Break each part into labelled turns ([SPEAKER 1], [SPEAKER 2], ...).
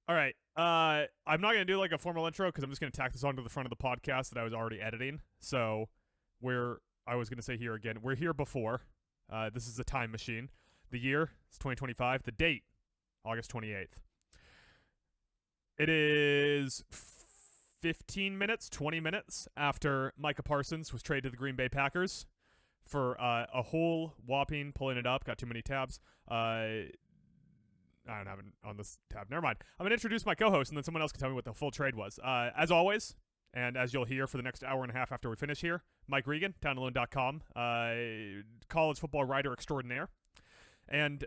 [SPEAKER 1] All right. I'm not gonna do like a formal intro because I'm just gonna tack this onto the front of the podcast that I was already editing. So I was gonna say here again. We're here before. This is a time machine. The year is 2025. The date, August 28th. It is 15 minutes, 20 minutes after Micha Parsons was traded to the Green Bay Packers for a whole whopping, pulling it up, got too many tabs. I don't have it on this tab. Never mind. I'm going to introduce my co-host, and then someone else can tell me what the full trade was. As always, and as you'll hear for the next hour and a half after we finish here, Mike Regan, townalone.com, college football writer extraordinaire, and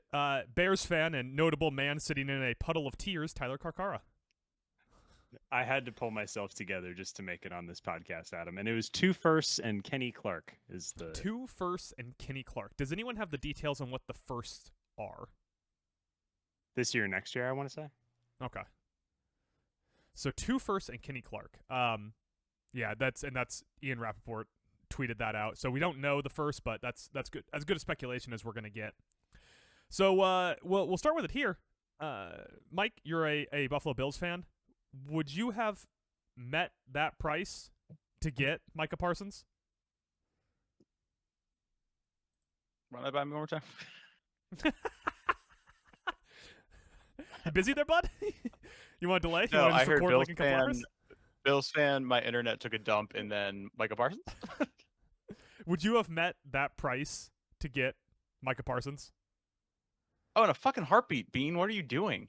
[SPEAKER 1] Bears fan and notable man sitting in a puddle of tears, Tyler Carcara.
[SPEAKER 2] I had to pull myself together just to make it on this podcast, Adam. And it was 2 firsts and Kenny Clark is the
[SPEAKER 1] 2 firsts and Kenny Clark. Does anyone have the details on what the firsts are?
[SPEAKER 2] this year, next year, I want to say.
[SPEAKER 1] Okay. So 2 firsts and Kenny Clark. Yeah, that's Ian Rappaport tweeted that out. So we don't know the first, but that's good. As good a speculation as we're gonna get. So we'll start with it here. Mike, you're a Buffalo Bills fan. Would you have met that price to get Micha Parsons?
[SPEAKER 3] Run that by me one more time.
[SPEAKER 1] You busy there, bud? You want to delay?
[SPEAKER 3] No,
[SPEAKER 1] you
[SPEAKER 3] I heard Bills
[SPEAKER 1] like a couple
[SPEAKER 3] fan.
[SPEAKER 1] hours?
[SPEAKER 3] Bills fan. My internet took a dump, and then Micha Parsons.
[SPEAKER 1] Would you have met that price to get Micha Parsons?
[SPEAKER 3] Oh, in a fucking heartbeat, Bean. What are you doing?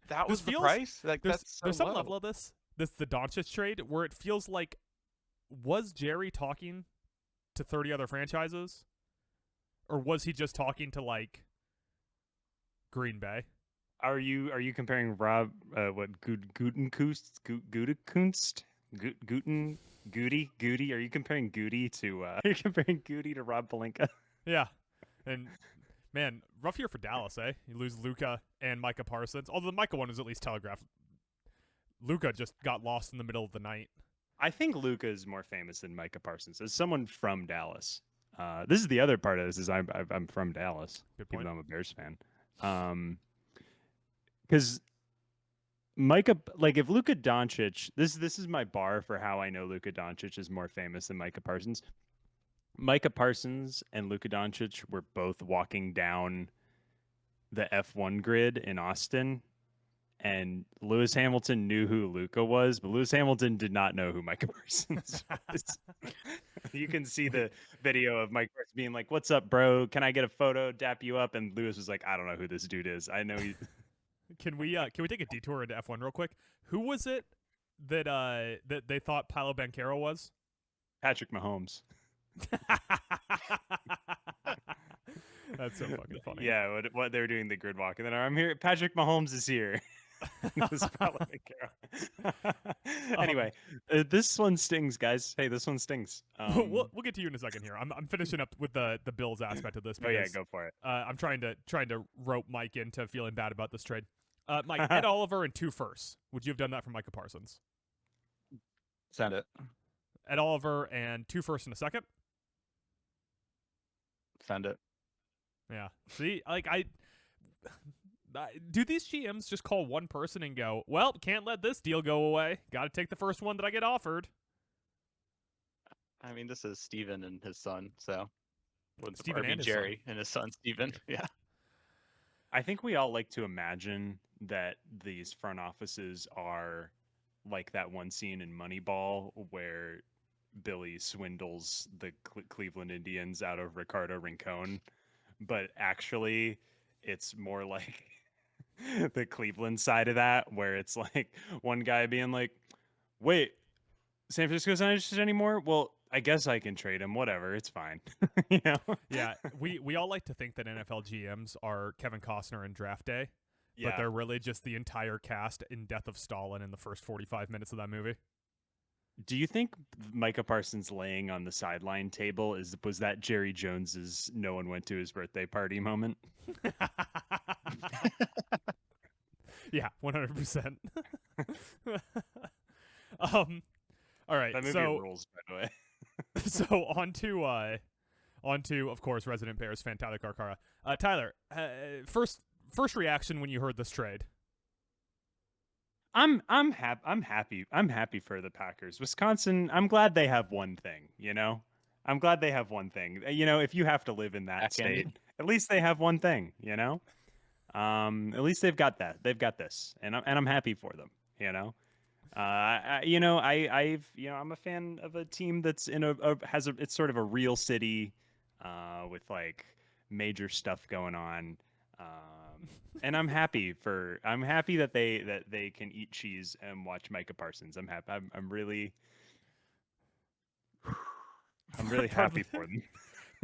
[SPEAKER 3] That was the price. Like
[SPEAKER 1] there's
[SPEAKER 3] that's
[SPEAKER 1] some level of this the Doncic trade where it feels like, was Jerry talking to 30 other franchises, or was he just talking to like Green Bay?
[SPEAKER 2] Are you comparing Rob Gutekunst? Goody? Are you comparing Goody to are you comparing Goody to Rob Pelinka?
[SPEAKER 1] Yeah, and man, rough year for Dallas, eh? You lose Luka and Micha Parsons. Although the Micha one was at least telegraphed. Luka just got lost in the middle of the night.
[SPEAKER 2] I think Luka is more famous than Micha Parsons. As someone from Dallas, this is the other part of this is I'm from Dallas,
[SPEAKER 1] Good point.
[SPEAKER 2] even though I'm a Bears fan. Because Micah, like if Luka Doncic, this is my bar for how I know Luka Doncic is more famous than Micha Parsons. Micha Parsons and Luka Doncic were both walking down the F1 grid in Austin, and Lewis Hamilton knew who Luka was, but Lewis Hamilton did not know who Micha Parsons was. You can see the video of Mike Parsons being like, "What's up, bro? Can I get a photo? Dap you up?" And Lewis was like, "I don't know who this dude is. I know he."
[SPEAKER 1] Can we take a detour into F1 real quick? Who was it that they thought Paolo Banchero was?
[SPEAKER 2] Patrick Mahomes.
[SPEAKER 1] That's so fucking funny.
[SPEAKER 2] Yeah, what they were doing the grid walk, and then I'm here. Patrick Mahomes is here. Anyway, this one stings, guys. Hey, this one stings.
[SPEAKER 1] We'll get to you in a second here. I'm finishing up with the Bills aspect of this.
[SPEAKER 2] Oh yeah, go for it.
[SPEAKER 1] I'm trying to rope Mike into feeling bad about this trade. Mike, Ed Oliver and 2 firsts. Would you have done that for Micha Parsons?
[SPEAKER 3] Send it.
[SPEAKER 1] Ed Oliver and 2 firsts and a second.
[SPEAKER 3] Send it.
[SPEAKER 1] Yeah. See, like do these GMs just call one person and go, well, can't let this deal go away. Got to take the first one that I get offered.
[SPEAKER 3] I mean, this is Steven and his son, so wouldn't
[SPEAKER 1] Steven
[SPEAKER 3] surprise me,
[SPEAKER 1] and his
[SPEAKER 3] Jerry
[SPEAKER 1] son.
[SPEAKER 3] and his son Steven. Yeah.
[SPEAKER 2] I think we all like to imagine that these front offices are like that one scene in Moneyball where Billy swindles the Cleveland Indians out of Ricardo Rincon, but actually it's more like the Cleveland side of that, where it's like one guy being like, wait, San Francisco's not interested anymore? Well, I guess I can trade him. Whatever, it's fine. You know?
[SPEAKER 1] Yeah, we all like to think that NFL GMs are Kevin Costner in Draft Day,
[SPEAKER 2] Yeah.
[SPEAKER 1] but they're really just the entire cast in Death of Stalin in the first 45 minutes of that movie.
[SPEAKER 2] Do you think Micha Parsons laying on the sideline table was that Jerry Jones's "no one went to his birthday party" moment?
[SPEAKER 1] Yeah, 100%. All right,
[SPEAKER 2] That movie
[SPEAKER 1] so
[SPEAKER 2] rules, by the way.
[SPEAKER 1] so on to of course resident Bears fan Tyler Carcara. Tyler, first reaction when you heard this trade.
[SPEAKER 2] I'm happy for the Packers. Wisconsin, I'm glad they have one thing, you know? I'm glad they have one thing. You know, if you have to live in that
[SPEAKER 3] Back ended.
[SPEAKER 2] state, at least they have one thing, you know? At least they've got that. They've got this. And I'm happy for them, you know? I'm a fan of a team that's in it's sort of a real city with like major stuff going on. And I'm happy that they can eat cheese and watch Micah Parsons. I'm happy. I'm really happy for them.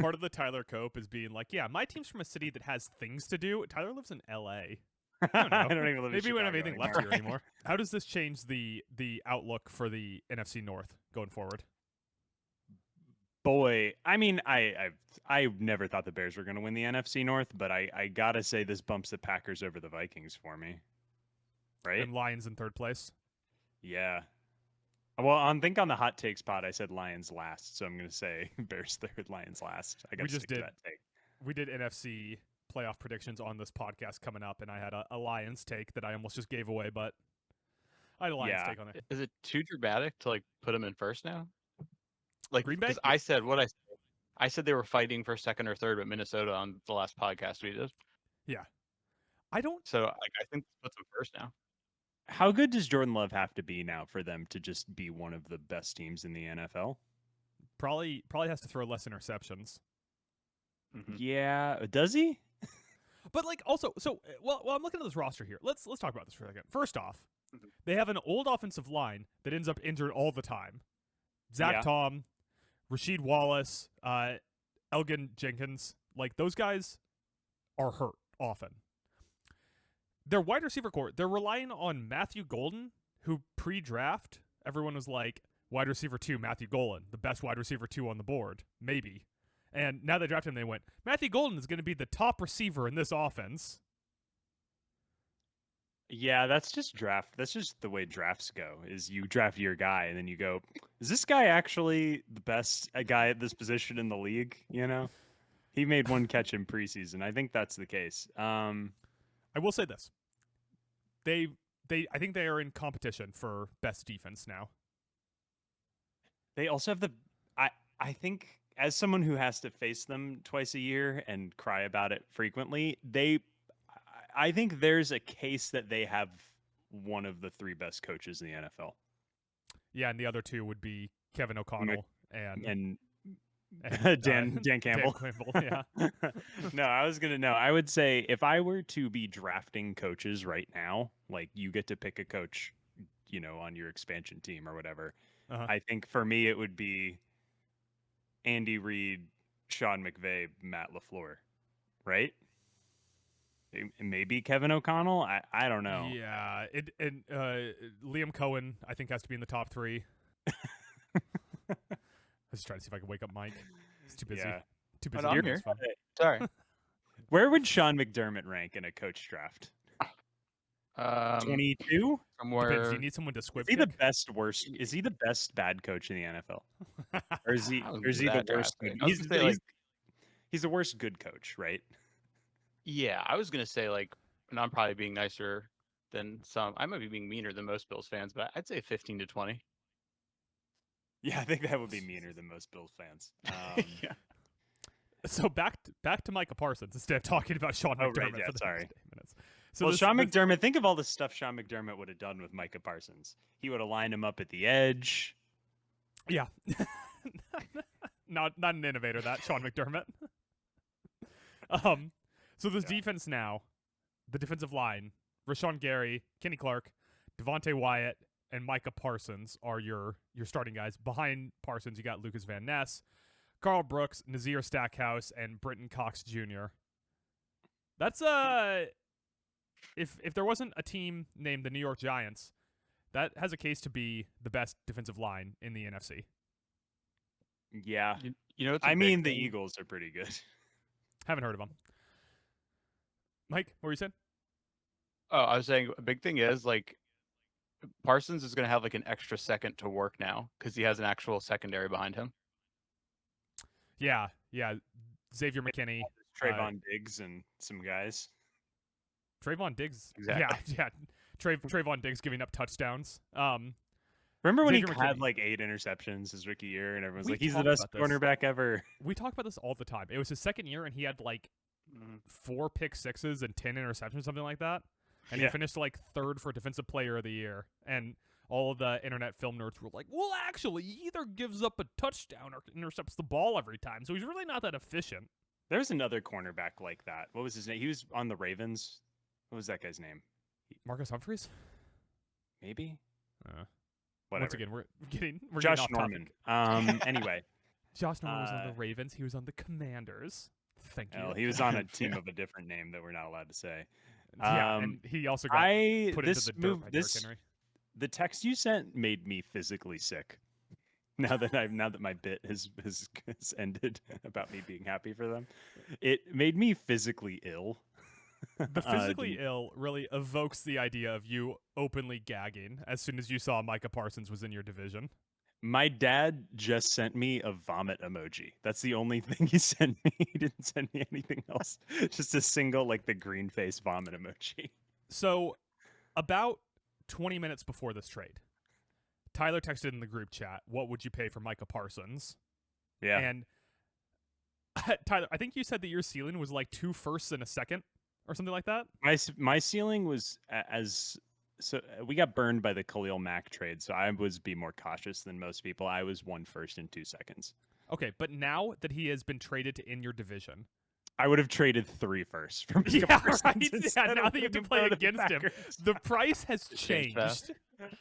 [SPEAKER 1] Part of the Tyler Cope is being like, yeah, my team's from a city that has things to do. Tyler lives in L.A. I don't know.
[SPEAKER 2] I don't even live in
[SPEAKER 1] Maybe we don't have
[SPEAKER 2] Chicago
[SPEAKER 1] anything left
[SPEAKER 2] anymore.
[SPEAKER 1] here anymore. How does this change the outlook for the NFC North going forward?
[SPEAKER 2] Boy, I mean, I never thought the Bears were going to win the NFC North, but I gotta say this bumps the Packers over the Vikings for me. Right?
[SPEAKER 1] And Lions in third place.
[SPEAKER 2] Yeah. Well, I think on the hot takes pod I said Lions last, so I'm going to say Bears third, Lions last. I got to stick to that take.
[SPEAKER 1] We did NFC playoff predictions on this podcast coming up, and I had a Lions take that I almost just gave away, but I had a Lions take on it.
[SPEAKER 3] Is it too dramatic to like put them in first now? Like
[SPEAKER 1] Green Bay?
[SPEAKER 3] Because I said what I said they were fighting for second or third with Minnesota on the last podcast we did.
[SPEAKER 1] Yeah. I don't.
[SPEAKER 3] So I think it puts them first now.
[SPEAKER 2] How good does Jordan Love have to be now for them to just be one of the best teams in the NFL?
[SPEAKER 1] Probably has to throw less interceptions.
[SPEAKER 3] Mm-hmm.
[SPEAKER 2] Yeah, does he?
[SPEAKER 1] But like also, so well, I'm looking at this roster here. Let's talk about this for a second. First off, they have an old offensive line that ends up injured all the time. Zach Tom, Rasheed Wallace, Elgin Jenkins, like those guys are hurt often. Their wide receiver core, they're relying on Matthew Golden, who pre-draft, everyone was like, wide receiver 2, Matthew Golden, the best wide receiver 2 on the board, maybe. And now they drafted him, they went, Matthew Golden is going to be the top receiver in this offense.
[SPEAKER 2] Yeah, that's just draft. That's just the way drafts go. Is you draft your guy and then you go, is this guy actually the best guy at this position in the league? You know, he made one catch in preseason. I think that's the case.
[SPEAKER 1] I will say this: I think they are in competition for best defense now.
[SPEAKER 2] They also have I think as someone who has to face them twice a year and cry about it frequently, I think there's a case that they have one of the 3 best coaches in the NFL.
[SPEAKER 1] Yeah, and the other 2 would be Kevin O'Connell and
[SPEAKER 2] Dan Campbell.
[SPEAKER 1] Dan Campbell, yeah.
[SPEAKER 2] No, I would say if I were to be drafting coaches right now, like you get to pick a coach, you know, on your expansion team or whatever.
[SPEAKER 1] Uh-huh.
[SPEAKER 2] I think for me it would be Andy Reid, Sean McVay, Matt LaFleur, right? Maybe Kevin O'Connell. I don't know.
[SPEAKER 1] Yeah, Liam Cohen I think has to be in the top 3. I was trying to see if I could wake up Mike. He's too busy.
[SPEAKER 2] Yeah.
[SPEAKER 1] Too busy.
[SPEAKER 3] I'm here. Sorry.
[SPEAKER 2] Where would Sean McDermott rank in a coach draft? 22?
[SPEAKER 1] Depends. You need someone to squib.
[SPEAKER 2] Is he the best worst? Is he the best bad coach in the NFL? Or is he the worst? He's the worst good coach, right?
[SPEAKER 3] Yeah, I was gonna say like, and I'm probably being nicer than some. I might be being meaner than most Bills fans, but I'd say 15 to 20.
[SPEAKER 2] Yeah, I think that would be meaner than most Bills fans.
[SPEAKER 3] Yeah.
[SPEAKER 1] So back to Micha Parsons instead of talking about Sean McDermott
[SPEAKER 2] right, yeah,
[SPEAKER 1] for the
[SPEAKER 2] sorry.
[SPEAKER 1] next 8 minutes. So
[SPEAKER 2] Sean McDermott, think of all the stuff Sean McDermott would have done with Micha Parsons. He would have lined him up at the edge.
[SPEAKER 1] Yeah. not an innovator, that Sean McDermott. So this defense now, the defensive line, Rashawn Gary, Kenny Clark, Devontae Wyatt, and Micha Parsons are your starting guys. Behind Parsons, you got Lucas Van Ness, Carl Brooks, Nazir Stackhouse, and Britton Cox Jr. That's if there wasn't a team named the New York Giants, that has a case to be the best defensive line in the NFC.
[SPEAKER 2] Yeah.
[SPEAKER 3] You know,
[SPEAKER 2] I mean, the Eagles are pretty good.
[SPEAKER 1] Haven't heard of them. Mike, what were you saying?
[SPEAKER 3] Oh, I was saying a big thing is like Parsons is going to have like an extra second to work now because he has an actual secondary behind him.
[SPEAKER 1] Yeah. Xavier McKinney,
[SPEAKER 2] Trayvon Diggs, and some guys.
[SPEAKER 1] Trayvon Diggs.
[SPEAKER 3] Exactly.
[SPEAKER 1] Yeah. Trayvon Diggs giving up touchdowns.
[SPEAKER 2] Remember when he
[SPEAKER 1] Xavier
[SPEAKER 2] had
[SPEAKER 1] McKinney.
[SPEAKER 2] like 8 interceptions his rookie year, and everyone's
[SPEAKER 1] We
[SPEAKER 2] like, "He's the
[SPEAKER 1] talked
[SPEAKER 2] best
[SPEAKER 1] about this.
[SPEAKER 2] cornerback ever."
[SPEAKER 1] We talk about this all the time. It was his second year, and he had like 4 pick sixes and 10 interceptions, something like that. And he
[SPEAKER 2] Yeah.
[SPEAKER 1] finished like 3rd for Defensive Player of the Year. And all of the internet film nerds were like, well, actually, he either gives up a touchdown or intercepts the ball every time. So he's really not that efficient.
[SPEAKER 2] There's another cornerback like that. What was his name? He was on the Ravens. What was that guy's name?
[SPEAKER 1] Marcus Humphreys?
[SPEAKER 2] Maybe.
[SPEAKER 1] Once
[SPEAKER 2] Whatever.
[SPEAKER 1] again, we're getting
[SPEAKER 2] Josh
[SPEAKER 1] off
[SPEAKER 2] Norman.
[SPEAKER 1] topic.
[SPEAKER 2] Anyway,
[SPEAKER 1] Josh Norman was on the Ravens. He was on the Commanders. Thank you.
[SPEAKER 2] well, he was on a team of a different name that we're not allowed to say.
[SPEAKER 1] Yeah, and he also got put into the dirt by Derrick Henry.
[SPEAKER 2] The text you sent made me physically sick. Now that my bit has ended about me being happy for them, it made me physically ill.
[SPEAKER 1] The physically ill really evokes the idea of you openly gagging as soon as you saw Micha Parsons was in your division.
[SPEAKER 2] My dad just sent me a vomit emoji. That's the only thing he sent me. He didn't send me anything else. Just a single, like the green face vomit emoji.
[SPEAKER 1] So, about 20 minutes before this trade, Tyler texted in the group chat, "What would you pay for Micha Parsons?"
[SPEAKER 2] Yeah.
[SPEAKER 1] And Tyler, I think you said that your ceiling was like 2 firsts and a second or something like that.
[SPEAKER 2] My ceiling was we got burned by the Khalil Mack trade, so I was be more cautious than most people. I was 1 first and 2 seconds.
[SPEAKER 1] Okay, but now that he has been traded to in your division,
[SPEAKER 2] I would have traded 3 firsts for Micha
[SPEAKER 1] yeah,
[SPEAKER 2] Parsons
[SPEAKER 1] right. Yeah,
[SPEAKER 2] instead
[SPEAKER 1] now
[SPEAKER 2] of
[SPEAKER 1] that you have to
[SPEAKER 2] the
[SPEAKER 1] play against him,
[SPEAKER 2] Packers.
[SPEAKER 1] the price has
[SPEAKER 3] Changed fast.
[SPEAKER 1] changed.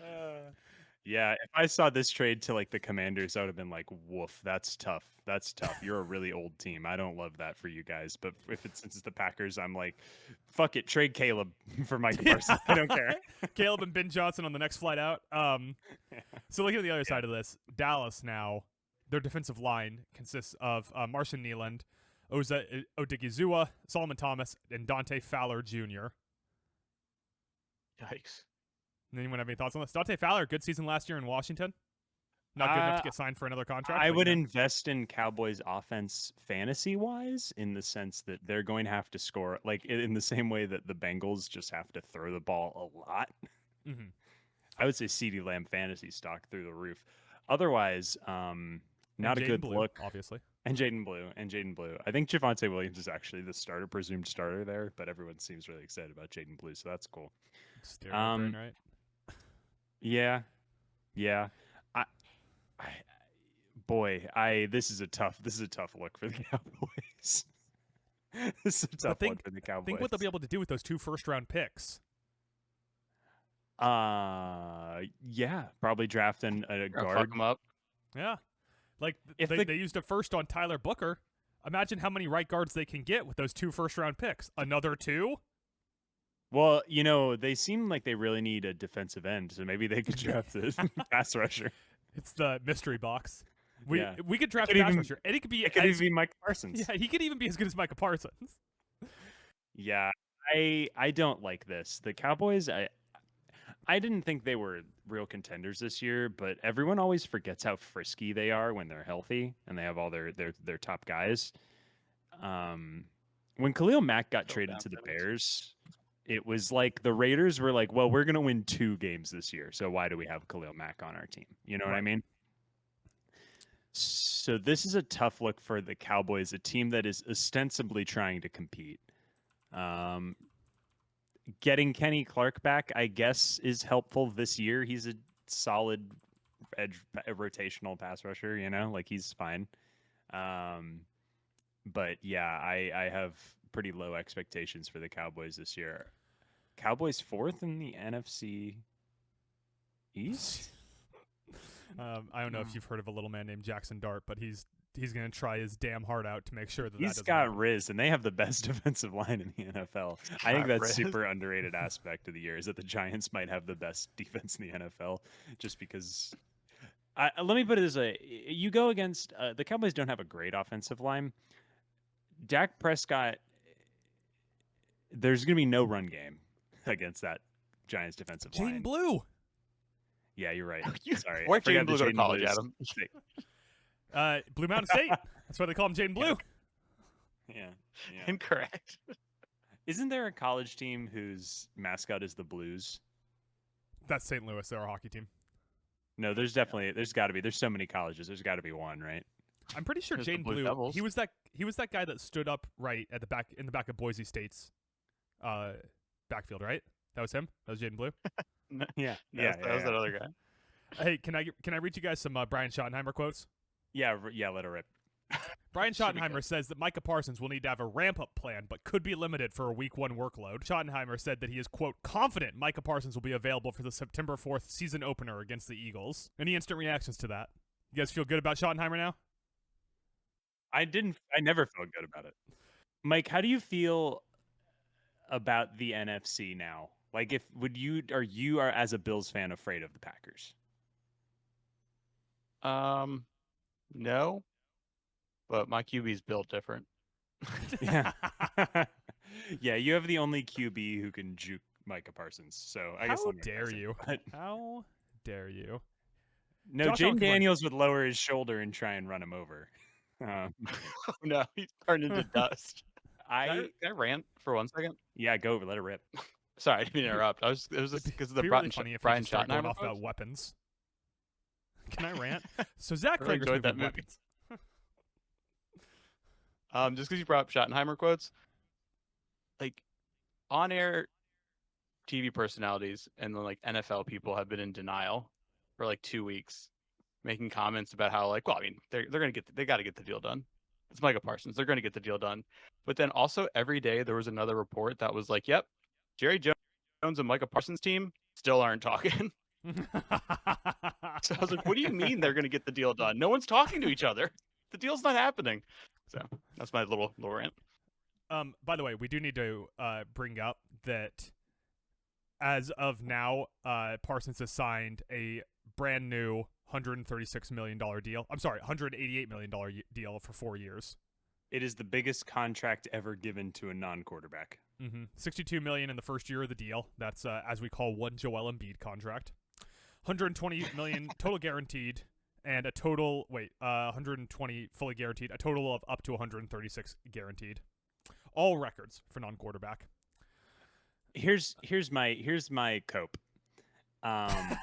[SPEAKER 2] Yeah, if I saw this trade to like the Commanders, I would have been like, "Woof, that's tough. That's tough. You're a really old team. I don't love that for you guys." But since it's the Packers, I'm like, "Fuck it, trade Caleb for Micha Parsons. I don't care."
[SPEAKER 1] Caleb and Ben Johnson on the next flight out. So looking at the other side of this, Dallas now, their defensive line consists of Martian Nealand, Oza Odigizua, Solomon Thomas, and Dante Fowler Jr.
[SPEAKER 3] Yikes.
[SPEAKER 1] Anyone have any thoughts on this? Dante Fowler, good season last year in Washington. Not good enough to get signed for another contract.
[SPEAKER 2] I
[SPEAKER 1] but,
[SPEAKER 2] would
[SPEAKER 1] you know.
[SPEAKER 2] invest in Cowboys offense fantasy wise in the sense that they're going to have to score like in the same way that the Bengals just have to throw the ball a lot.
[SPEAKER 1] Mhm.
[SPEAKER 2] I would say CeeDee Lamb fantasy stock through the roof. Otherwise, not a
[SPEAKER 1] Jaden
[SPEAKER 2] good
[SPEAKER 1] Blue,
[SPEAKER 2] look.
[SPEAKER 1] obviously.
[SPEAKER 2] And Jaden Blue. I think Javonte Williams is actually the presumed starter there, but everyone seems really excited about Jaden Blue, so that's cool.
[SPEAKER 1] Staring at the brain, right?
[SPEAKER 2] Yeah. This is a tough look for the Cowboys. This is a tough one for the Cowboys.
[SPEAKER 1] Think what they'll be able to do with those 2 first-round picks.
[SPEAKER 2] Yeah, probably drafting a guard.
[SPEAKER 3] Fuck them up.
[SPEAKER 1] Yeah. Like,
[SPEAKER 2] If
[SPEAKER 1] they used a first on Tyler Booker. Imagine how many right guards they can get with those 2 first-round picks. Another 2?
[SPEAKER 2] Well, they seem like they really need a defensive end, so maybe they could draft a pass rusher.
[SPEAKER 1] It's the mystery box. We could draft
[SPEAKER 2] It
[SPEAKER 1] a
[SPEAKER 2] could
[SPEAKER 1] pass
[SPEAKER 2] even-
[SPEAKER 1] rusher, and he could be
[SPEAKER 2] It could even be Mike Parsons.
[SPEAKER 1] yeah, he could even be as good as Micha Parsons.
[SPEAKER 2] Yeah, I don't like this. The Cowboys, I didn't think they were real contenders this year, but everyone always forgets how frisky they are when they're healthy and they have all their top guys. When Khalil Mack got traded to the Bears, it was like the Raiders were like, well, we're going to win 2 games this year, so why do we have Khalil Mack on our team? You know what I mean? So this is a tough look for the Cowboys, a team that is ostensibly trying to compete. Getting Kenny Clark back, I guess, is helpful this year. He's a solid rotational pass rusher, like he's fine. But yeah, I have pretty low expectations for the Cowboys this year. Cowboys 4th in the NFC East.
[SPEAKER 1] I don't know if you've heard of a little man named Jackson Dart, but he's going to try his damn heart out to make sure that
[SPEAKER 2] He's
[SPEAKER 1] doesn't
[SPEAKER 2] got
[SPEAKER 1] happen.
[SPEAKER 2] Riz, and they have the best defensive line in the NFL. I think
[SPEAKER 3] got
[SPEAKER 2] that's
[SPEAKER 3] Riz.
[SPEAKER 2] super underrated aspect of the year is that the Giants might have the best defense in the NFL just because. Let me put it this way: you go against the Cowboys don't have a great offensive line. Dak Prescott, there's going to be no run game against that Giants defensive line.
[SPEAKER 1] Jaden Blue.
[SPEAKER 2] Yeah, you're right. Sorry,
[SPEAKER 3] Where'd
[SPEAKER 2] I forgot
[SPEAKER 3] Jaden Blue go to
[SPEAKER 2] Jaden
[SPEAKER 3] college,
[SPEAKER 2] Blue's-
[SPEAKER 3] Adam?
[SPEAKER 1] Blue Mountain State. That's why they call him Jaden Blue.
[SPEAKER 2] Yeah.
[SPEAKER 3] Incorrect.
[SPEAKER 2] Isn't there a college team whose mascot is the Blues?
[SPEAKER 1] That's St. Louis. They're our hockey team.
[SPEAKER 2] No, there's got to be. There's so many colleges. There's got to be one, right?
[SPEAKER 1] I'm pretty sure
[SPEAKER 3] There's the
[SPEAKER 1] Jaden
[SPEAKER 3] Blue
[SPEAKER 1] Blue.
[SPEAKER 3] Devils.
[SPEAKER 1] He was that guy that stood up right at the back in the back of Boise State's backfield, right? That was him. That was Jaden Blue.
[SPEAKER 2] Yeah,
[SPEAKER 3] that was that other guy.
[SPEAKER 1] Hey, can I read you guys some Brian Schottenheimer quotes?
[SPEAKER 2] Yeah. Let it rip.
[SPEAKER 1] Brian
[SPEAKER 3] Should be
[SPEAKER 1] Schottenheimer
[SPEAKER 3] good.
[SPEAKER 1] says that Micha Parsons will need to have a ramp-up plan, but could be limited for a Week 1 workload. Schottenheimer said that he is, quote, confident Micha Parsons will be available for the September 4th season opener against the Eagles. Any instant reactions to that? You guys feel good about Schottenheimer now?
[SPEAKER 2] I never felt good about it. Mike, how do you feel about the NFC now? Like, are you as a Bills fan afraid of the Packers?
[SPEAKER 3] No, but my QB's built different.
[SPEAKER 2] Yeah. Yeah, you have the only QB who can juke Micha Parsons. So I guess
[SPEAKER 1] How
[SPEAKER 2] I'm not
[SPEAKER 1] dare
[SPEAKER 2] guessing,
[SPEAKER 1] you?
[SPEAKER 2] but-
[SPEAKER 1] How dare you?
[SPEAKER 2] No,
[SPEAKER 1] Josh Allen,
[SPEAKER 2] Jaden
[SPEAKER 1] come on.
[SPEAKER 2] Daniels would lower his shoulder and try and run him over.
[SPEAKER 3] No, he's turned into dust.
[SPEAKER 2] I
[SPEAKER 3] Can I rant for 1 second?
[SPEAKER 2] yeah, go over, let it rip.
[SPEAKER 3] Sorry, I didn't mean to interrupt. It was just because of the
[SPEAKER 1] It'd be
[SPEAKER 3] Brian,
[SPEAKER 1] really funny if you
[SPEAKER 3] Brian
[SPEAKER 1] just start going
[SPEAKER 3] Schottenheimer
[SPEAKER 1] off about
[SPEAKER 3] quotes.
[SPEAKER 1] weapons. Can I rant? So Zach
[SPEAKER 3] I really
[SPEAKER 1] Krager's
[SPEAKER 3] enjoyed that
[SPEAKER 1] movie
[SPEAKER 3] movie.
[SPEAKER 1] weapons.
[SPEAKER 3] Just because you brought up Schottenheimer quotes, like on-air TV personalities and then like NFL people have been in denial for like 2 weeks, making comments about how like, well, I mean, they got to get the deal done. It's Micha Parsons. They're going to get the deal done. But then also every day there was another report that was like, yep, Jerry Jones and Micha Parsons team still aren't talking. So I was like, what do you mean they're going to get the deal done? No one's talking to each other. The deal's not happening. So that's my little rant.
[SPEAKER 1] By the way, we do need to bring up that as of now, Parsons has signed a brand new $136 million deal. I'm sorry, $188 million deal for 4 years.
[SPEAKER 2] It is the biggest contract ever given to a non-quarterback.
[SPEAKER 1] Mm-hmm. $62 million in the first year of the deal. That's as we call one Joel Embiid contract. $120 million total guaranteed, and a total 120 fully guaranteed. A total of up to 136 guaranteed. All records for non-quarterback.
[SPEAKER 2] Here's my cope. I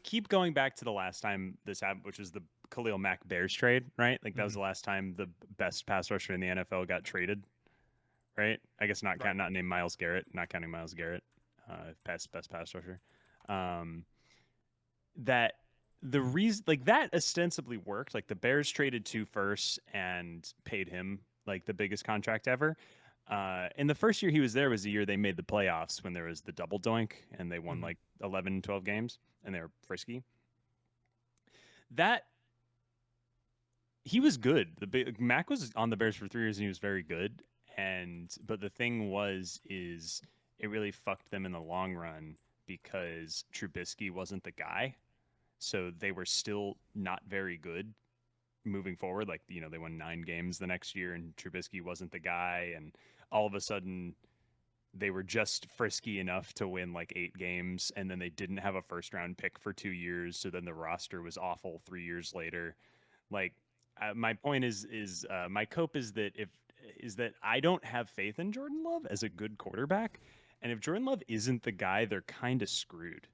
[SPEAKER 2] keep going back to the last time this happened, which was the Khalil Mack Bears trade, right? Like that was the last time the best pass rusher in the NFL got traded, right? I guess not named Myles Garrett, not counting Myles Garrett, best pass rusher. That the reason like that ostensibly worked. Like the Bears traded 2 firsts and paid him like the biggest contract ever. And the first year he was there was the year they made the playoffs when there was the double doink and they won like 11, 12 games and they were frisky. That he was good. Mac was on the Bears for 3 years and he was very good. But the thing is it really fucked them in the long run because Trubisky wasn't the guy. So they were still not very good moving forward. Like, you know, they won 9 games the next year and Trubisky wasn't the guy. And all of a sudden they were just frisky enough to win like 8 games. And then they didn't have a first round pick for 2 years. So then the roster was awful 3 years later. Like my point is my cope is that I don't have faith in Jordan Love as a good quarterback. And if Jordan Love isn't the guy, they're kind of screwed.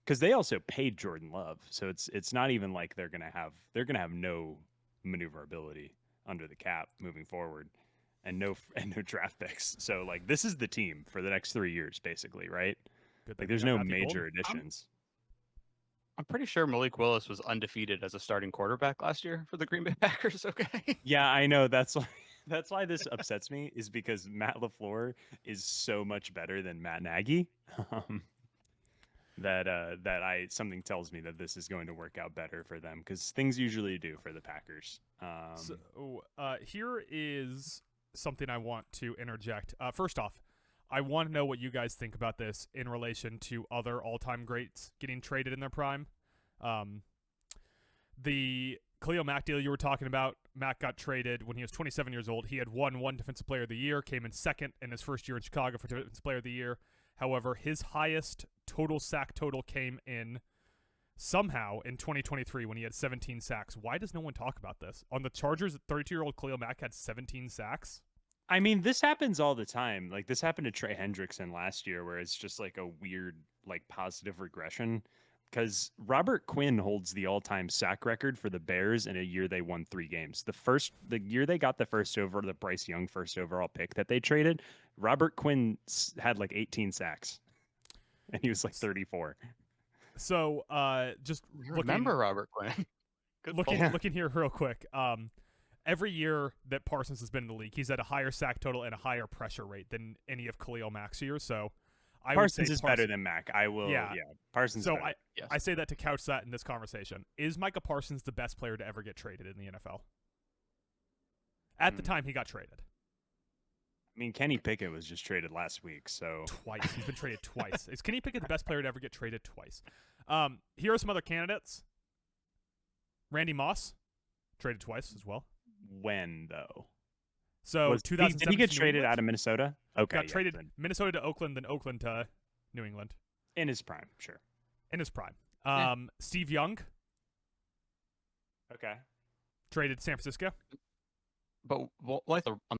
[SPEAKER 2] Because they also paid Jordan Love, so it's not even like they're gonna have no maneuverability under the cap moving forward, and no draft picks. So like this is the team for the next 3 years, basically, right?
[SPEAKER 1] Good
[SPEAKER 2] Like
[SPEAKER 1] thing
[SPEAKER 2] there's
[SPEAKER 1] we got
[SPEAKER 2] no
[SPEAKER 1] Matthew
[SPEAKER 2] major
[SPEAKER 1] Golden.
[SPEAKER 2] additions.
[SPEAKER 3] I'm pretty sure Malik Willis was undefeated as a starting quarterback last year for the Green Bay Packers. Okay.
[SPEAKER 2] Yeah, I know. That's why this upsets me is because Matt LaFleur is so much better than Matt Nagy. That something tells me that this is going to work out better for them because things usually do for the Packers.
[SPEAKER 1] So here is something I want to interject. First off, I want to know what you guys think about this in relation to other all-time greats getting traded in their prime. The Khalil Mack deal you were talking about, Mack got traded when he was 27 years old. He had won 1 Defensive Player of the Year, came in second in his first year in Chicago for Defensive Player of the Year. However, his highest total sack total came in somehow in 2023 when he had 17 sacks. Why does no one talk about this? On the Chargers, 32-year-old Khalil Mack had 17 sacks.
[SPEAKER 2] I mean, this happens all the time. Like this happened to Trey Hendrickson last year, where it's just like a weird, like positive regression. Because Robert Quinn holds the all-time sack record for the Bears in a year they won 3 games. The year they got the Bryce Young first overall pick that they traded, Robert Quinn had like 18 sacks, and he was like 34.
[SPEAKER 1] So, just
[SPEAKER 3] Remember Robert Quinn? Good
[SPEAKER 1] looking
[SPEAKER 3] pull.
[SPEAKER 1] looking here real quick. Every year that Parsons has been in the league, he's at a higher sack total and a higher pressure rate than any of Khalil Mack's years. So,
[SPEAKER 2] Parsons is better than Mack. I will.
[SPEAKER 1] Yeah.
[SPEAKER 2] Parsons.
[SPEAKER 1] So
[SPEAKER 2] better.
[SPEAKER 1] I say that to couch that in this conversation. Is Micha Parsons the best player to ever get traded in the NFL? At the time he got traded.
[SPEAKER 2] I mean, Kenny Pickett was just traded last week, so
[SPEAKER 1] Twice. He's been traded twice. Is Kenny Pickett the best player to ever get traded twice? Here are some other candidates. Randy Moss, traded twice as well.
[SPEAKER 2] when though?
[SPEAKER 1] So 2017.
[SPEAKER 2] Did he get traded out of Minnesota? Okay,
[SPEAKER 1] Got traded Minnesota to Oakland, then Oakland to New England.
[SPEAKER 2] in his prime, sure.
[SPEAKER 1] In his prime.
[SPEAKER 3] Yeah.
[SPEAKER 1] Steve Young,
[SPEAKER 2] Okay.
[SPEAKER 1] traded to San Francisco.
[SPEAKER 3] But what on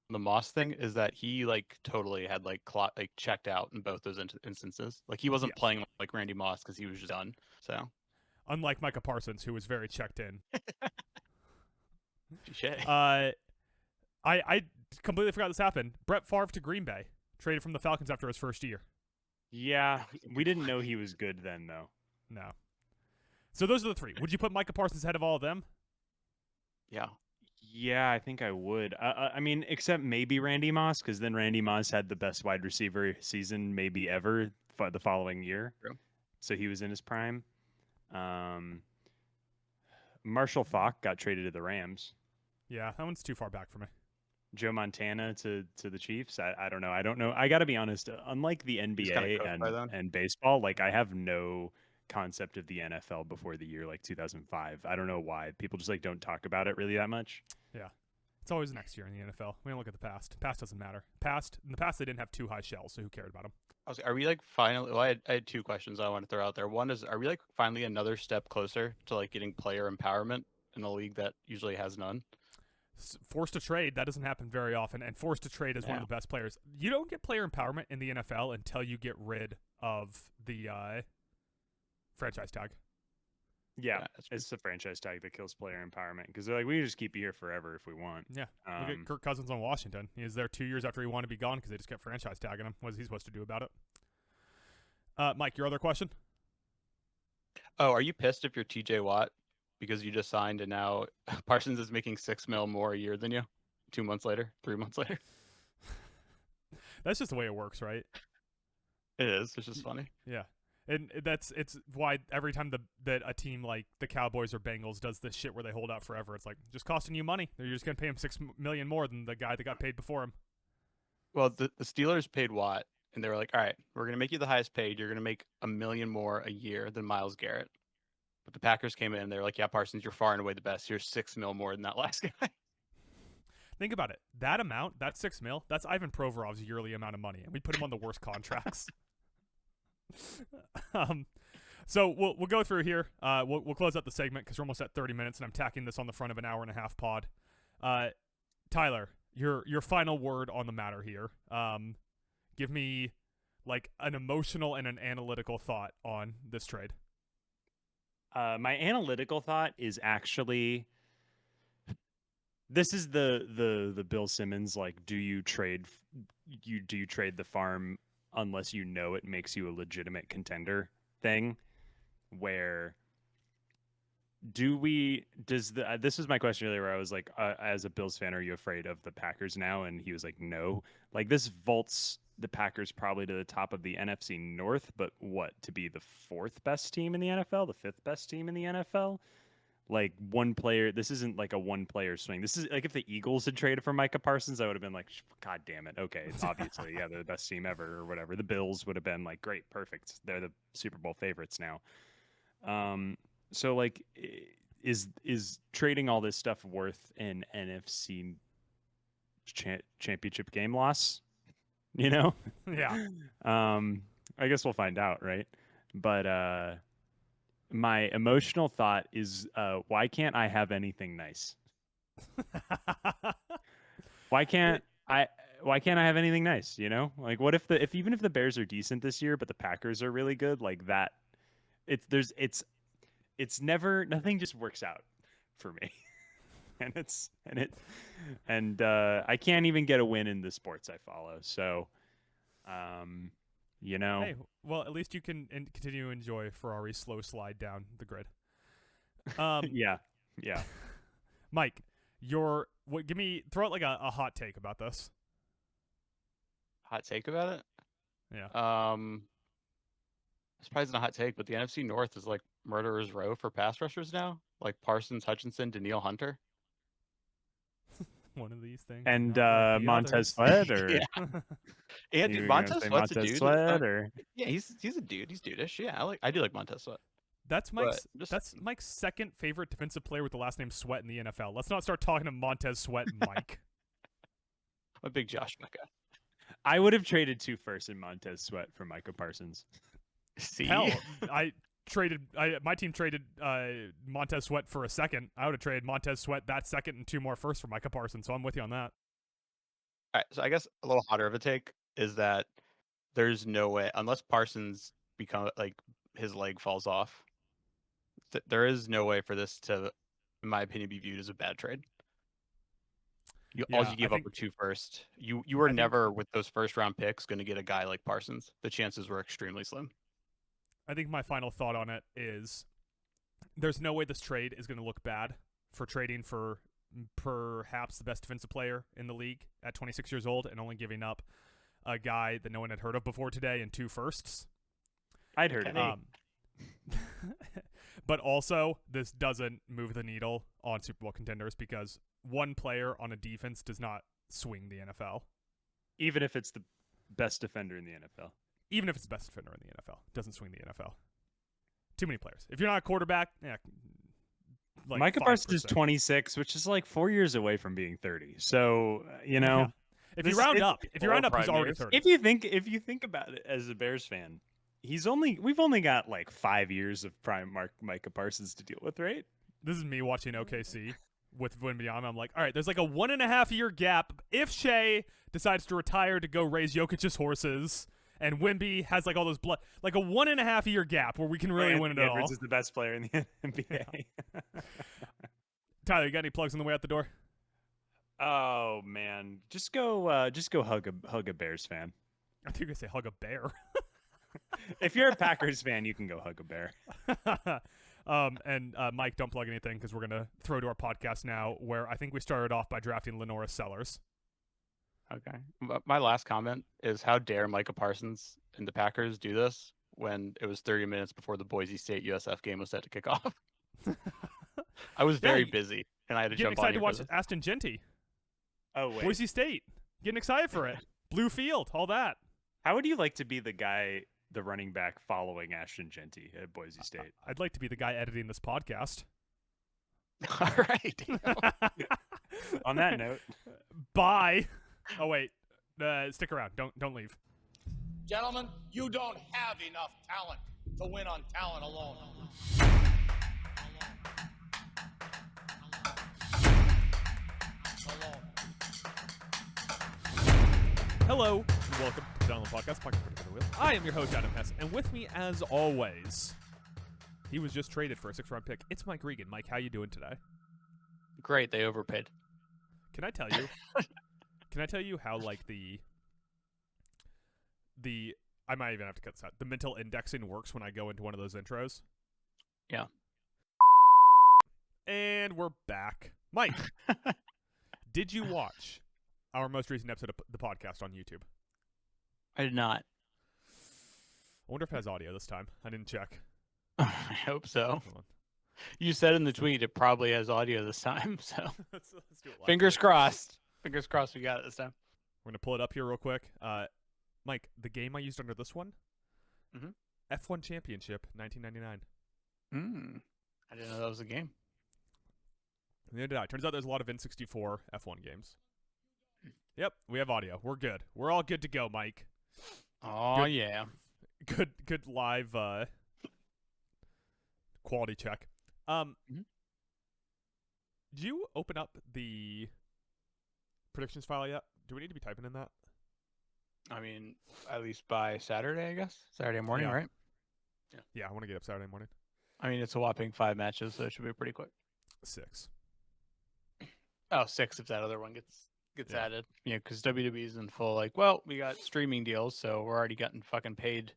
[SPEAKER 3] the Moss thing is that he like totally had like checked out in both those instances. Like he wasn't
[SPEAKER 1] Yes.
[SPEAKER 3] playing like Randy Moss because he was just done. So
[SPEAKER 1] Unlike Micha Parsons, who was very checked in.
[SPEAKER 3] touche.
[SPEAKER 1] I completely forgot this happened. Brett Favre to Green Bay, traded from the Falcons after his first year.
[SPEAKER 2] Yeah, we didn't know he was good then, though.
[SPEAKER 1] No. So those are the three. Would you put Micha Parsons ahead of all of them?
[SPEAKER 3] Yeah.
[SPEAKER 2] Yeah, I think I would. I mean, except maybe Randy Moss, because then Randy Moss had the best wide receiver season maybe ever the following year.
[SPEAKER 3] True.
[SPEAKER 2] So he was in his prime. Marshall Faulk got traded to the Rams.
[SPEAKER 1] Yeah, that one's too far back for me.
[SPEAKER 2] Joe Montana to the Chiefs. I don't know. I don't know. I got to be honest. Unlike the NBA
[SPEAKER 3] cooked by then.
[SPEAKER 2] and baseball, like I have no concept of the NFL before the year like 2005. I don't know why people just like don't talk about it really that much.
[SPEAKER 1] Yeah. It's always next year in the NFL. We don't look at the past. Past doesn't matter. In the past, they didn't have too high shells, so who cared about them?
[SPEAKER 3] Are we like finally? Well, I had two questions I want to throw out there. One is, are we like finally another step closer to like getting player empowerment in a league that usually has none?
[SPEAKER 1] Forced to trade, that doesn't happen very often, and forced to trade is one of the best players. You don't get player empowerment in the NFL until you get rid of the franchise tag.
[SPEAKER 2] Yeah,
[SPEAKER 3] that's true.
[SPEAKER 2] it's the franchise tag that kills player empowerment because they're like, we can just keep you here forever if we want.
[SPEAKER 1] Yeah. Look at Kirk Cousins on Washington. He was there 2 years after he wanted to be gone because they just kept franchise tagging him. What is he supposed to do about it? Mike, your other question?
[SPEAKER 3] Oh, are you pissed if you're TJ Watt because you just signed and now Parsons is making $6 million more a year than you 2 months later, 3 months later?
[SPEAKER 1] That's just the way it works, right?
[SPEAKER 3] It is. It's just funny.
[SPEAKER 1] Yeah. And it's why every time that a team like the Cowboys or Bengals does this shit where they hold out forever, it's like just costing you money. You're just gonna pay him $6 million more than the guy that got paid before him.
[SPEAKER 3] Well, the Steelers paid Watt, and they were like, "All right, we're gonna make you the highest paid. You're gonna make $1 million more a year than Myles Garrett." But the Packers came in, and they were like, "Yeah, Parsons, you're far and away the best. Here's $6 million more than that last guy."
[SPEAKER 1] Think about it. That amount, that $6 million, that's Ivan Provorov's yearly amount of money, and we put him on the worst contracts. So we'll go through here. We'll close out the segment because we're almost at 30 minutes, and I'm tacking this on the front of an hour and a half pod. Tyler, your final word on the matter here. Give me like an emotional and an analytical thought on this trade.
[SPEAKER 2] My analytical thought is actually this is the Bill Simmons like do you trade the farm unless you know it makes you a legitimate contender thing, where this was my question earlier where I was like, as a Bills fan, are you afraid of the Packers now? And he was like, no. Like this vaults the Packers probably to the top of the NFC North, but to be the 4th best team in the NFL, the 5th best team in the NFL? Like one player, this isn't like a one player swing. This is like if the Eagles had traded for Micha Parsons, I would have been like, God damn it. Okay. It's obviously, yeah, they're the best team ever or whatever. The Bills would have been like, great, perfect. They're the Super Bowl favorites now. So like, is trading all this stuff worth an NFC championship game loss? You know?
[SPEAKER 1] Yeah.
[SPEAKER 2] I guess we'll find out. Right. But, my emotional thought is, why can't I have anything nice? Why can't Why can't I have anything nice? You know, like what if even if the Bears are decent this year, but the Packers are really good, like that? It's never nothing just works out for me, and I can't even get a win in the sports I follow. So, you know,
[SPEAKER 1] Hey, well, at least you can continue to enjoy Ferrari's slow slide down the grid.
[SPEAKER 2] yeah.
[SPEAKER 1] Mike, throw out like a hot take about this.
[SPEAKER 3] Hot take about it?
[SPEAKER 1] Yeah.
[SPEAKER 3] It's probably not a hot take, but the NFC North is like murderer's row for pass rushers now. Like Parsons, Hutchinson, Daniil Hunter.
[SPEAKER 1] One of these things.
[SPEAKER 2] And
[SPEAKER 1] not like the
[SPEAKER 2] Montez
[SPEAKER 1] others.
[SPEAKER 2] Sweat, or
[SPEAKER 3] Yeah. And
[SPEAKER 2] you were
[SPEAKER 3] Montez
[SPEAKER 2] gonna say
[SPEAKER 3] Sweat's a
[SPEAKER 2] Montez
[SPEAKER 3] dude.
[SPEAKER 2] Sweat, or
[SPEAKER 3] Yeah, he's a dude. He's dudeish. Yeah, I do like Montez Sweat.
[SPEAKER 1] That's
[SPEAKER 3] But
[SPEAKER 1] Mike's Mike's second favorite defensive player with the last name Sweat in the NFL. Let's not start talking to Montez Sweat and Mike.
[SPEAKER 3] I'm a big Josh Sweat guy.
[SPEAKER 2] I would have traded 2 firsts in Montez Sweat for Micha Parsons.
[SPEAKER 3] See,
[SPEAKER 1] Hell, my team traded Montez Sweat for a second. I would have traded Montez Sweat that second and 2 more firsts for Micha Parsons. So I'm with you on that.
[SPEAKER 3] All right, so I guess a little hotter of a take is that there's no way, unless Parsons his leg falls off, there is no way for this to, in my opinion, be viewed as a bad trade. All you gave up were 2 firsts. You were never with those first round picks going to get a guy like Parsons. The chances were extremely slim.
[SPEAKER 1] I think my final thought on it is there's no way this trade is going to look bad for trading for perhaps the best defensive player in the league at 26 years old and only giving up a guy that no one had heard of before today and 2 firsts.
[SPEAKER 2] I'd heard of it.
[SPEAKER 1] But also, this doesn't move the needle on Super Bowl contenders because one player on a defense does not swing the NFL.
[SPEAKER 2] Even if it's the best defender in the NFL.
[SPEAKER 1] Even if it's the best defender in the NFL, doesn't swing the NFL. Too many players. If you're not a quarterback, like
[SPEAKER 2] Micha
[SPEAKER 1] 5%.
[SPEAKER 2] Parsons is 26, which is like 4 years away from being 30. So you know,
[SPEAKER 1] Yeah. If you round up, he's already 30.
[SPEAKER 2] If you think about it as a Bears fan, we've only got like 5 years of prime Micha Parsons to deal with, right?
[SPEAKER 1] This is me watching OKC with Wembanyama. I'm like, all right, there's like a 1.5 year gap. If Shea decides to retire to go raise Jokic's horses, and Wemby has like all those like a 1.5 year gap where we can really win it all.
[SPEAKER 2] Edwards is the best player in the NBA.
[SPEAKER 1] Yeah. Tyler, you got any plugs on the way out the door?
[SPEAKER 2] Oh man, just go hug a Bears fan.
[SPEAKER 1] I think you were gonna say hug a bear.
[SPEAKER 2] If you're a Packers fan, you can go hug a bear.
[SPEAKER 1] And Mike, don't plug anything because we're gonna throw to our podcast now, where I think we started off by drafting Lenora Sellers.
[SPEAKER 3] Okay. My last comment is, how dare Micha Parsons and the Packers do this when it was 30 minutes before the Boise State USF game was set to kick off? I was very busy, and I had to jump on
[SPEAKER 1] excited
[SPEAKER 3] here
[SPEAKER 1] to watch
[SPEAKER 3] for this.
[SPEAKER 1] Aston Genty.
[SPEAKER 2] Oh wait,
[SPEAKER 1] Boise State. Getting excited for it. Blue field, all that.
[SPEAKER 2] how would you like to be the running back following Ashton Genty at Boise State?
[SPEAKER 1] I'd like to be the guy editing this podcast.
[SPEAKER 3] All right.
[SPEAKER 2] On that note,
[SPEAKER 1] Bye. Oh wait, stick around. Don't leave.
[SPEAKER 4] Gentlemen, you don't have enough talent to win on talent alone.
[SPEAKER 1] Hello, and welcome to Down the Podcast. I am your host, Adam Hess, and with me, as always, he was just traded for a 6th round pick. It's Mike Regan. Mike, how you doing today?
[SPEAKER 3] Great, they overpaid.
[SPEAKER 1] Can I tell you? Can I tell you how like the I might even have to cut this out. The mental indexing works when I go into one of those intros.
[SPEAKER 3] Yeah.
[SPEAKER 1] And we're back. Mike, did you watch our most recent episode of the podcast on YouTube?
[SPEAKER 3] I did not.
[SPEAKER 1] I wonder if it has audio this time. I didn't check.
[SPEAKER 3] I hope so.
[SPEAKER 1] Hold on.
[SPEAKER 3] You said in the tweet it probably has audio this time, so
[SPEAKER 1] let's do it live.
[SPEAKER 3] fingers crossed. Fingers crossed we got it this time.
[SPEAKER 1] We're gonna pull it up here real quick. Mike, the game I used under this one, F1 Championship, 1999.
[SPEAKER 3] I didn't know that was a game.
[SPEAKER 1] Neither did I. Turns out there's a lot of N64 F1 games. Yep, we have audio. We're good. We're all good to go, Mike.
[SPEAKER 3] Oh
[SPEAKER 1] Good.
[SPEAKER 3] yeah.
[SPEAKER 1] Good live quality check. Did you open up the predictions file yet Do we need to be typing in that?
[SPEAKER 3] I mean, at least by Saturday, I guess. Saturday morning,
[SPEAKER 1] Yeah.
[SPEAKER 3] right?
[SPEAKER 1] Yeah, I want to get up Saturday morning.
[SPEAKER 3] I mean, it's a whopping 5 matches, so it should be pretty quick.
[SPEAKER 1] 6.
[SPEAKER 3] Oh, 6 if that other one gets
[SPEAKER 1] Yeah.
[SPEAKER 3] added. You know, because WWE's in full like, well, we got streaming deals, so we're already getting fucking paid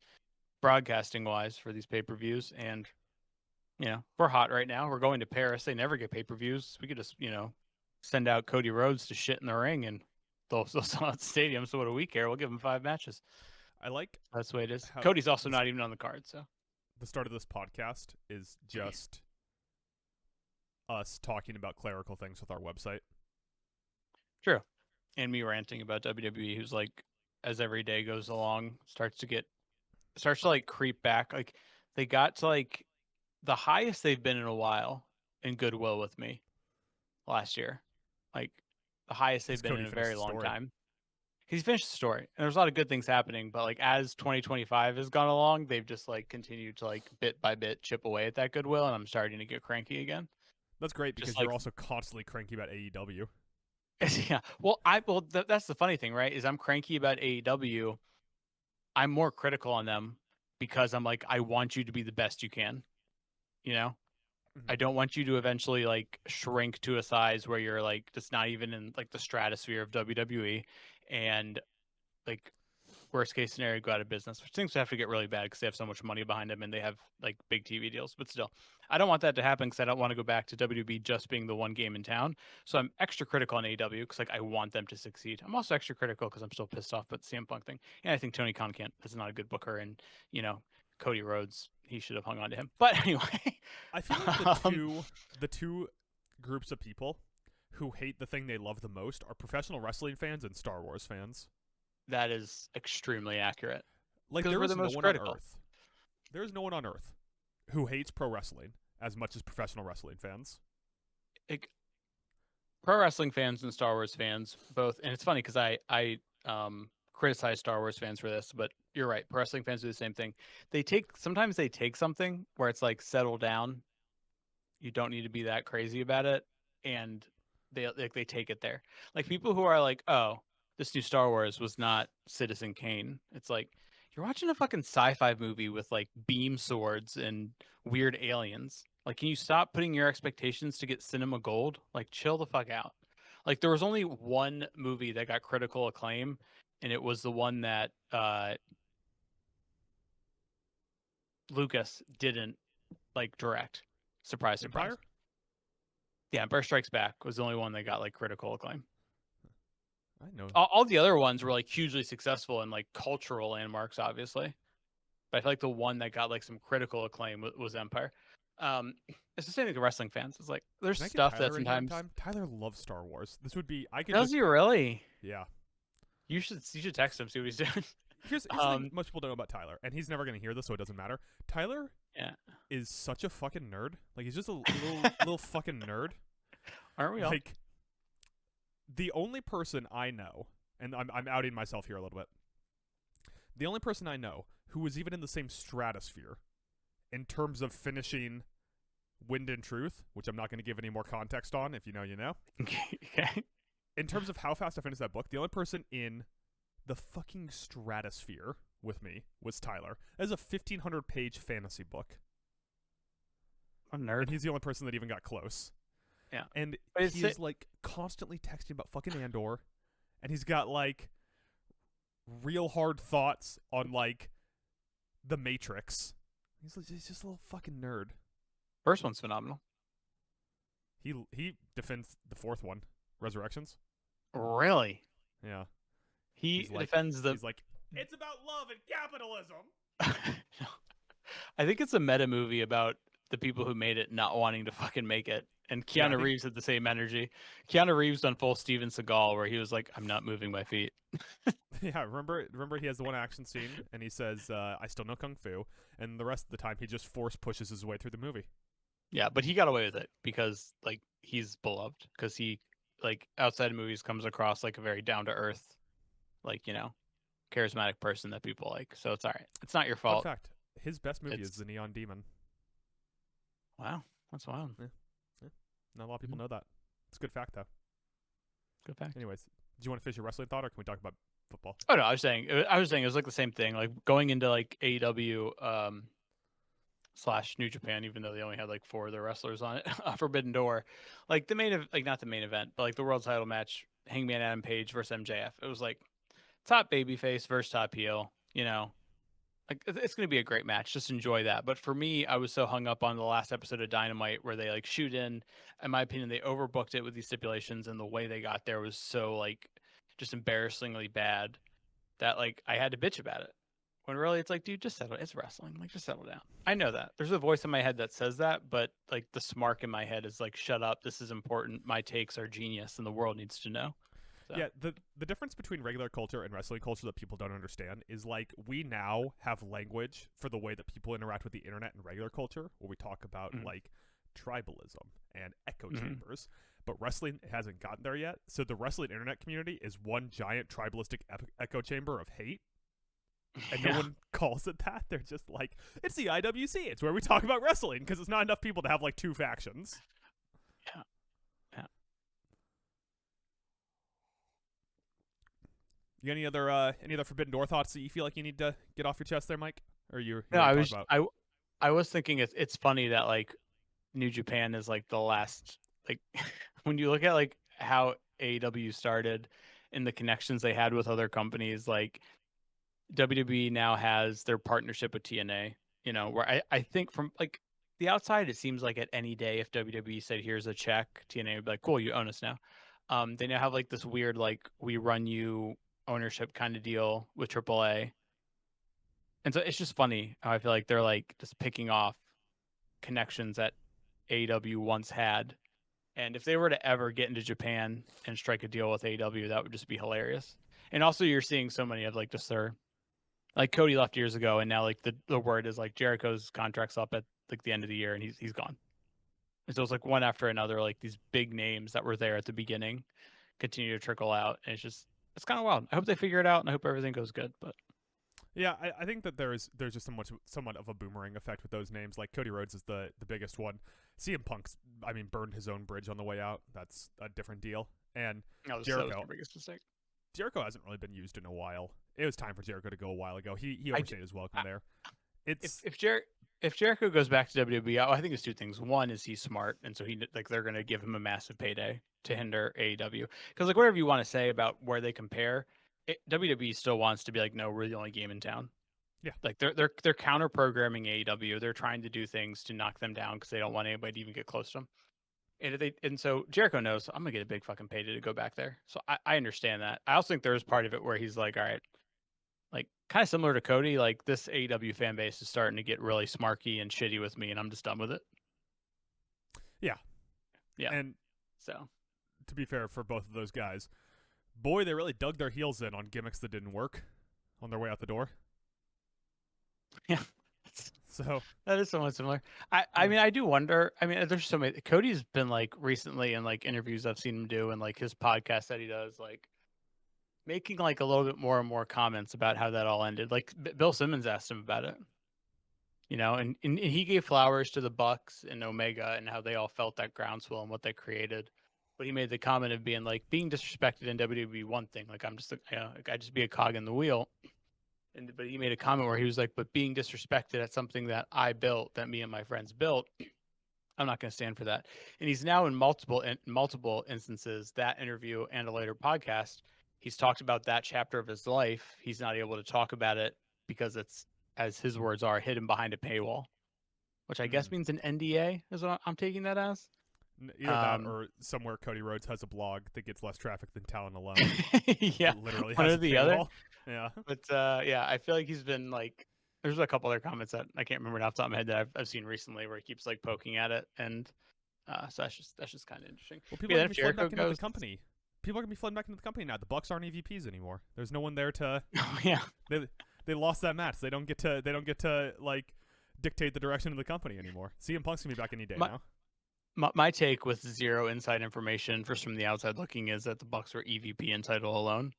[SPEAKER 3] broadcasting wise for these pay-per-views, and you know, we're hot right now. We're going to Paris. They never get pay-per-views. We could just, you know, send out Cody Rhodes to shit in the ring and they'll sell out the stadium. So what do we care? We'll give him 5 matches.
[SPEAKER 1] I like
[SPEAKER 3] That's the way it is.
[SPEAKER 1] how
[SPEAKER 3] Cody's also
[SPEAKER 1] this-
[SPEAKER 3] not even on the card, so
[SPEAKER 1] the start of this podcast is just us talking about clerical things with our website.
[SPEAKER 3] true. And me ranting about WWE, who's like, as every day goes along, starts to like creep back. Like they got to like the highest they've been in a while in goodwill with me last year. Like the highest they've
[SPEAKER 1] Because
[SPEAKER 3] been
[SPEAKER 1] Cody
[SPEAKER 3] in a
[SPEAKER 1] finished
[SPEAKER 3] very
[SPEAKER 1] the
[SPEAKER 3] long
[SPEAKER 1] story.
[SPEAKER 3] time. He's finished the story, and there's a lot of good things happening. But like as 2025 has gone along, they've just like continued to like bit by bit chip away at that goodwill, and I'm starting to get cranky again.
[SPEAKER 1] That's great
[SPEAKER 3] Just
[SPEAKER 1] because
[SPEAKER 3] like-
[SPEAKER 1] you're also constantly cranky about E AEW.
[SPEAKER 3] Yeah, well, that's the funny thing, right? Is I'm cranky about AEW. I'm more critical on them because I'm like, I want you to be the best you can. You know, I
[SPEAKER 1] Mhm.
[SPEAKER 3] don't want you to eventually like shrink to a size where you're like just not even in like the stratosphere of WWE, and like worst case scenario go out of business, which things have to get really bad because they have so much money behind them and they have like big TV deals. But still, I don't want that to happen because I don't want to go back to WB just being the one game in town. So I'm extra critical on AEW because like I want them to succeed. I'm also extra critical because I'm still pissed off about the CM Punk thing, and I think Tony Khan is not a good booker, and you know Cody Rhodes, he should have hung on to him. But anyway,
[SPEAKER 1] I feel like
[SPEAKER 3] Um,
[SPEAKER 1] the two groups of people who hate the thing they love the most are professional wrestling fans and Star Wars fans.
[SPEAKER 3] that is extremely accurate.
[SPEAKER 1] Like
[SPEAKER 3] 'Cause
[SPEAKER 1] there
[SPEAKER 3] we're
[SPEAKER 1] is
[SPEAKER 3] the
[SPEAKER 1] no
[SPEAKER 3] most
[SPEAKER 1] one
[SPEAKER 3] critical.
[SPEAKER 1] on Earth. There is no one on Earth who hates pro wrestling as much as professional wrestling fans.
[SPEAKER 3] Like, pro wrestling fans and Star Wars fans both, and it's funny because I criticize Star Wars fans for this, but you're right. Pro wrestling fans do the same thing. Sometimes they take something where it's like settle down. You don't need to be that crazy about it, and they take it there. Like people who are like, oh, this new Star Wars was not Citizen Kane. It's like you're watching a fucking sci-fi movie with like beam swords and weird aliens. Like, can you stop putting your expectations to get cinema gold? Like, chill the fuck out. Like, there was only one movie that got critical acclaim, and it was the one that Lucas didn't like direct. Surprise, surprise.
[SPEAKER 1] Empire?
[SPEAKER 3] Yeah, Empire Strikes Back was the only one that got like critical acclaim.
[SPEAKER 1] I know.
[SPEAKER 3] All the other ones were like hugely successful and like cultural landmarks, obviously. But I feel like the one that got like some critical acclaim was Empire. It's the same thing with wrestling fans. It's like there's
[SPEAKER 1] Can I get
[SPEAKER 3] stuff
[SPEAKER 1] Tyler
[SPEAKER 3] that
[SPEAKER 1] in here in
[SPEAKER 3] sometimes
[SPEAKER 1] time? Tyler loves Star Wars. This would be I could
[SPEAKER 3] does
[SPEAKER 1] just,
[SPEAKER 3] he really?
[SPEAKER 1] yeah.
[SPEAKER 3] You should text him, see what he's doing.
[SPEAKER 1] Here's the thing most people don't know about Tyler, and he's never gonna hear this, so it doesn't matter. Tyler
[SPEAKER 3] Yeah.
[SPEAKER 1] is such a fucking nerd. Like he's just a little fucking nerd.
[SPEAKER 3] Aren't we all?
[SPEAKER 1] Like the only person I know, and I'm outing myself here a little bit. The only person I know who was even in the same stratosphere in terms of finishing Wind and Truth, which I'm not going to give any more context on. If you know, you know.
[SPEAKER 3] Okay.
[SPEAKER 1] In terms of how fast I finished that book, the only person in the fucking stratosphere with me was Tyler. That is a 1,500-page fantasy book.
[SPEAKER 3] What a nerd.
[SPEAKER 1] And he's the only person that even got close.
[SPEAKER 3] Yeah.
[SPEAKER 1] And
[SPEAKER 3] But it's
[SPEAKER 1] he is like constantly texting about fucking Andor, and he's got like real hard thoughts on like the Matrix. He's just a little fucking nerd.
[SPEAKER 3] First one's phenomenal.
[SPEAKER 1] He defends the fourth one, Resurrections.
[SPEAKER 3] Really?
[SPEAKER 1] Yeah.
[SPEAKER 3] He
[SPEAKER 1] He's like-
[SPEAKER 3] defends the
[SPEAKER 1] He's like, it's about love and capitalism.
[SPEAKER 3] No. I think it's a meta movie about the people who made it not wanting to fucking make it. And
[SPEAKER 1] Yeah, I
[SPEAKER 3] Keanu
[SPEAKER 1] think-
[SPEAKER 3] Reeves had the same energy. Keanu Reeves done full Steven Seagal where he was like, I'm not moving my feet.
[SPEAKER 1] Yeah, remember he has the one action scene and he says, I still know Kung Fu, and the rest of the time he just force pushes his way through the movie.
[SPEAKER 3] Yeah, but he got away with it because like he's beloved because he like outside of movies comes across like a very down to earth, like, you know, charismatic person that people like. So it's all right. It's not your
[SPEAKER 1] Fun
[SPEAKER 3] fault.
[SPEAKER 1] fact, his best movie is
[SPEAKER 3] It's-
[SPEAKER 1] The Neon Demon.
[SPEAKER 3] Wow, that's wild.
[SPEAKER 1] Not a lot of people know that. It's a good fact though.
[SPEAKER 3] Good fact.
[SPEAKER 1] Anyways, you want to finish your wrestling thought, or can we talk about football?
[SPEAKER 3] Oh no, I was saying it was like the same thing. Like going into like AEW / New Japan, even though they only had like 4 of their wrestlers on it, Forbidden Door, like like not the main event, but like the world title match, Hangman Adam Page versus MJF. It was like top babyface versus top heel. Like it's going to be a great match. Just enjoy that. But for me, I was so hung up on the last episode of Dynamite where they like shoot in my opinion, they overbooked it with these stipulations, and the way they got there was so like just embarrassingly bad that like I had to bitch about it. When really it's like, dude, just settle. It's wrestling. Like, just settle down. I know that. There's a voice in my head that says that, but like the smark in my head is like, shut up. This is important. My takes are genius, and the world needs to know. So.
[SPEAKER 1] Yeah, the difference between regular culture and wrestling culture that people don't understand is like we now have language for the way that people interact with the internet and regular culture, where we talk about like tribalism and echo chambers. But wrestling hasn't gotten there yet. So the wrestling internet community is one giant tribalistic echo chamber of hate. And no one calls it that. They're just like, it's the IWC. It's where we talk about wrestling, because it's not enough people to have like 2 factions.
[SPEAKER 3] Yeah.
[SPEAKER 1] You got any other Forbidden Door thoughts that you feel like you need to get off your chest there, Mike? Or you
[SPEAKER 3] No, I was thinking it's funny that like New Japan is like the last, like when you look at like how AEW started and the connections they had with other companies, like WWE now has their partnership with TNA, where I think from like the outside, it seems like at any day, if WWE said, here's a check, TNA would be like, cool, you own us now. They now have like this weird, like we run you ownership kind of deal with AAA. And so it's just funny how I feel like they're like just picking off connections that AEW once had. And if they were to ever get into Japan and strike a deal with AEW, that would just be hilarious. And also you're seeing so many of like just their, like Cody left years ago, and now like the word is like Jericho's contract's up at like the end of the year and he's gone. And so it's like one after another, like these big names that were there at the beginning continue to trickle out. And it's kind of wild. I hope they figure it out, and I hope everything goes good. But
[SPEAKER 1] yeah, I think that there's just somewhat of a boomerang effect with those names. Like Cody Rhodes is the biggest one. CM Punk's, burned his own bridge on the way out. That's a different deal. And Jericho,
[SPEAKER 3] that was the biggest mistake.
[SPEAKER 1] Jericho hasn't really been used in a while. It was time for Jericho to go a while ago. He overstayed his welcome there. It's
[SPEAKER 3] if Jericho goes back to WWE, I think it's 2 things. One is he's smart, and so they're going to give him a massive payday to hinder AEW. Because like whatever you want to say about where they compare, WWE still wants to be like, no, we're the only game in town.
[SPEAKER 1] Yeah,
[SPEAKER 3] like they're counter programming AEW. They're trying to do things to knock them down because they don't want anybody to even get close to them. And so Jericho knows I'm gonna get a big fucking payday to go back there. So I understand that. I also think there's part of it where he's like, all right, like kind of similar to Cody, like this AEW fan base is starting to get really smarky and shitty with me, and I'm just done with it.
[SPEAKER 1] Yeah. And
[SPEAKER 3] so
[SPEAKER 1] to be fair for both of those guys, boy, they really dug their heels in on gimmicks that didn't work on their way out the door.
[SPEAKER 3] Yeah.
[SPEAKER 1] So
[SPEAKER 3] that is somewhat similar. I mean, I do wonder. I mean, there's so many. Cody's been like recently in like interviews I've seen him do, and like his podcast that he does, like making like a little bit more and more comments about how that all ended. Like Bill Simmons asked him about it, and he gave flowers to the Bucks and Omega and how they all felt that groundswell and what they created. But he made the comment of being like being disrespected in WWE one thing. Like I'm just I just be a cog in the wheel. But he made a comment where he was like, but being disrespected at something that I built, that me and my friends built, I'm not going to stand for that. And he's now in multiple instances, that interview and a later podcast, he's talked about that chapter of his life. He's not able to talk about it because it's, as his words are, hidden behind a paywall, which I guess means an NDA is what I'm taking that as.
[SPEAKER 1] Either that or somewhere Cody Rhodes has a blog that gets less traffic than Talon alone.
[SPEAKER 3] Yeah,
[SPEAKER 1] literally
[SPEAKER 3] one
[SPEAKER 1] has
[SPEAKER 3] or the other.
[SPEAKER 1] Yeah,
[SPEAKER 3] but yeah, I feel like he's been like. There's a couple other comments that I can't remember off the top of my head that I've seen recently where he keeps like poking at it, and so that's just kind of interesting.
[SPEAKER 1] Well, people are gonna be flooding back into the company. People are gonna be flooding back into the company now. The Bucks aren't EVPs anymore. There's no one there to.
[SPEAKER 3] Oh yeah.
[SPEAKER 1] They lost that match. They don't get to like dictate the direction of the company anymore. CM Punk's gonna be back any day now.
[SPEAKER 3] My take with zero inside information, just from the outside looking, is that the Bucks were EVP in title alone.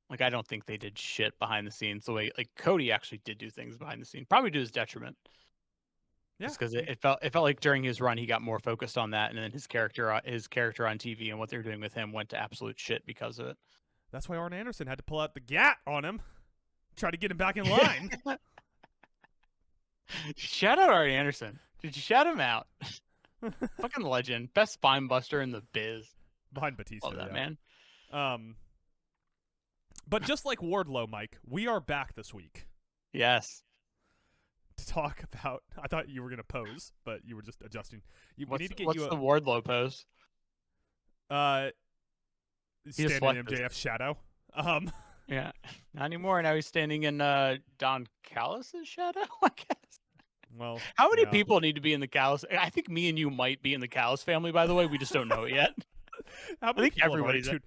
[SPEAKER 3] Like I don't think they did shit behind the scenes the way like Cody actually did do things behind the scenes, probably to his detriment. Yeah, just because it felt like during his run he got more focused on that, and then his character on TV and what they were doing with him went to absolute shit because of it.
[SPEAKER 1] That's why Arn Anderson had to pull out the gat on him, try to get him back in line.
[SPEAKER 3] Shout out Arn Anderson. Did you shout him out? Fucking legend. Best spine buster in the biz.
[SPEAKER 1] Behind Batista,
[SPEAKER 3] Love that,
[SPEAKER 1] yeah.
[SPEAKER 3] man.
[SPEAKER 1] But just like Wardlow, Mike, we are back this week
[SPEAKER 3] Yes.
[SPEAKER 1] to talk about. I thought you were gonna pose, but you were just adjusting. We need to get
[SPEAKER 3] What's
[SPEAKER 1] you
[SPEAKER 3] the Wardlow pose?
[SPEAKER 1] standing
[SPEAKER 3] left
[SPEAKER 1] in
[SPEAKER 3] this.
[SPEAKER 1] MJF's shadow.
[SPEAKER 3] Yeah. Not anymore. Now he's standing in Don Callis' shadow, I guess.
[SPEAKER 1] Well,
[SPEAKER 3] How many
[SPEAKER 1] yeah.
[SPEAKER 3] people need to be in the Callis? I think me and you might be in the Callis family, by the way. We just don't know it yet.
[SPEAKER 1] How many
[SPEAKER 3] think
[SPEAKER 1] people have already
[SPEAKER 3] everybody's in-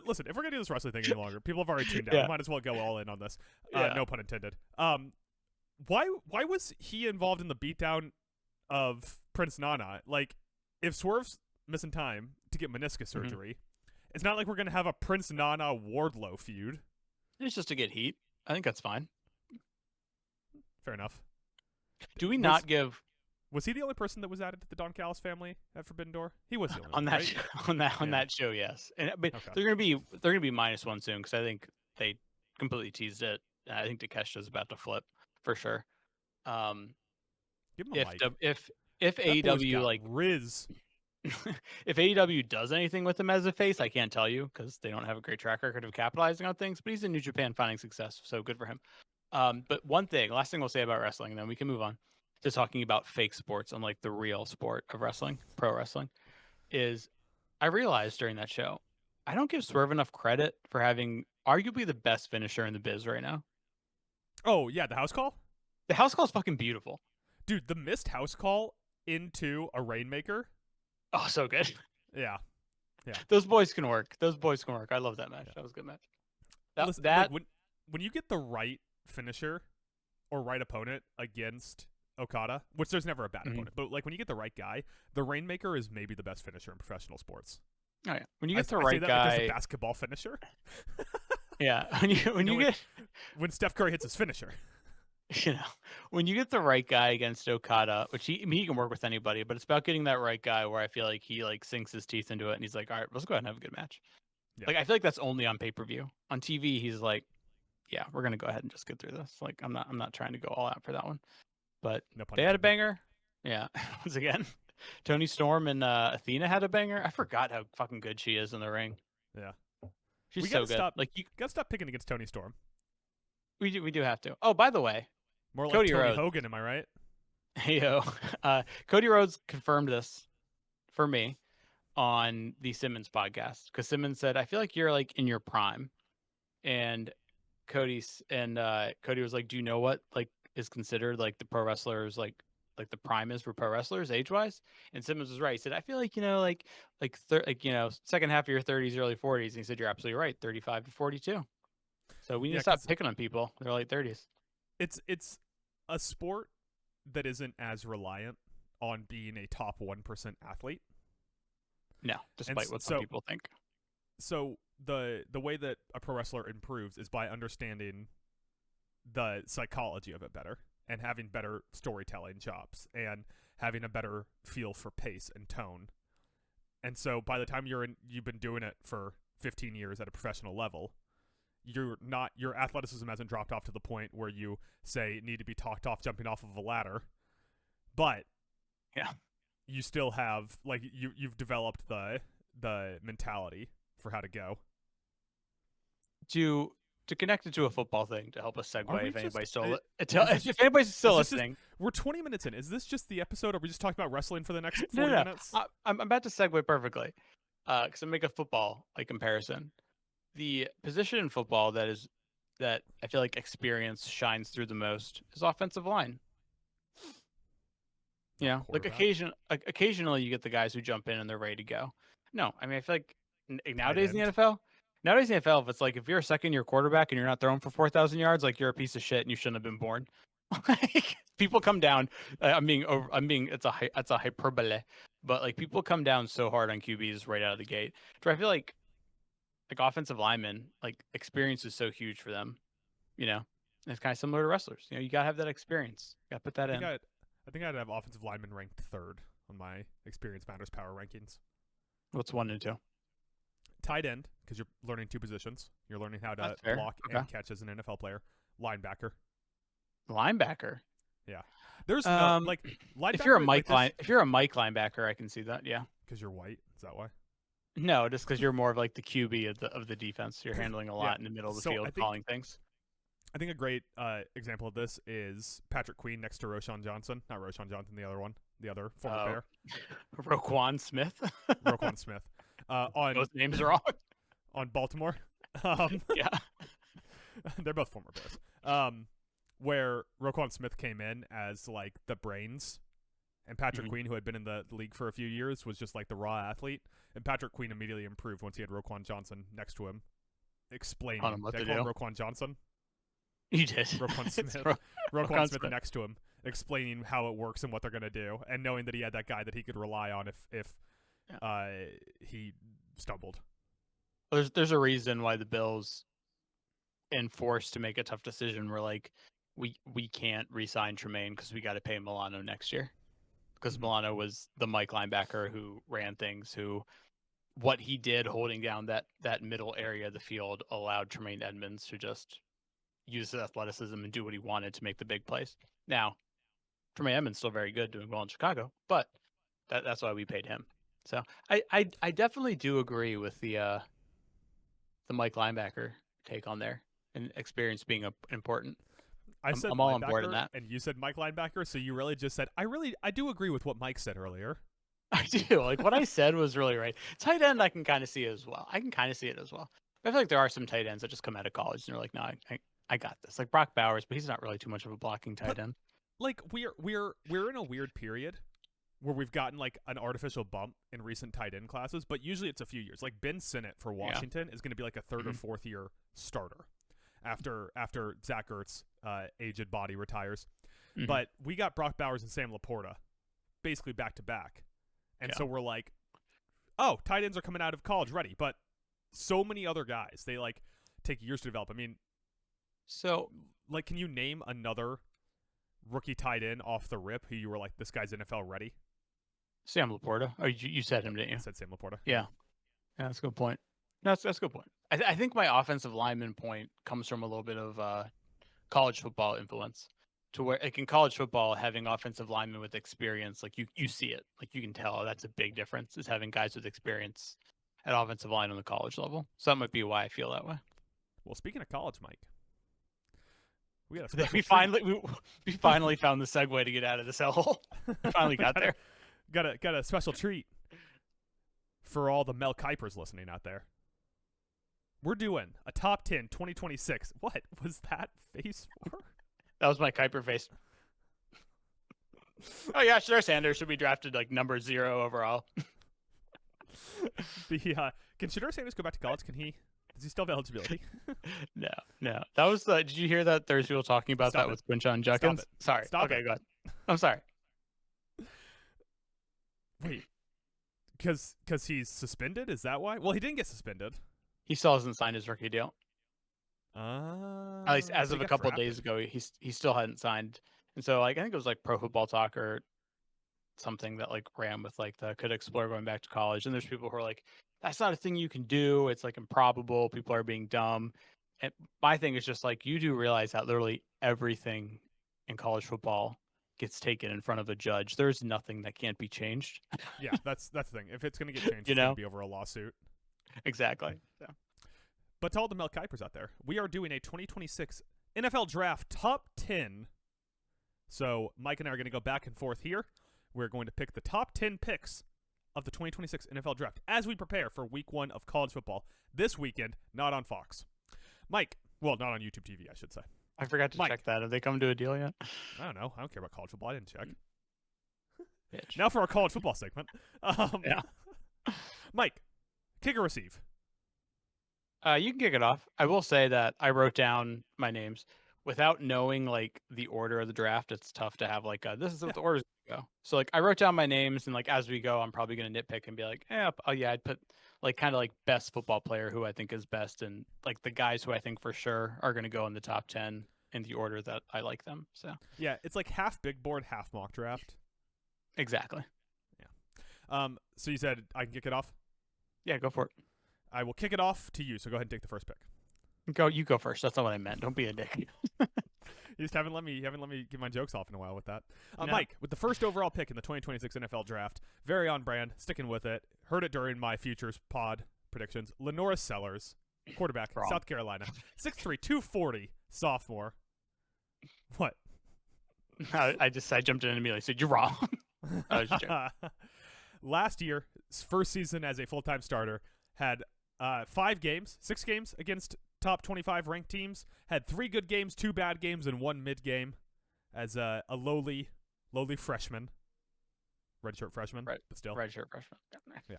[SPEAKER 1] Listen, if we're gonna do this wrestling thing any longer, people have already tuned out.
[SPEAKER 3] Yeah.
[SPEAKER 1] We might as well go all in on this.
[SPEAKER 3] Yeah.
[SPEAKER 1] No pun intended. Why was he involved in the beatdown of Prince Nana? Like, if Swerve's missing time to get meniscus surgery, it's not like we're gonna have a Prince Nana Wardlow feud.
[SPEAKER 3] It's just to get heat. I think that's fine.
[SPEAKER 1] Fair enough.
[SPEAKER 3] Do we not give
[SPEAKER 1] Was he the only person that was added to the Don Callis family at Forbidden Door? He was the only
[SPEAKER 3] on
[SPEAKER 1] one,
[SPEAKER 3] that
[SPEAKER 1] right?
[SPEAKER 3] show, on
[SPEAKER 1] Yeah.
[SPEAKER 3] that show? Yes, but
[SPEAKER 1] Okay.
[SPEAKER 3] they're gonna be -1 soon because I think they completely teased it. I think Takeshita's about to flip for sure.
[SPEAKER 1] Give him a mic.
[SPEAKER 3] If
[SPEAKER 1] That boy's
[SPEAKER 3] AEW
[SPEAKER 1] got
[SPEAKER 3] like
[SPEAKER 1] Riz.
[SPEAKER 3] if AEW does anything with him as a face, I can't tell you because they don't have a great track record of capitalizing on things. But he's in New Japan finding success, so good for him. But last thing we'll say about wrestling, and then we can move on to talking about fake sports, unlike the real sport of wrestling, pro wrestling, is I realized during that show, I don't give Swerve enough credit for having arguably the best finisher in the biz right now.
[SPEAKER 1] Oh yeah, the house call.
[SPEAKER 3] The house call is fucking beautiful.
[SPEAKER 1] Dude, the missed house call into a Rainmaker.
[SPEAKER 3] Oh, so good.
[SPEAKER 1] Yeah.
[SPEAKER 3] Those boys can work. I love that match.
[SPEAKER 1] Yeah.
[SPEAKER 3] That was a good match.
[SPEAKER 1] Listen, like, when you get the right finisher or right opponent against Okada, which there's never a bad opponent, but like when you get the right guy, the Rainmaker is maybe the best finisher in professional sports.
[SPEAKER 3] Oh yeah, when you get the
[SPEAKER 1] I say
[SPEAKER 3] right
[SPEAKER 1] that like there's
[SPEAKER 3] guy.
[SPEAKER 1] a basketball finisher.
[SPEAKER 3] Yeah, when you get
[SPEAKER 1] when Steph Curry hits his finisher.
[SPEAKER 3] when you get the right guy against Okada, which he can work with anybody, but it's about getting that right guy where I feel like he like sinks his teeth into it and he's like, all right, let's go ahead and have a good match.
[SPEAKER 1] Yeah.
[SPEAKER 3] Like I feel like that's only on pay-per-view. On TV, he's like, yeah, we're gonna go ahead and just get through this. Like I'm not trying to go all out for that one. But
[SPEAKER 1] No pun
[SPEAKER 3] they had a
[SPEAKER 1] intended.
[SPEAKER 3] banger. Yeah, once again, Tony Storm and Athena had a banger. I forgot how fucking good she is in the ring.
[SPEAKER 1] Yeah.
[SPEAKER 3] She's
[SPEAKER 1] We
[SPEAKER 3] so
[SPEAKER 1] gotta
[SPEAKER 3] good.
[SPEAKER 1] stop-
[SPEAKER 3] Like
[SPEAKER 1] Gotta stop picking against Tony Storm.
[SPEAKER 3] we do have to. Oh, by the way,
[SPEAKER 1] More like
[SPEAKER 3] Cody
[SPEAKER 1] Tony
[SPEAKER 3] Rhodes.
[SPEAKER 1] Hogan, am I right?
[SPEAKER 3] Heyo. Cody Rhodes confirmed this for me on the Simmons podcast because Simmons said, I feel like you're like in your prime. And Cody was like, do you know what like is considered like the pro wrestlers like the prime is for pro wrestlers age wise? And Simmons was right. He said, I feel like, second half of your 30s, early 40s. And he said, you're absolutely right. 35 to 42. So we need
[SPEAKER 1] Yeah,
[SPEAKER 3] to stop
[SPEAKER 1] 'cause-
[SPEAKER 3] picking on people. They're late 30s.
[SPEAKER 1] It's a sport that isn't as reliant on being a top 1% athlete.
[SPEAKER 3] No, despite what some
[SPEAKER 1] so-
[SPEAKER 3] people think.
[SPEAKER 1] So the way that a pro wrestler improves is by understanding the psychology of it better and having better storytelling chops and having a better feel for pace and tone. And so by the time you've been doing it for 15 years at a professional level, your athleticism hasn't dropped off to the point where you say need to be talked off jumping off of a ladder, but
[SPEAKER 3] Yeah.
[SPEAKER 1] you still have like you've developed the mentality for how to go.
[SPEAKER 3] To connect it to a football thing to help us segue
[SPEAKER 1] we
[SPEAKER 3] if
[SPEAKER 1] just-
[SPEAKER 3] anybody's still
[SPEAKER 1] is
[SPEAKER 3] if anybody's still
[SPEAKER 1] this just-
[SPEAKER 3] listening.
[SPEAKER 1] We're 20 minutes in. Is this just the episode, or are we just talking about wrestling for the next 40
[SPEAKER 3] No.
[SPEAKER 1] minutes?
[SPEAKER 3] I'm about to segue perfectly because I make a football like comparison. The position in football that I feel like experience shines through the most is offensive line. You know, like
[SPEAKER 1] Quarterback.
[SPEAKER 3] occasionally you get the guys who jump in and they're ready to go. No, I mean I feel like nowadays in
[SPEAKER 1] end.
[SPEAKER 3] the NFL, if you're a second-year quarterback and you're not throwing for 4,000 yards, like you're a piece of shit and you shouldn't have been born. Like people come down. It's a hyperbole, but like people come down so hard on QBs right out of the gate. Do I feel like offensive linemen, like experience is so huge for them. You know, and it's kind of similar to wrestlers. You know, you gotta have that experience. You gotta put that in.
[SPEAKER 1] I think I'd have offensive lineman ranked third on my experience matters power rankings.
[SPEAKER 3] What's 1 and 2?
[SPEAKER 1] tight end because you're learning two positions. You're learning how to
[SPEAKER 3] That's fair.
[SPEAKER 1] block
[SPEAKER 3] Okay.
[SPEAKER 1] and catch as an NFL player. Linebacker.
[SPEAKER 3] Linebacker.
[SPEAKER 1] There's no
[SPEAKER 3] Um,
[SPEAKER 1] like linebacker.
[SPEAKER 3] If you're a Mike if you're a Mike linebacker, I can see that. Yeah.
[SPEAKER 1] because you're white. Is that why?
[SPEAKER 3] No, just because you're more of like the QB of the defense. You're handling a lot in the middle of the
[SPEAKER 1] So I
[SPEAKER 3] field,
[SPEAKER 1] think-
[SPEAKER 3] calling things.
[SPEAKER 1] I think a great example of this is Patrick Queen next to Roschon Johnson. Not Roschon Johnson, the other one, the other former Bear,
[SPEAKER 3] Roquan Smith.
[SPEAKER 1] Roquan Smith. On
[SPEAKER 3] Those names are wrong.
[SPEAKER 1] on Baltimore.
[SPEAKER 3] Yeah.
[SPEAKER 1] They're both former Bears. Where Roquan Smith came in as like the brains, and Patrick
[SPEAKER 3] Mhm.
[SPEAKER 1] Queen, who had been in the league for a few years, was just like the raw athlete. And Patrick Queen immediately improved once he had Roquan Johnson next to him, explaining.
[SPEAKER 3] Telling him what
[SPEAKER 1] They
[SPEAKER 3] to
[SPEAKER 1] call him
[SPEAKER 3] do.
[SPEAKER 1] Roquan Johnson.
[SPEAKER 3] You did.
[SPEAKER 1] Roquan
[SPEAKER 3] It's
[SPEAKER 1] Smith.
[SPEAKER 3] Ro-
[SPEAKER 1] Roquan
[SPEAKER 3] Roquan
[SPEAKER 1] Smith
[SPEAKER 3] Smith.
[SPEAKER 1] next to him, explaining how it works and what they're gonna do, and knowing that he had that guy that he could rely on if he stumbled.
[SPEAKER 3] There's a reason why the Bills enforced to make a tough decision. We're like, we can't re-sign Tremaine because we got to pay Milano next year, because
[SPEAKER 1] Mhm.
[SPEAKER 3] Milano was the Mike linebacker who ran things, who what he did holding down that middle area of the field allowed Tremaine Edmonds to just use his athleticism and do what he wanted to make the big plays. Now, Tremaine Edmonds still very good, doing well in Chicago, but that's why we paid him. So I definitely do agree with the Mike linebacker take on there, and experience being important. I'm all on board in
[SPEAKER 1] linebacker,
[SPEAKER 3] that.
[SPEAKER 1] and you said Mike linebacker, so you really just said I do agree with what Mike said earlier.
[SPEAKER 3] I do. Like what I said was really right. Tight end, I can kind of see it as well. I can kind of see it as well. I feel like there are some tight ends that just come out of college and they're like, no, I got this. Like Brock Bowers, but he's not really too much of a blocking tight end.
[SPEAKER 1] Like we're in a weird period where we've gotten like an artificial bump in recent tight end classes, but usually it's a few years. Like Ben Sinnott for Washington is going to be like a third or fourth year starter after Zach Ertz aged body retires.
[SPEAKER 3] Mhm.
[SPEAKER 1] But we got Brock Bowers and Sam Laporta basically back to back. And so we're like, oh, tight ends are coming out of college ready. But so many other guys, they like take years to develop. I mean,
[SPEAKER 3] So
[SPEAKER 1] like, can you name another rookie tight end off the rip who you were like, this guy's NFL ready?
[SPEAKER 3] Sam Laporta. Oh, you said him, didn't you?
[SPEAKER 1] I said Sam Laporta.
[SPEAKER 3] Yeah, that's a good point. No, that's a good point. I think my offensive lineman point comes from a little bit of college football influence, to where like in college football, having offensive linemen with experience, like you see it, like you can tell that's a big difference, is having guys with experience at offensive line on the college level. So that might be why I feel that way.
[SPEAKER 1] Well, speaking of college, Mike, we got a
[SPEAKER 3] We
[SPEAKER 1] special
[SPEAKER 3] we finally found the segue to get out of this hellhole. We finally got there.
[SPEAKER 1] Got a special treat for all the Mel Kuypers listening out there. We're doing a top 10 2026. What was that face for?
[SPEAKER 3] That was my Kuiper face. Oh yeah, Shedeur Sanders should be drafted like number 0 overall.
[SPEAKER 1] Can Shedeur Sanders go back to college? Does he still have eligibility?
[SPEAKER 3] No. That was did you hear that there's people talking about
[SPEAKER 1] Stop
[SPEAKER 3] that
[SPEAKER 1] it.
[SPEAKER 3] with Quinshon
[SPEAKER 1] Stop
[SPEAKER 3] Judkins?
[SPEAKER 1] it.
[SPEAKER 3] Sorry.
[SPEAKER 1] Stop
[SPEAKER 3] Okay,
[SPEAKER 1] it.
[SPEAKER 3] go ahead. I'm sorry.
[SPEAKER 1] Wait, because he's suspended? Is that why? Well, he didn't get suspended.
[SPEAKER 3] He still hasn't signed his rookie deal. At least as
[SPEAKER 1] but
[SPEAKER 3] of
[SPEAKER 1] he
[SPEAKER 3] a
[SPEAKER 1] got
[SPEAKER 3] couple
[SPEAKER 1] drafted.
[SPEAKER 3] days ago, he still hadn't signed. And so like I think it was like Pro Football Talk or something that like ran with like the could explore going back to college. And there's people who are like, that's not a thing you can do. It's like improbable. People are being dumb. And my thing is just like, you do realize that literally everything in college football gets taken in front of a judge. There's nothing that can't be changed.
[SPEAKER 1] Yeah, that's the thing. If it's gonna get changed,
[SPEAKER 3] You
[SPEAKER 1] it's gonna
[SPEAKER 3] know?
[SPEAKER 1] be over a lawsuit.
[SPEAKER 3] Exactly. So.
[SPEAKER 1] But to all the Mel Kuypers out there, we are doing a 2026 NFL Draft Top 10. So Mike and I are going to go back and forth here. We're going to pick the top 10 picks of the 2026 NFL Draft as we prepare for Week 1 of college football this weekend, not on Fox. Mike, well, not on YouTube TV, I should say.
[SPEAKER 3] I forgot to
[SPEAKER 1] Mike.
[SPEAKER 3] check that. Have they come to a deal yet?
[SPEAKER 1] I don't know. I don't care about college football. I didn't check.
[SPEAKER 3] Bitch.
[SPEAKER 1] Now for our college football segment.
[SPEAKER 3] Yeah.
[SPEAKER 1] Mike, kick or receive?
[SPEAKER 3] You can kick it off. I will say that I wrote down my names without knowing like the order of the draft. It's tough to have like this is what the order's gonna go. So like I wrote down my names, and like as we go, I'm probably gonna nitpick and be like, oh yeah, I'd put like kind of like best football player who I think is best, and like the guys who I think for sure are gonna go in the top 10 in the order that I like them. So
[SPEAKER 1] Yeah, it's like half big board, half mock draft.
[SPEAKER 3] exactly.
[SPEAKER 1] So you said I can kick it off?
[SPEAKER 3] Yeah, go for it.
[SPEAKER 1] I will kick it off to you. So go ahead and take the first pick.
[SPEAKER 3] You go first. That's not what I meant. Don't be a dick.
[SPEAKER 1] You just haven't let me get my jokes off in a while with that.
[SPEAKER 3] No.
[SPEAKER 1] Mike, with the first overall pick in the 2026 NFL Draft, very on brand, sticking with it. Heard it during my futures pod predictions. Lenoris Sellers, quarterback,
[SPEAKER 3] Wrong.
[SPEAKER 1] South Carolina, 6'3", 240, sophomore. What?
[SPEAKER 3] I jumped in and immediately said you're wrong. I was joking.
[SPEAKER 1] Last year, first season as a full-time starter, had 6 games against top 25 ranked teams, had 3 good games, 2 bad games, and 1 mid game as a lowly freshman. Redshirt freshman,
[SPEAKER 3] Right.
[SPEAKER 1] but still.
[SPEAKER 3] Redshirt freshman.
[SPEAKER 1] Yeah.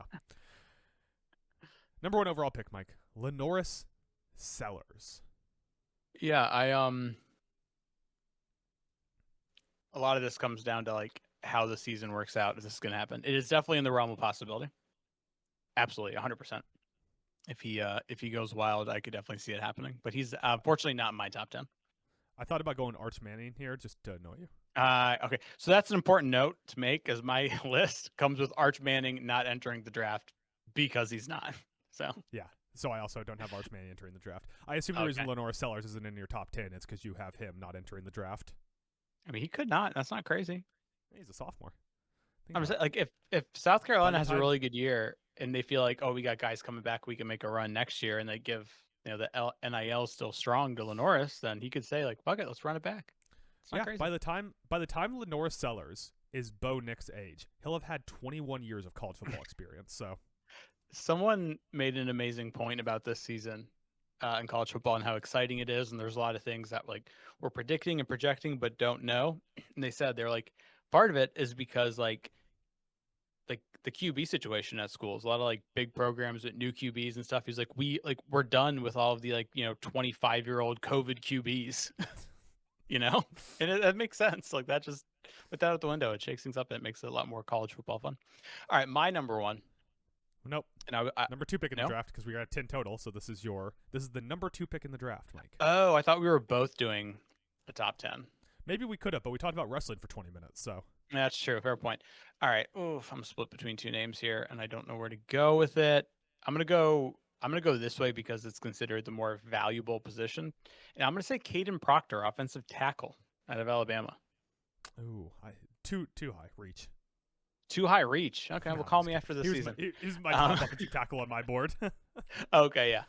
[SPEAKER 1] Number 1 overall pick, Mike. Lenoris Sellers.
[SPEAKER 3] Yeah, a lot of this comes down to like how the season works out. If this is going to happen, it is definitely in the realm of possibility. Absolutely, 100%. If he goes wild, I could definitely see it happening. But he's unfortunately not in my top 10.
[SPEAKER 1] I thought about going Arch Manning here just to annoy you.
[SPEAKER 3] Okay, so that's an important note to make, as my list comes with Arch Manning not entering the draft because he's not. So
[SPEAKER 1] Yeah. So I also don't have Arch Manning entering the draft. I assume the reason Lenoris Sellers isn't in your top 10 is because you have him not entering the draft.
[SPEAKER 3] I mean, he could not. That's not crazy.
[SPEAKER 1] He's a sophomore.
[SPEAKER 3] I'm saying, like, if South Carolina has a
[SPEAKER 1] time-
[SPEAKER 3] really good year and they feel like, oh, we got guys coming back, we can make a run next year, and they give the NIL still strong to Lenoris, then he could say like, fuck it, let's run it back. It's not crazy.
[SPEAKER 1] By the time Lenoris Sellers is Bo Nix's age, he'll have had 21 years of college football experience. So
[SPEAKER 3] Someone made an amazing point about this season in college football and how exciting it is, and there's a lot of things that like we're predicting and projecting but don't know. And they said they're like, part of it is because like the QB situation at schools, a lot of like big programs with new QBs and stuff. He's like, we're done with all of the 25-year-old COVID QBs, and that makes sense. Like that just put that out the window. It shakes things up and it makes it a lot more college football fun. All right, my number 1.
[SPEAKER 1] Nope.
[SPEAKER 3] And I
[SPEAKER 1] Number 2 pick in
[SPEAKER 3] no?
[SPEAKER 1] the draft because we got 10 total. So this is the number 2 pick in the draft, Mike.
[SPEAKER 3] Oh, I thought we were both doing the top 10.
[SPEAKER 1] Maybe we could have, but we talked about wrestling for 20 minutes. So
[SPEAKER 3] That's true. Fair point. All right. Oof, I'm split between 2 names here, and I don't know where to go with it. I'm gonna go this way because it's considered the more valuable position, and I'm gonna say Caden Proctor, offensive tackle out of Alabama.
[SPEAKER 1] ooh, too high reach.
[SPEAKER 3] Too high reach. Okay,
[SPEAKER 1] No,
[SPEAKER 3] well, call
[SPEAKER 1] I'm
[SPEAKER 3] me
[SPEAKER 1] just
[SPEAKER 3] after the
[SPEAKER 1] kidding.
[SPEAKER 3] season.
[SPEAKER 1] He's my top offensive tackle on my board.
[SPEAKER 3] Okay, yeah.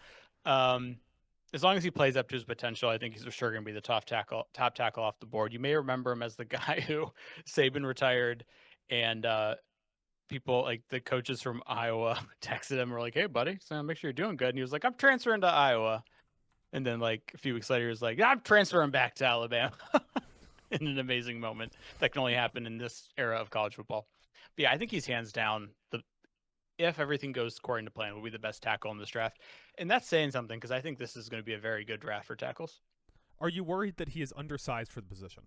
[SPEAKER 3] As long as he plays up to his potential, I think he's for sure going to be the top tackle off the board. You may remember him as the guy who Saban retired, and people like the coaches from Iowa texted him and were like, "Hey, buddy, so make sure you're doing good." And he was like, "I'm transferring to Iowa," and then like a few weeks later, he was like, "Yeah, I'm transferring back to Alabama." In an amazing moment that can only happen in this era of college football. But yeah, I think he's hands down if everything goes according to plan, will be the best tackle in this draft. And that's saying something because I think this is going to be a very good draft for tackles.
[SPEAKER 1] Are you worried that he is undersized for the position?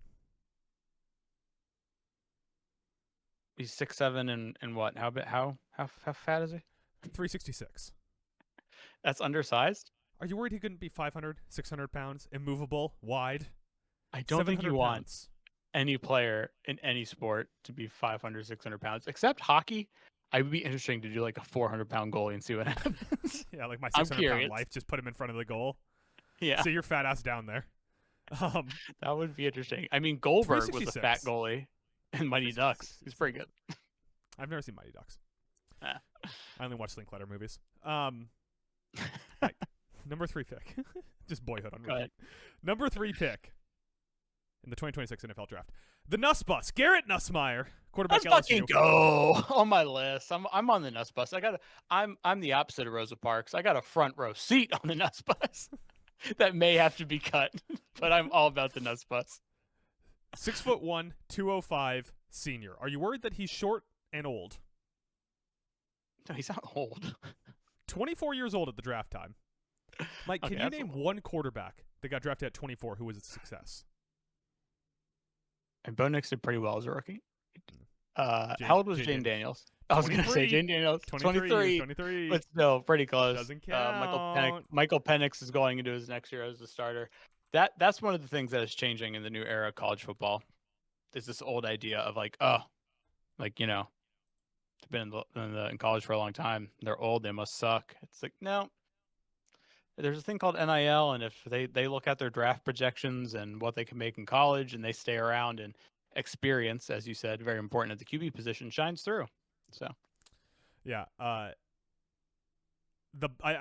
[SPEAKER 3] He's 6'7" and what? How fat is he?
[SPEAKER 1] 366.
[SPEAKER 3] That's undersized?
[SPEAKER 1] Are you worried he couldn't be 500, 600 pounds, immovable, wide?
[SPEAKER 3] I don't think you want
[SPEAKER 1] pounds.
[SPEAKER 3] any player in any sport to be 500, 600 pounds, except hockey. I would be interesting to do like a 400-pound goalie and see what happens.
[SPEAKER 1] Yeah, like my
[SPEAKER 3] I'm
[SPEAKER 1] 600-pound
[SPEAKER 3] curious.
[SPEAKER 1] life, just put him in front of the goal.
[SPEAKER 3] Yeah,
[SPEAKER 1] See your fat ass down there.
[SPEAKER 3] that would be interesting. I mean, Goldberg was a fat
[SPEAKER 1] 366.
[SPEAKER 3] goalie in Mighty Ducks. He's pretty good.
[SPEAKER 1] I've never seen Mighty Ducks.
[SPEAKER 3] Ah.
[SPEAKER 1] I only watch Linklater movies. Right. Number 3 pick. Just boyhood on
[SPEAKER 3] Go ahead.
[SPEAKER 1] repeat. Number 3 pick in the 2026 NFL Draft. The Nuss Bus, Garrett Nussmeier, quarterback
[SPEAKER 3] Let's
[SPEAKER 1] LSU.
[SPEAKER 3] fucking go on my list. I'm on the Nuss Bus. I'm the opposite of Rosa Parks. I got a front row seat on the Nuss Bus. That may have to be cut, but I'm all about the Nuss Bus.
[SPEAKER 1] 6'1", 205 senior. Are you worried that he's short and old?
[SPEAKER 3] No, he's not old.
[SPEAKER 1] 24 years old at the draft time. Mike, can
[SPEAKER 3] Okay,
[SPEAKER 1] you
[SPEAKER 3] that's
[SPEAKER 1] name
[SPEAKER 3] old.
[SPEAKER 1] one quarterback that got drafted at 24 who was a success?
[SPEAKER 3] And Bo Nix did pretty well as a rookie.
[SPEAKER 1] Jane-
[SPEAKER 3] How old was
[SPEAKER 1] Jane
[SPEAKER 3] Jane
[SPEAKER 1] Daniels.
[SPEAKER 3] Daniels? I was going to say
[SPEAKER 1] 23.
[SPEAKER 3] Jane Daniels.
[SPEAKER 1] 23.
[SPEAKER 3] 23. But still, pretty close.
[SPEAKER 1] Doesn't
[SPEAKER 3] Michael Penix is going into his next year as a starter. That's one of the things that is changing in the new era of college football. Is this old idea of like, been in college for a long time. They're old. They must suck. It's like, no. There's a thing called NIL, and if they look at their draft projections and what they can make in college, and they stay around, and experience, as you said, very important at the QB position, shines through. So,
[SPEAKER 1] Yeah. I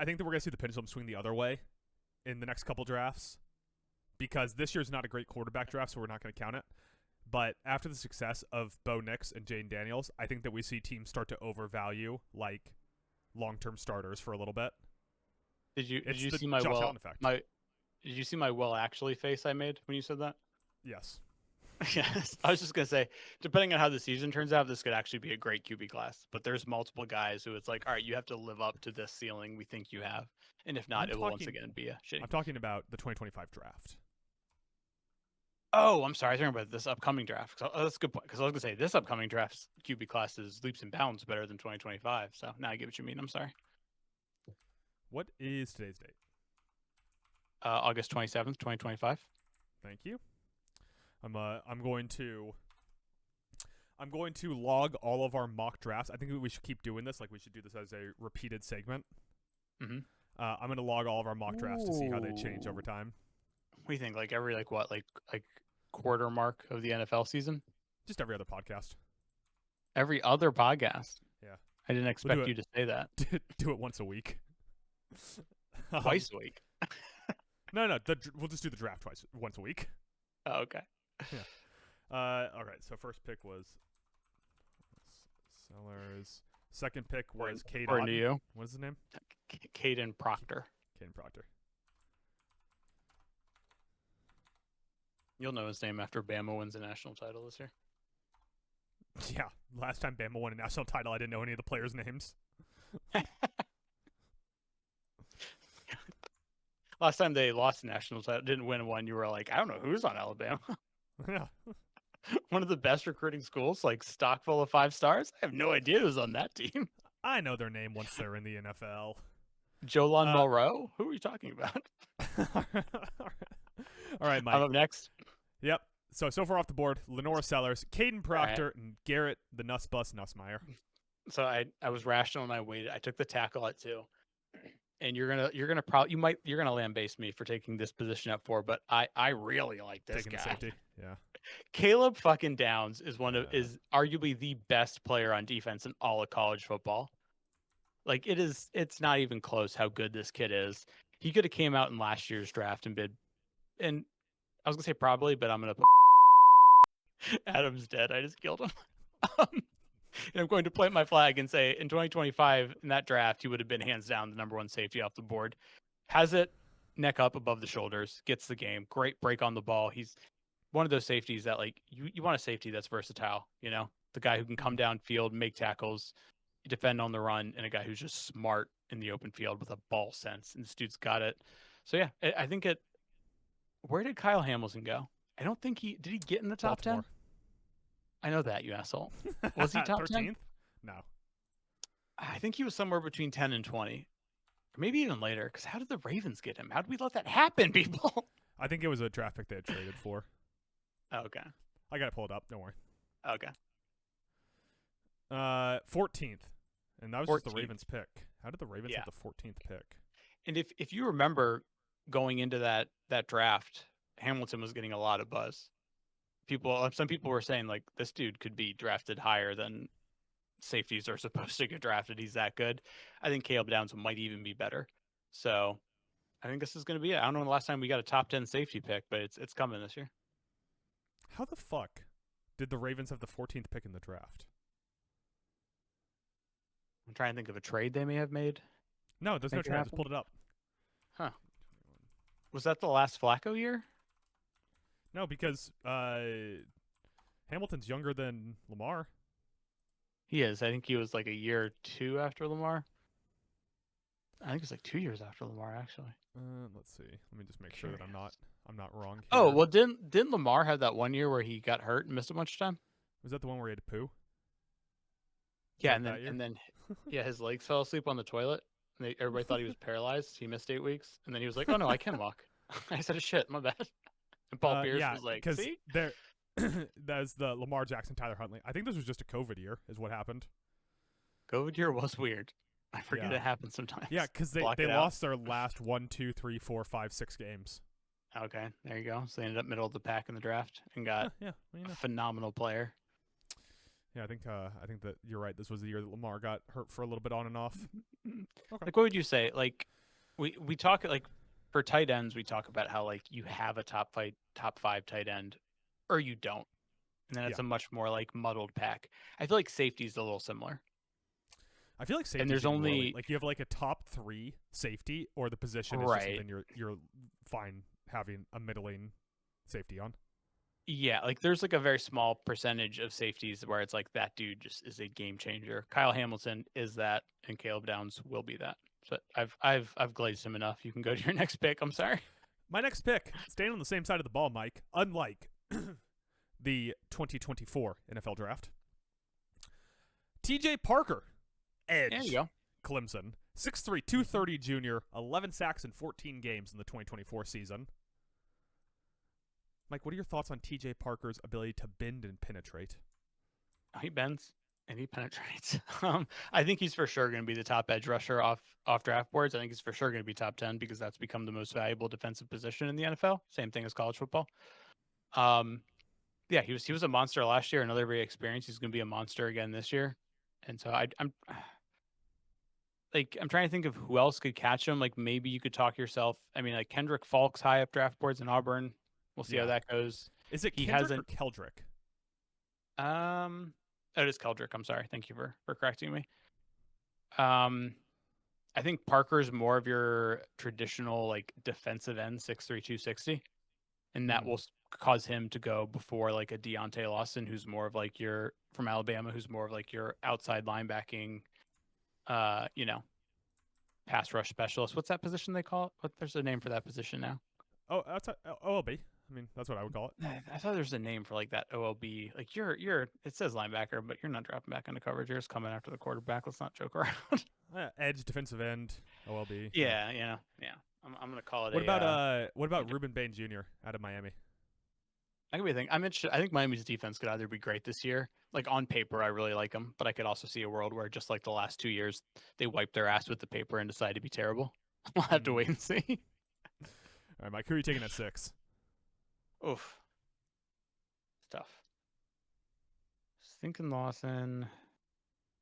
[SPEAKER 1] think that we're gonna see the pendulum swing the other way in the next couple drafts, because this year's not a great quarterback draft, so we're not gonna count it. But after the success of Bo Nix and Jane Daniels, I think that we see teams start to overvalue like long-term starters for a little bit.
[SPEAKER 3] did you
[SPEAKER 1] It's
[SPEAKER 3] see
[SPEAKER 1] the
[SPEAKER 3] my
[SPEAKER 1] Josh
[SPEAKER 3] well
[SPEAKER 1] Allen effect.
[SPEAKER 3] my did you see my well actually face I made when you said that?
[SPEAKER 1] Yes.
[SPEAKER 3] Yes, I was just gonna say, depending on how the season turns out, this could actually be a great QB class. But there's multiple guys who it's like, all right, you have to live up to this ceiling we think you have, and if not,
[SPEAKER 1] I'm
[SPEAKER 3] it will once
[SPEAKER 1] talking-
[SPEAKER 3] again be a shitty.
[SPEAKER 1] I'm talking about the 2025 draft.
[SPEAKER 3] Oh, I'm sorry. I was talking about this upcoming draft. That's a good point. Because I was gonna say this upcoming draft's QB class is leaps and bounds better than 2025. So now I get what you mean. I'm sorry.
[SPEAKER 1] What is today's date?
[SPEAKER 3] August 27th, 2025.
[SPEAKER 1] Thank you. I'm going to log all of our mock drafts. I think we should keep doing this. Like, we should do this as a repeated segment.
[SPEAKER 3] Mm-hmm.
[SPEAKER 1] I'm going to log all of our mock drafts to see how they change over
[SPEAKER 3] Ooh.
[SPEAKER 1] time.
[SPEAKER 3] What do you think? Like every like quarter mark of the NFL season?
[SPEAKER 1] Just every other podcast.
[SPEAKER 3] Every other podcast.
[SPEAKER 1] Yeah.
[SPEAKER 3] I didn't
[SPEAKER 1] do
[SPEAKER 3] expect
[SPEAKER 1] it.
[SPEAKER 3] you to say that.
[SPEAKER 1] Do it once a week.
[SPEAKER 3] Twice a week.
[SPEAKER 1] No. We'll just do the draft once a week.
[SPEAKER 3] Oh, okay.
[SPEAKER 1] All right. So first pick was Sellers. Second pick was Cade
[SPEAKER 3] According to
[SPEAKER 1] Otton.
[SPEAKER 3] you,
[SPEAKER 1] What is his name?
[SPEAKER 3] Caden Proctor.
[SPEAKER 1] Caden Proctor.
[SPEAKER 3] You'll know his name after Bama wins the national title this year.
[SPEAKER 1] Yeah. Last time Bama won a national title, I didn't know any of the players' names.
[SPEAKER 3] Last time they lost the national title, didn't win one, you were like, I don't know who's on Alabama.
[SPEAKER 1] Yeah.
[SPEAKER 3] One of the best recruiting schools, like stock full of 5 stars. I have no idea who's on that team.
[SPEAKER 1] I know their name once they're in the NFL.
[SPEAKER 3] Jolon Monroe? Who are you talking about?
[SPEAKER 1] All right, Mike.
[SPEAKER 3] I'm up next.
[SPEAKER 1] Yep. So far off the board, Lenora Sellers, Caden Proctor, and Garrett the Nussbus Nussmeyer.
[SPEAKER 3] So I was rational and I waited. I took the tackle at 2. And you're gonna lambaste me for taking this position at 4, but I really like this
[SPEAKER 1] Taking
[SPEAKER 3] guy.
[SPEAKER 1] the safety. Yeah.
[SPEAKER 3] Caleb fucking Downs is is arguably the best player on defense in all of college football. Like it's not even close how good this kid is. He could have came out in last year's draft and and I was gonna say probably, but I'm gonna put Adam's dead. I just killed him. And I'm going to plant my flag and say in 2025 in that draft he would have been hands down the number 1 safety off the board. Has it neck up above the shoulders, gets the game, great break on the ball. He's one of those safeties that like you want a safety that's versatile, you know, the guy who can come downfield, make tackles, defend on the run, and a guy who's just smart in the open field with a ball sense. And this dude's got it. So yeah, I think it. Where did Kyle Hamilton go? I don't think did he get in the top 10? I know that, you asshole. Was he top 10?
[SPEAKER 1] 13th? No.
[SPEAKER 3] I think he was somewhere between 10 and 20. Or maybe even later, because how did the Ravens get him? How did we let that happen, people?
[SPEAKER 1] I think it was a draft pick they had traded for.
[SPEAKER 3] Okay.
[SPEAKER 1] I got to pull it up. Don't worry.
[SPEAKER 3] Okay.
[SPEAKER 1] 14th. And that was just the
[SPEAKER 3] 14th.
[SPEAKER 1] Ravens pick. How did the Ravens have the 14th pick?
[SPEAKER 3] And if you remember going into that draft, Hamilton was getting a lot of buzz. Some people were saying like this dude could be drafted higher than safeties are supposed to get drafted. He's that good. I think Caleb Downs might even be better. So I think this is going to be it. I don't know the last time we got a top 10 safety pick, but it's coming this year.
[SPEAKER 1] How the fuck did the Ravens have the 14th pick in the draft?
[SPEAKER 3] I'm trying to think of a trade they may have made.
[SPEAKER 1] No, there's no
[SPEAKER 3] Make it
[SPEAKER 1] trade. I just
[SPEAKER 3] happen?
[SPEAKER 1] pulled it up.
[SPEAKER 3] Huh. Was that the last Flacco year?
[SPEAKER 1] No, because Hamilton's younger than Lamar.
[SPEAKER 3] He is. I think he was like a year or 2 after Lamar. I think it was like 2 years after Lamar, actually.
[SPEAKER 1] Let's see. Let me just make sure that I'm not wrong. Here.
[SPEAKER 3] Oh, well, didn't Lamar have that 1 year where he got hurt and missed a bunch of time?
[SPEAKER 1] Was that the one where he had to poo?
[SPEAKER 3] Yeah,
[SPEAKER 1] that
[SPEAKER 3] and
[SPEAKER 1] year?
[SPEAKER 3] then yeah, his legs fell asleep on the toilet. And everybody thought he was paralyzed. He missed 8 weeks, and then he was like, "Oh no, I can walk." I said, "Shit, my bad." And Paul Pierce
[SPEAKER 1] yeah,
[SPEAKER 3] was like,
[SPEAKER 1] because
[SPEAKER 3] "See,
[SPEAKER 1] there, that's the Lamar Jackson, Tyler Huntley. I think this was just a COVID year, is what happened.
[SPEAKER 3] COVID year was weird. I forget
[SPEAKER 1] Yeah.
[SPEAKER 3] it happens sometimes.
[SPEAKER 1] Yeah, because they
[SPEAKER 3] Block it out.
[SPEAKER 1] lost their last 1, 2, 3, 4, 5, 6 games.
[SPEAKER 3] Okay, there you go. So they ended up middle of the pack in the draft and got
[SPEAKER 1] Yeah, well,
[SPEAKER 3] a phenomenal player.
[SPEAKER 1] Yeah, I think that you're right. This was the year that Lamar got hurt for a little bit on and off. Okay.
[SPEAKER 3] Like, what would you say? Like, we talk like for tight ends, we talk about how like you have a top 5 tight end, or you don't, and then it's
[SPEAKER 1] Yeah.
[SPEAKER 3] a much more like muddled pack. I feel like safety's a little similar.
[SPEAKER 1] I feel like safety.
[SPEAKER 3] there's only-
[SPEAKER 1] like you have like a top 3 safety, or the position is just
[SPEAKER 3] Right.
[SPEAKER 1] something you're fine having a middling safety on.
[SPEAKER 3] Yeah, like there's like a very small percentage of safeties where it's like that dude just is a game changer. Kyle Hamilton is that, and Caleb Downs will be that. So I've glazed him enough. You can go to your next pick. I'm sorry.
[SPEAKER 1] My next pick, staying on the same side of the ball, Mike. Unlike the 2024 NFL Draft, T.J. Parker, edge,
[SPEAKER 3] There you go.
[SPEAKER 1] Clemson, 6'3", 230 junior, 11 sacks in 14 games in the 2024 season. Mike, what are your thoughts on T.J. Parker's ability to bend and penetrate?
[SPEAKER 3] He bends and he penetrates. I think he's for sure going to be the top edge rusher off draft boards. I think he's for sure going to be top 10 because that's become the most valuable defensive position in the NFL. Same thing as college football. Yeah, he was a monster last year. Another very experienced. He's going to be a monster again this year. And so I'm trying to think of who else could catch him. Like maybe you could talk yourself. I mean, like Kendrick Falk's high up draft boards in Auburn. We'll see how that goes.
[SPEAKER 1] Is it
[SPEAKER 3] He
[SPEAKER 1] Kendrick
[SPEAKER 3] hasn't-
[SPEAKER 1] or Keldrick?
[SPEAKER 3] It is Keldrick. I'm sorry. Thank you for correcting me. I think Parker's more of your traditional like defensive end, 6'3", 260, and that will cause him to go before like a Deontay Lawson, who's more of like your from Alabama, who's more of like your outside linebacking, pass rush specialist. What's that position they call it? There's a name for that position now.
[SPEAKER 1] Oh, outside OLB. I mean, that's what I would call it.
[SPEAKER 3] I thought there's a name for like that OLB. Like you're it says linebacker, but you're not dropping back into coverage. You're just coming after the quarterback. Let's not joke around.
[SPEAKER 1] Edge, defensive end, OLB.
[SPEAKER 3] Yeah. I'm gonna call it.
[SPEAKER 1] What about Ruben Bain Jr. out of Miami?
[SPEAKER 3] That could be a thing. I'm interested. I think Miami's defense could either be great this year. Like on paper, I really like them, but I could also see a world where just like the last 2 years, they wiped their ass with the paper and decided to be terrible. We'll have to wait and see.
[SPEAKER 1] All right, Mike, who are you taking at 6?
[SPEAKER 3] Oof. It's tough. Just thinking Lawson.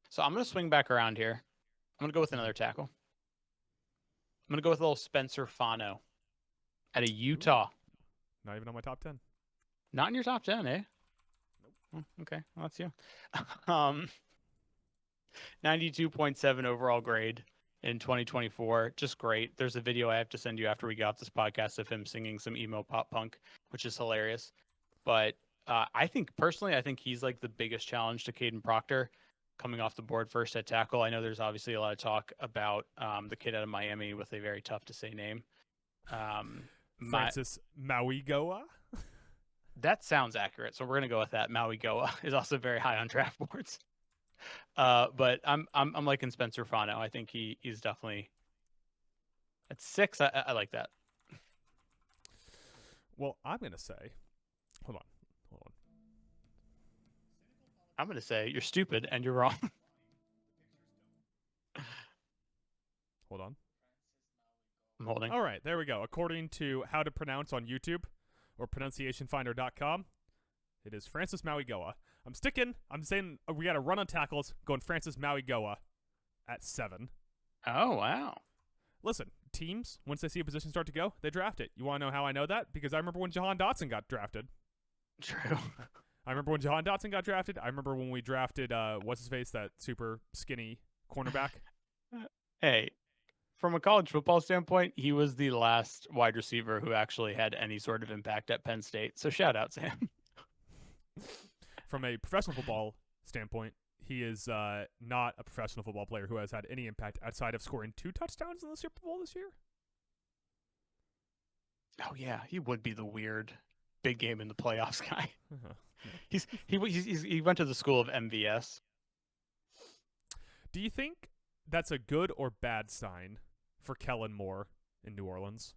[SPEAKER 3] So I'm going to swing back around here. I'm going to go with another tackle. I'm going to go with a little Spencer Fano out of Utah.
[SPEAKER 1] Not even on my top 10.
[SPEAKER 3] Not in your top 10, eh? Nope. Okay, well, that's you. 92.7 overall grade in 2024. Just great. There's a video I have to send you after we get off this podcast of him singing some emo pop punk, which is hilarious. But I think he's like the biggest challenge to Caden Proctor coming off the board first at tackle. I know there's obviously a lot of talk about the kid out of Miami with a very tough to say name.
[SPEAKER 1] Francis Mauigoa?
[SPEAKER 3] That sounds accurate. So we're going to go with that. Mauigoa is also very high on draft boards. But I'm liking Spencer Fano. I think he's definitely at 6. I like that.
[SPEAKER 1] Well, I'm gonna say, hold on.
[SPEAKER 3] I'm gonna say you're stupid and you're wrong.
[SPEAKER 1] Hold on.
[SPEAKER 3] I'm holding.
[SPEAKER 1] All right, there we go. According to how to pronounce on YouTube or pronunciationfinder.com, it is Francis Mauigoa. I'm saying we got to run on tackles, going Francis Mauigoa at 7.
[SPEAKER 3] Oh, wow.
[SPEAKER 1] Listen, teams, once they see a position start to go, they draft it. You want to know how I know that? Because I remember when Jahan Dotson got drafted.
[SPEAKER 3] True.
[SPEAKER 1] I remember when Jahan Dotson got drafted. I remember when we drafted, what's-his-face, that super skinny cornerback.
[SPEAKER 3] Hey, from a college football standpoint, he was the last wide receiver who actually had any sort of impact at Penn State. So shout out to him.
[SPEAKER 1] From a professional football standpoint, he is not a professional football player who has had any impact outside of scoring 2 touchdowns in the Super Bowl this year.
[SPEAKER 3] Oh yeah, he would be the weird big game in the playoffs guy.
[SPEAKER 1] Uh-huh.
[SPEAKER 3] He went to the school of MVS.
[SPEAKER 1] Do you think that's a good or bad sign for Kellen Moore in New Orleans?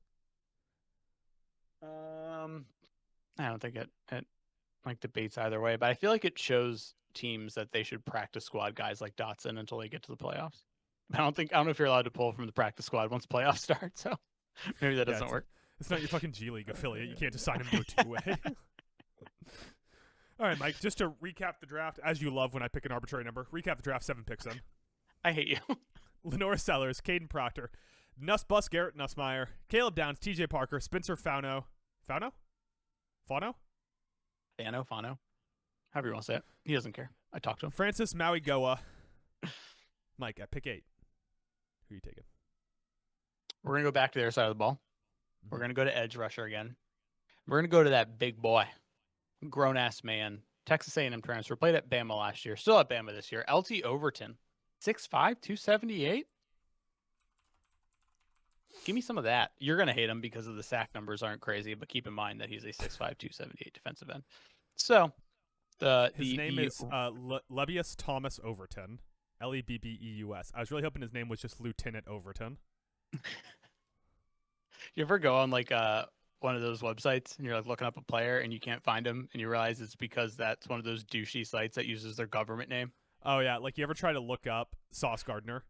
[SPEAKER 3] I don't think it like debates either way, but I feel like it shows teams that they should practice squad guys like Dotson until they get to the playoffs. I don't know if you're allowed to pull from the practice squad once playoffs start. So maybe that doesn't work.
[SPEAKER 1] It's not your fucking G League affiliate. You can't just sign him to a two-way. All right, Mike, just to recap the draft, as you love when I pick an arbitrary number, recap the draft, 7 picks in.
[SPEAKER 3] I hate you.
[SPEAKER 1] Lenora Sellers, Caden Proctor, Nuss Bus, Garrett Nussmeyer, Caleb Downs, TJ Parker, Spencer Fauno. Fauno? Fauno?
[SPEAKER 3] Fano. However you want to say it. He doesn't care. I talked to him.
[SPEAKER 1] Francis Maui Goa. Mike, at pick 8. Who are you taking?
[SPEAKER 3] We're going to go back to their side of the ball. We're going to go to edge rusher again. We're going to go to that big boy, grown-ass man, Texas A&M transfer, played at Bama last year, still at Bama this year, LT Overton, 6'5", 278. Give me some of that. You're going to hate him because of the sack numbers aren't crazy, but keep in mind that he's a 6'5", 278 defensive end. So,
[SPEAKER 1] his name is Lebius Thomas Overton, Lebbeus. I was really hoping his name was just Lieutenant Overton.
[SPEAKER 3] You ever go on like one of those websites and you're like looking up a player and you can't find him and you realize it's because that's one of those douchey sites that uses their government name?
[SPEAKER 1] Oh yeah, like you ever try to look up Sauce Gardner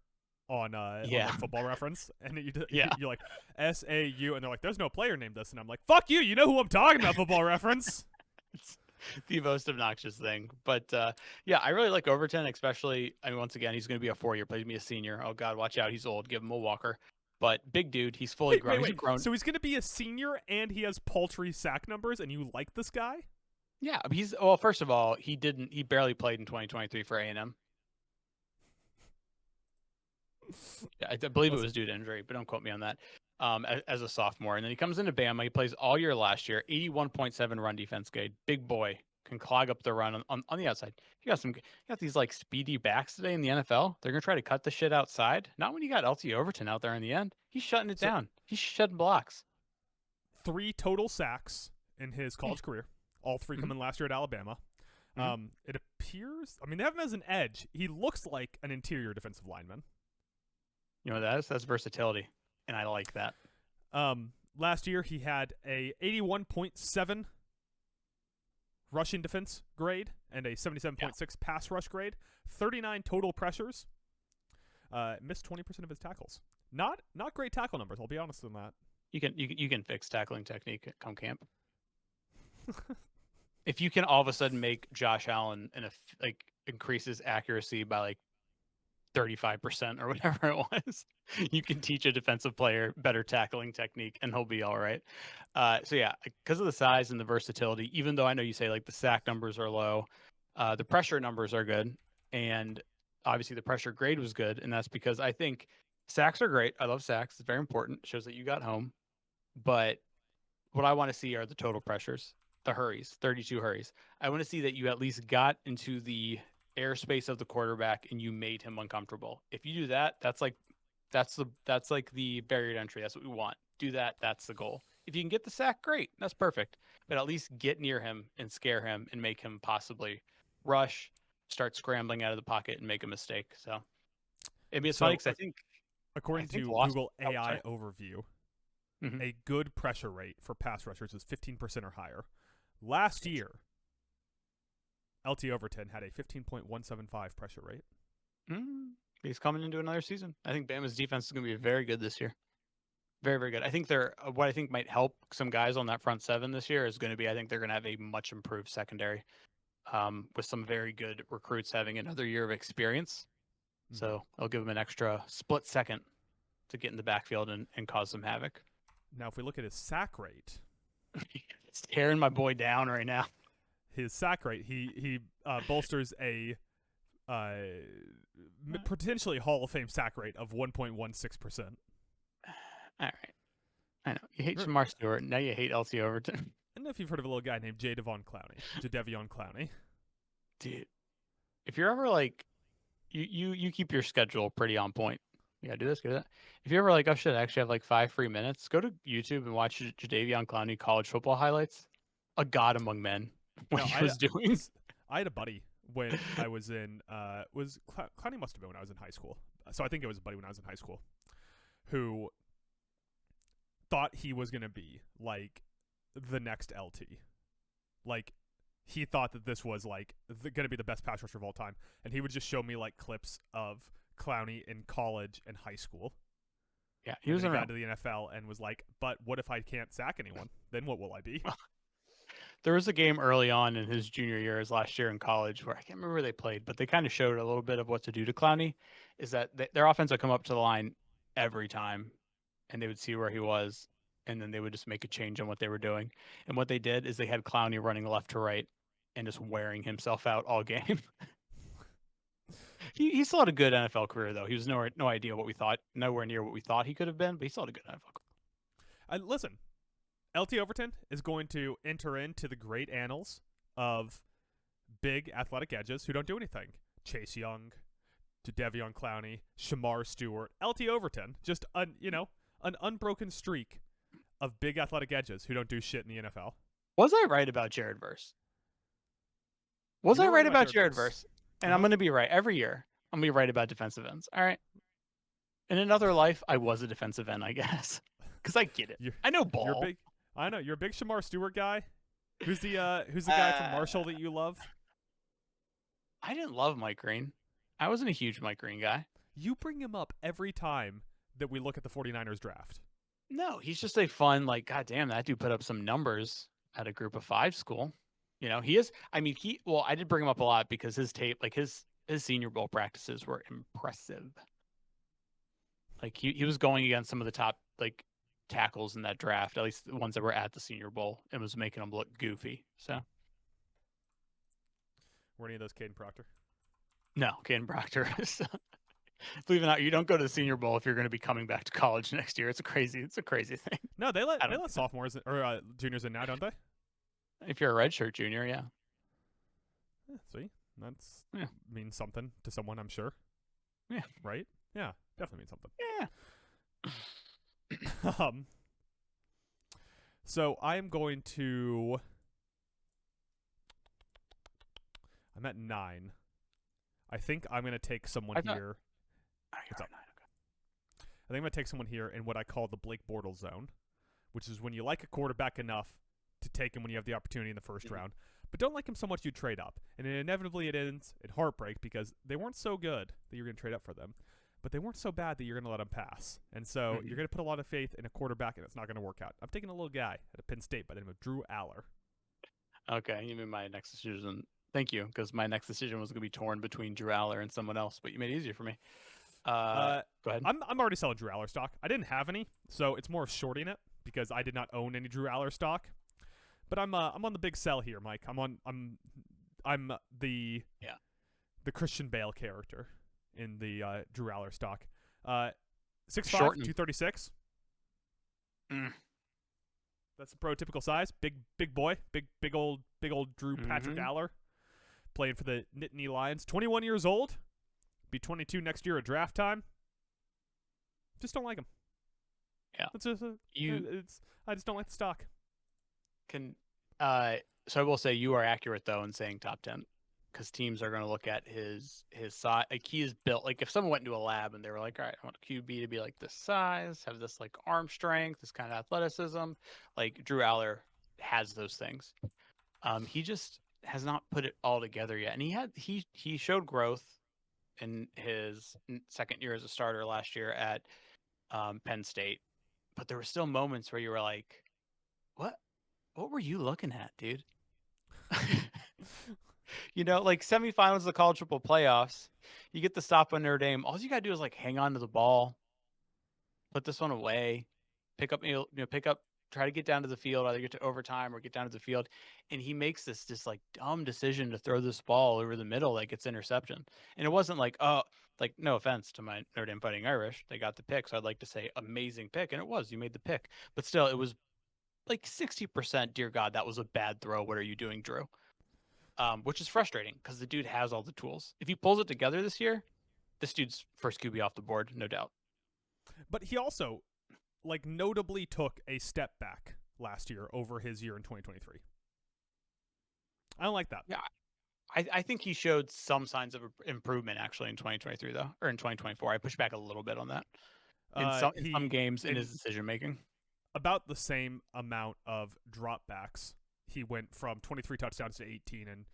[SPEAKER 1] on like Football Reference and you're like SAU and they're like, there's no player named this, and I'm like, fuck you, you know who I'm talking about, Football Reference.
[SPEAKER 3] It's the most obnoxious thing. But yeah, I really like Overton, especially. I mean, once again, he's going to be a 4-year, plays me a senior. Oh God, watch out, he's old. Give him a walker. But big dude, he's fully grown.
[SPEAKER 1] Wait.
[SPEAKER 3] He's grown.
[SPEAKER 1] So he's going to be a senior and he has paltry sack numbers, and you like this guy?
[SPEAKER 3] Yeah, first of all, he barely played in 2023 for A&M. Yeah, I believe it was due to injury, but don't quote me on that. As a sophomore, and then he comes into Bama. He plays all year last year. 81.7 run defense grade. Big boy, can clog up the run on the outside. You got these like speedy backs today in the NFL. They're gonna try to cut the shit outside. Not when you got LT Overton out there in the end. He's shutting it down. He's shedding blocks.
[SPEAKER 1] 3 total sacks in his college career. All 3 coming last year at Alabama. It appears, I mean, they have him as an edge. He looks like an interior defensive lineman.
[SPEAKER 3] You know what that is? That's versatility, and I like that.
[SPEAKER 1] Last year he had a 81.7 rushing defense grade and a 77.6 pass rush grade. 39 total pressures. Missed 20% of his tackles. Not great tackle numbers. I'll be honest on that.
[SPEAKER 3] You can fix tackling technique at come camp. If you can all of a sudden make Josh Allen increase his accuracy by like 35% or whatever it was, you can teach a defensive player better tackling technique and he'll be all right. So yeah, because of the size and the versatility, even though I know you say like the sack numbers are low, the pressure numbers are good. And obviously the pressure grade was good. And that's because I think sacks are great. I love sacks. It's very important. It shows that you got home. But what I want to see are the total pressures, the hurries, 32 hurries. I want to see that you at least got into the airspace of the quarterback and you made him uncomfortable. If you do that, that's like the barrier to entry. That's what we want. Do that. That's the goal. If you can get the sack, great. That's perfect. But at least get near him and scare him and make him possibly rush, start scrambling out of the pocket and make a mistake. So it's funny because I think
[SPEAKER 1] according to Google AI overview, a good pressure rate for pass rushers is 15% or higher. Last year, LT Overton had a 15.175 pressure rate.
[SPEAKER 3] He's coming into another season. I think Bama's defense is going to be very good this year. Very, very good. I think what I think might help some guys on that front seven this year is going to be, I think they're going to have a much improved secondary with some very good recruits having another year of experience. So I'll give them an extra split second to get in the backfield and cause some havoc.
[SPEAKER 1] Now, if we look at his sack rate.
[SPEAKER 3] It's tearing my boy down right now.
[SPEAKER 1] His sack rate, he bolsters a potentially Hall of Fame sack rate of 1.16%.
[SPEAKER 3] All right. I know. You hate Shamar Stewart. Now you hate LT Overton.
[SPEAKER 1] I don't know if you've heard of a little guy named Jadeveon Clowney.
[SPEAKER 3] Dude, if you're ever like, you keep your schedule pretty on point. You gotta do this, do that. If you're ever like, oh shit, I actually have like 5 free minutes, go to YouTube and watch Jadeveon Clowney college football highlights. A god among men. What he was doing.
[SPEAKER 1] I had a buddy when I was in Clowney must have been when I was in high school. So I think it was a buddy when I was in high school who thought he was gonna be like the next LT. Like he thought that this was like going to be the best pass rusher of all time, and he would just show me like clips of Clowney in college and high school.
[SPEAKER 3] Yeah, he
[SPEAKER 1] and
[SPEAKER 3] was
[SPEAKER 1] then he got
[SPEAKER 3] around.
[SPEAKER 1] into the NFL and was like, "But what if I can't sack anyone? Then what will I be?"
[SPEAKER 3] There was a game early on in his junior year, his last year in college, where I can't remember where they played, but they kind of showed a little bit of what to do to Clowney. Is that their offense would come up to the line every time, and they would see where he was, and then they would just make a change on what they were doing. And what they did is they had Clowney running left to right and just wearing himself out all game. He still had a good NFL career, though. He was nowhere near what we thought he could have been, but he still had a good NFL career.
[SPEAKER 1] Listen, LT Overton is going to enter into the great annals of big athletic edges who don't do anything. Chase Young, to Devion Clowney, Shamar Stewart, LT Overton, just an unbroken streak of big athletic edges who don't do shit in the NFL.
[SPEAKER 3] Was I right about Jared Verse? Was
[SPEAKER 1] You
[SPEAKER 3] I
[SPEAKER 1] were
[SPEAKER 3] right about Jared
[SPEAKER 1] Verse.
[SPEAKER 3] Verse? And I'm going to be right every year. I'm going to be right about defensive ends. All right. In another life, I was a defensive end, I guess, because I get it. I know ball.
[SPEAKER 1] I know you're a big Shamar Stewart guy. Who's the guy from Marshall that you love?
[SPEAKER 3] I didn't love Mike Green. I wasn't a huge Mike Green guy.
[SPEAKER 1] You bring him up every time that we look at the 49ers draft.
[SPEAKER 3] No, he's just a fun, like, goddamn, that dude put up some numbers at a group of 5 school. You know, he is. I mean, I did bring him up a lot because his tape, like his Senior Bowl practices were impressive. Like he was going against some of the top like tackles in that draft, at least the ones that were at the Senior Bowl, and was making them look goofy. So,
[SPEAKER 1] were any of those Caden Proctor?
[SPEAKER 3] No, Caden Proctor. Believe it or not, you don't go to the Senior Bowl if you're going to be coming back to college next year. It's a crazy thing.
[SPEAKER 1] No, they let sophomores or juniors in now, don't they?
[SPEAKER 3] If you're a redshirt junior, yeah.
[SPEAKER 1] See, that's means something to someone, I'm sure.
[SPEAKER 3] Yeah.
[SPEAKER 1] Right? Yeah, definitely means something.
[SPEAKER 3] Yeah.
[SPEAKER 1] So I am going to. I'm at 9. I think I'm going to take someone here. What's up? I think I'm going to take someone here in what I call the Blake Bortles zone, which is when you like a quarterback enough to take him when you have the opportunity in the first round, but don't like him so much you trade up. And inevitably it ends in heartbreak because they weren't so good that you're going to trade up for them, but they weren't so bad that you're going to let them pass. And so you're going to put a lot of faith in a quarterback, and it's not going to work out. I'm taking a little guy at Penn State by the name of Drew Aller.
[SPEAKER 3] Okay, you mean my next decision. Thank you, because my next decision was going to be torn between Drew Aller and someone else, but you made it easier for me. Go ahead.
[SPEAKER 1] I'm already selling Drew Aller stock. I didn't have any, so it's more shorting it because I did not own any Drew Aller stock. But I'm on the big sell here, Mike. I'm the Christian Bale character in the Drew Aller stock. 6'5", 236. That's the prototypical size. Big boy. Big old Drew Patrick Aller. Playing for the Nittany Lions. 21 years old. Be 22 next year at draft time. Just don't like him.
[SPEAKER 3] Yeah.
[SPEAKER 1] I just don't like the stock.
[SPEAKER 3] So I will say you are accurate though in saying top 10, because teams are going to look at his size. Like he is built. Like if someone went into a lab and they were like, all right, I want a QB to be like this size, have this like arm strength, this kind of athleticism. Like Drew Aller has those things. He just has not put it all together yet, and he showed growth in his second year as a starter last year at Penn State, but there were still moments where you were like, what were you looking at, dude? You know, like semifinals of the college football playoffs, you get the stop on Notre Dame. All you got to do is like hang on to the ball, put this one away, pick up, try to get down to the field, either get to overtime or get down to the field. And he makes this just like dumb decision to throw this ball over the middle like it's interception. And it wasn't like, no offense to my Notre Dame Fighting Irish, they got the pick. So I'd like to say amazing pick. And it was, you made the pick. But still, it was like 60%, dear God, that was a bad throw. What are you doing, Drew? Which is frustrating because the dude has all the tools. If he pulls it together this year, this dude's first QB off the board, no doubt.
[SPEAKER 1] But he also, like, notably took a step back last year over his year in 2023. I don't like that.
[SPEAKER 3] Yeah, I think he showed some signs of improvement actually in 2023 though, or in 2024. I pushed back a little bit on that in some games in his decision making.
[SPEAKER 1] About the same amount of dropbacks he went from 23 touchdowns to 18 and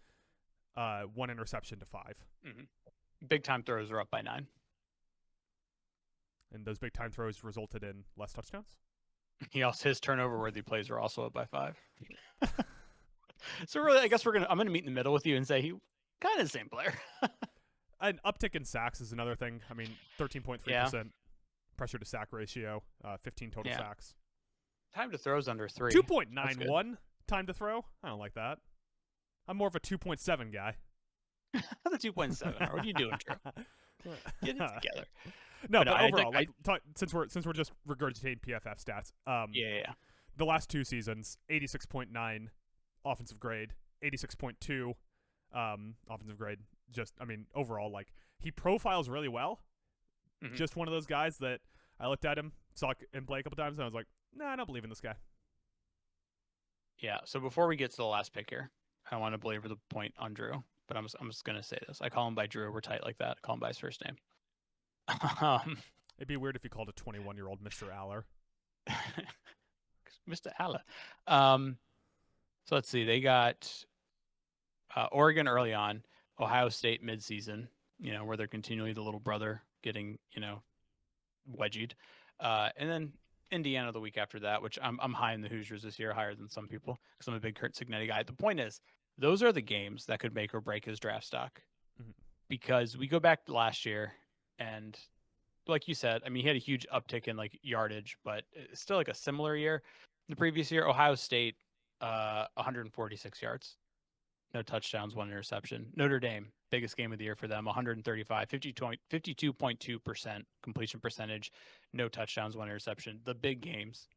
[SPEAKER 1] 1 interception to 5.
[SPEAKER 3] Mm-hmm. Big time throws are up by 9.
[SPEAKER 1] And those big time throws resulted in less touchdowns?
[SPEAKER 3] His turnover worthy plays are also up by 5. So really, I guess I'm gonna meet in the middle with you and say he kind of the same player.
[SPEAKER 1] An uptick in sacks is another thing. I mean, 13.3% pressure to sack ratio, 15 total sacks.
[SPEAKER 3] Time to throw is under 3.
[SPEAKER 1] 2.91 time to throw. I don't like that. I'm more of a 2.7 guy.
[SPEAKER 3] The 2.7. What are you doing, Drew? Get it together.
[SPEAKER 1] No,
[SPEAKER 3] But
[SPEAKER 1] but
[SPEAKER 3] I
[SPEAKER 1] overall,
[SPEAKER 3] think
[SPEAKER 1] since we're just regurgitating PFF stats,
[SPEAKER 3] Yeah.
[SPEAKER 1] the last 2 seasons, 86.9 offensive grade, 86.2 offensive grade. Just, I mean, overall, like, he profiles really well.
[SPEAKER 3] Mhm.
[SPEAKER 1] Just one of those guys that I looked at him, saw him play a couple times, and I was like, nah, I don't believe in this guy.
[SPEAKER 3] Yeah. So before we get to the last pick here, I want to belabor the point on Drew, but I'm just gonna say this. I call him by Drew. We're tight like that. I call him by his first name.
[SPEAKER 1] It'd be weird if you called a 21-year-old Mr. Aller.
[SPEAKER 3] Mr. Alla. So let's see. They got Oregon early on, Ohio State midseason, where they're continually the little brother getting, wedgied. And then Indiana the week after that, which I'm high in the Hoosiers this year, higher than some people because I'm a big Kurt Cignetti guy. The point is, those are the games that could make or break his draft stock.
[SPEAKER 1] Mhm.
[SPEAKER 3] Because we go back to last year and like you said, I mean, he had a huge uptick in like yardage, but it's still like a similar year. The previous year, Ohio State, 146 yards, no touchdowns, 1 interception. Notre Dame, biggest game of the year for them, 135, 52.2% completion percentage, no touchdowns, 1 interception. The big games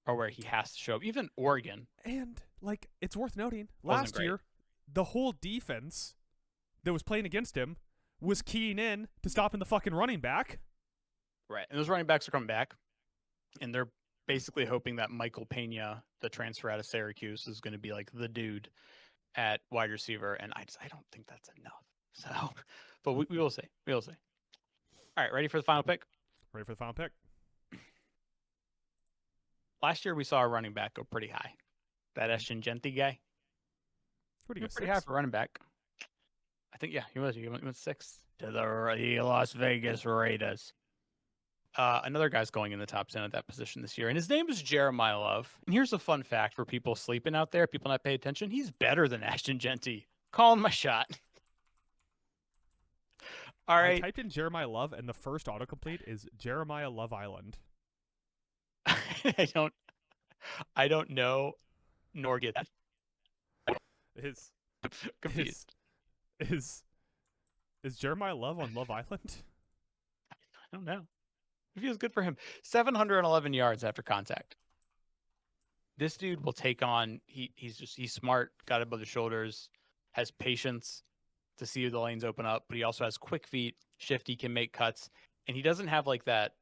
[SPEAKER 3] are where he has to show up. Even Oregon.
[SPEAKER 1] And, like, it's worth noting,
[SPEAKER 3] Wasn't
[SPEAKER 1] last
[SPEAKER 3] great.
[SPEAKER 1] year, the whole defense that was playing against him was keying in to stopping the fucking running back.
[SPEAKER 3] Right. And those running backs are coming back, and they're basically hoping that Michael Pena, the transfer out of Syracuse, is going to be like the dude at wide receiver. And I don't think that's enough. So, but we will see. We will see. All right. Ready for the final pick?
[SPEAKER 1] Ready for the final pick?
[SPEAKER 3] Last year, we saw a running back go pretty high. That Ashton Genty guy.
[SPEAKER 1] Who do
[SPEAKER 3] He
[SPEAKER 1] you
[SPEAKER 3] was
[SPEAKER 1] go,
[SPEAKER 3] pretty high
[SPEAKER 1] 6?
[SPEAKER 3] for running back. I think, yeah, he was. He went 6 to the Las Vegas Raiders. Another guy's going in the top 10 at that position this year, and his name is Jeremiah Love. And here's a fun fact for people sleeping out there, people not pay attention. He's better than Ashton Genty. Calling my shot. All
[SPEAKER 1] I
[SPEAKER 3] right.
[SPEAKER 1] typed in Jeremiah Love, and the first autocomplete is Jeremiah Love Island.
[SPEAKER 3] I don't know, nor get that.
[SPEAKER 1] Is
[SPEAKER 3] Confused.
[SPEAKER 1] is Jeremiah Love on Love Island?
[SPEAKER 3] I don't know. It feels good for him. 711 yards after contact. This dude will take on. He's smart. Got it above the shoulders. Has patience to see the lanes open up, but he also has quick feet. Shifty, can make cuts, and he doesn't have like that.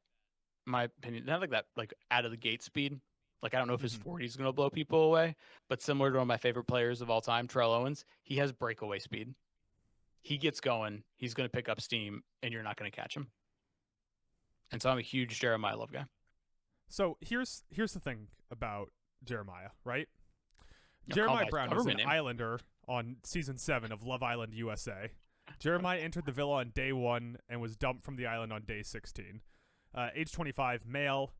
[SPEAKER 3] In my opinion, not like that like out of the gate speed. Like I don't know if his 40 is going to blow people away, but similar to one of my favorite players of all time, Terrell Owens, he has breakaway speed. He gets going, he's going to pick up steam, and you're not going to catch him. And so I'm a huge Jeremiah Love guy.
[SPEAKER 1] So here's the thing about Jeremiah, right?
[SPEAKER 3] Yeah,
[SPEAKER 1] Jeremiah
[SPEAKER 3] call by
[SPEAKER 1] Brown is
[SPEAKER 3] government
[SPEAKER 1] an
[SPEAKER 3] name.
[SPEAKER 1] Islander on season 7 of Love Island USA. Jeremiah entered the villa on day 1 and was dumped from the island on day 16. Age 25, male.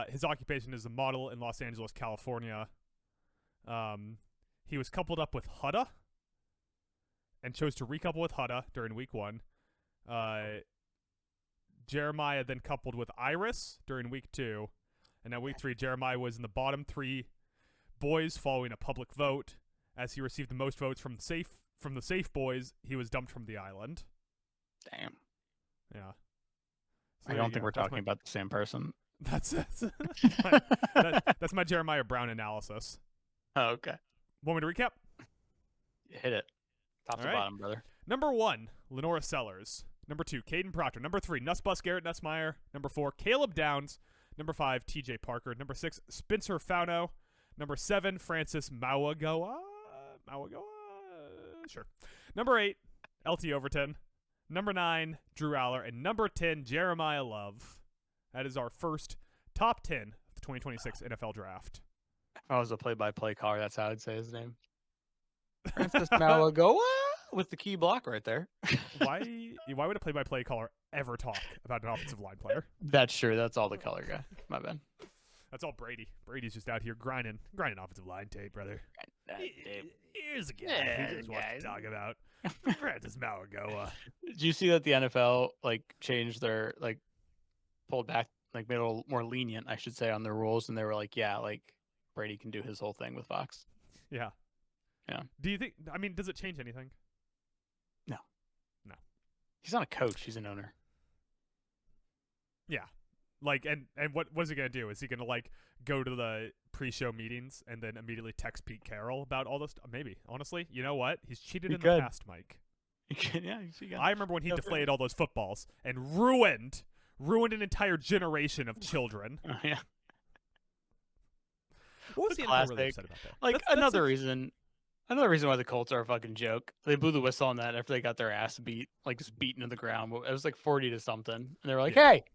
[SPEAKER 1] His occupation is a model in Los Angeles, California. He was coupled up with Hudda and chose to recouple with Hudda during week 1. Jeremiah then coupled with Iris during week 2. And at week 3, Jeremiah was in the bottom 3 boys following a public vote. As he received the most votes from the safe boys, he was dumped from the island.
[SPEAKER 3] Damn.
[SPEAKER 1] Yeah. So
[SPEAKER 3] I
[SPEAKER 1] there
[SPEAKER 3] don't
[SPEAKER 1] you
[SPEAKER 3] think
[SPEAKER 1] go.
[SPEAKER 3] we're
[SPEAKER 1] That's
[SPEAKER 3] talking about the same person.
[SPEAKER 1] That's my Jeremiah Brown analysis.
[SPEAKER 3] Oh, okay.
[SPEAKER 1] Want me to recap?
[SPEAKER 3] Hit it. Top to
[SPEAKER 1] All right.
[SPEAKER 3] bottom, brother.
[SPEAKER 1] Number 1, Lenora Sellers. Number 2, Caden Proctor. Number 3, Nussbus Garrett Nussmeyer. Number 4, Caleb Downs. Number 5, TJ Parker. Number 6, Spencer Fauno. Number 7, Francis Mauagoa. Sure. Number 8, LT Overton. Number 9, Drew Aller. And number 10, Jeremiah Love. That is our first top 10 of the 2026 NFL Draft.
[SPEAKER 3] If I was a play-by-play caller, that's how I'd say his name. Francis Malagoa with the key block right there.
[SPEAKER 1] Why would a play-by-play caller ever talk about an offensive line player?
[SPEAKER 3] That's true. That's all the color guy. My bad.
[SPEAKER 1] That's all Brady. Brady's just out here grinding offensive line tape, brother. Here's a guy
[SPEAKER 3] Yeah,
[SPEAKER 1] who just wants to talk about Francis Malagoa.
[SPEAKER 3] Did you see that the NFL changed their pulled back, made it a little more lenient, I should say, on their rules, and they were like, yeah, Brady can do his whole thing with Fox.
[SPEAKER 1] Yeah.
[SPEAKER 3] Yeah.
[SPEAKER 1] Do you think? I mean, does it change anything?
[SPEAKER 3] No.
[SPEAKER 1] No.
[SPEAKER 3] He's not a coach. He's an owner.
[SPEAKER 1] Yeah. And what is he gonna do? Is he gonna go to the pre-show meetings and then immediately text Pete Carroll about all this stuff? Maybe. Honestly, you know what? He's cheated in the past, Mike.
[SPEAKER 3] Yeah.
[SPEAKER 1] I remember when he deflated all those footballs and ruined an entire generation of children.
[SPEAKER 3] Oh, yeah.
[SPEAKER 1] What was the NFL really upset about that?
[SPEAKER 3] Another reason why the Colts are a fucking joke. They blew the whistle on that after they got their ass beat, just beaten to the ground. It was 40 to something, and they were like, "Hey,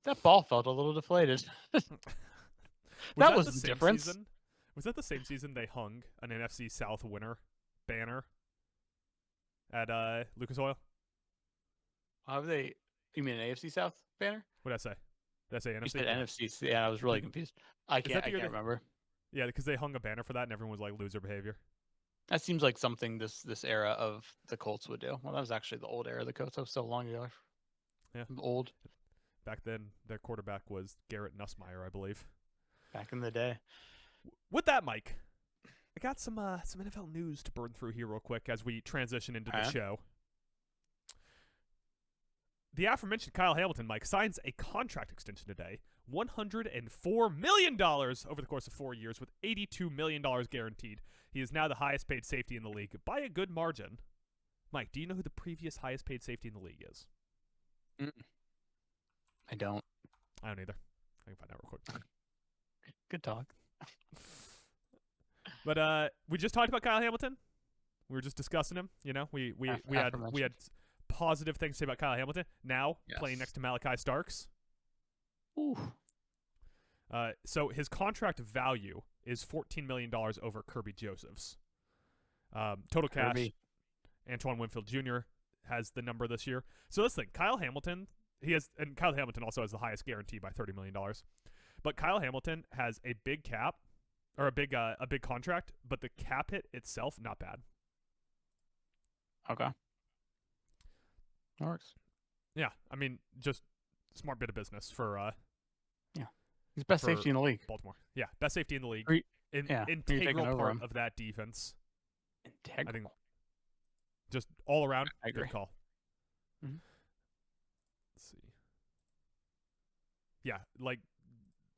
[SPEAKER 3] that ball felt a little deflated." That was the difference.
[SPEAKER 1] Season? Was that the same season they hung an NFC South winner banner at Lucas Oil?
[SPEAKER 3] How have they? You mean an AFC South banner?
[SPEAKER 1] What did I say? Did I say NFC?
[SPEAKER 3] You said NFC. Yeah, I was really confused. I can't remember.
[SPEAKER 1] Yeah, because they hung a banner for that, and everyone was like, "Loser behavior."
[SPEAKER 3] That seems like something this era of the Colts would do. Well, that was actually the old era of the Colts. That was so long ago.
[SPEAKER 1] Yeah,
[SPEAKER 3] old.
[SPEAKER 1] Back then, their quarterback was Garrett Nussmeier, I believe.
[SPEAKER 3] Back in the day.
[SPEAKER 1] With that, Mike, I got some NFL news to burn through here real quick as we transition into the show. The aforementioned Kyle Hamilton, Mike, signs a contract extension today. $104 million over the course of 4 years with $82 million guaranteed. He is now the highest paid safety in the league by a good margin. Mike, do you know who the previous highest paid safety in the league is?
[SPEAKER 3] I don't.
[SPEAKER 1] I don't either. I can find out real quick.
[SPEAKER 3] Good talk.
[SPEAKER 1] But we just talked about Kyle Hamilton. We were just discussing him. You know, we had positive things to say about Kyle Hamilton. Now playing next to Malachi Starks.
[SPEAKER 3] Ooh.
[SPEAKER 1] So his contract value is $14 million over Kirby Joseph's. Total cash.
[SPEAKER 3] Kirby.
[SPEAKER 1] Antoine Winfield Jr. has the number this year. So let's think. Kyle Hamilton also has the highest guarantee by $30 million. But Kyle Hamilton has a big cap, or a big contract, but the cap hit itself not bad.
[SPEAKER 3] Okay. That works.
[SPEAKER 1] Yeah, I mean, just smart bit of business for
[SPEAKER 3] he's best safety in the league.
[SPEAKER 1] Baltimore. Yeah, best safety in the league. Integral part of that defense.
[SPEAKER 3] Integral.
[SPEAKER 1] I think just all around,
[SPEAKER 3] I agree.
[SPEAKER 1] good call.
[SPEAKER 3] Mm-hmm.
[SPEAKER 1] Let's see. Yeah,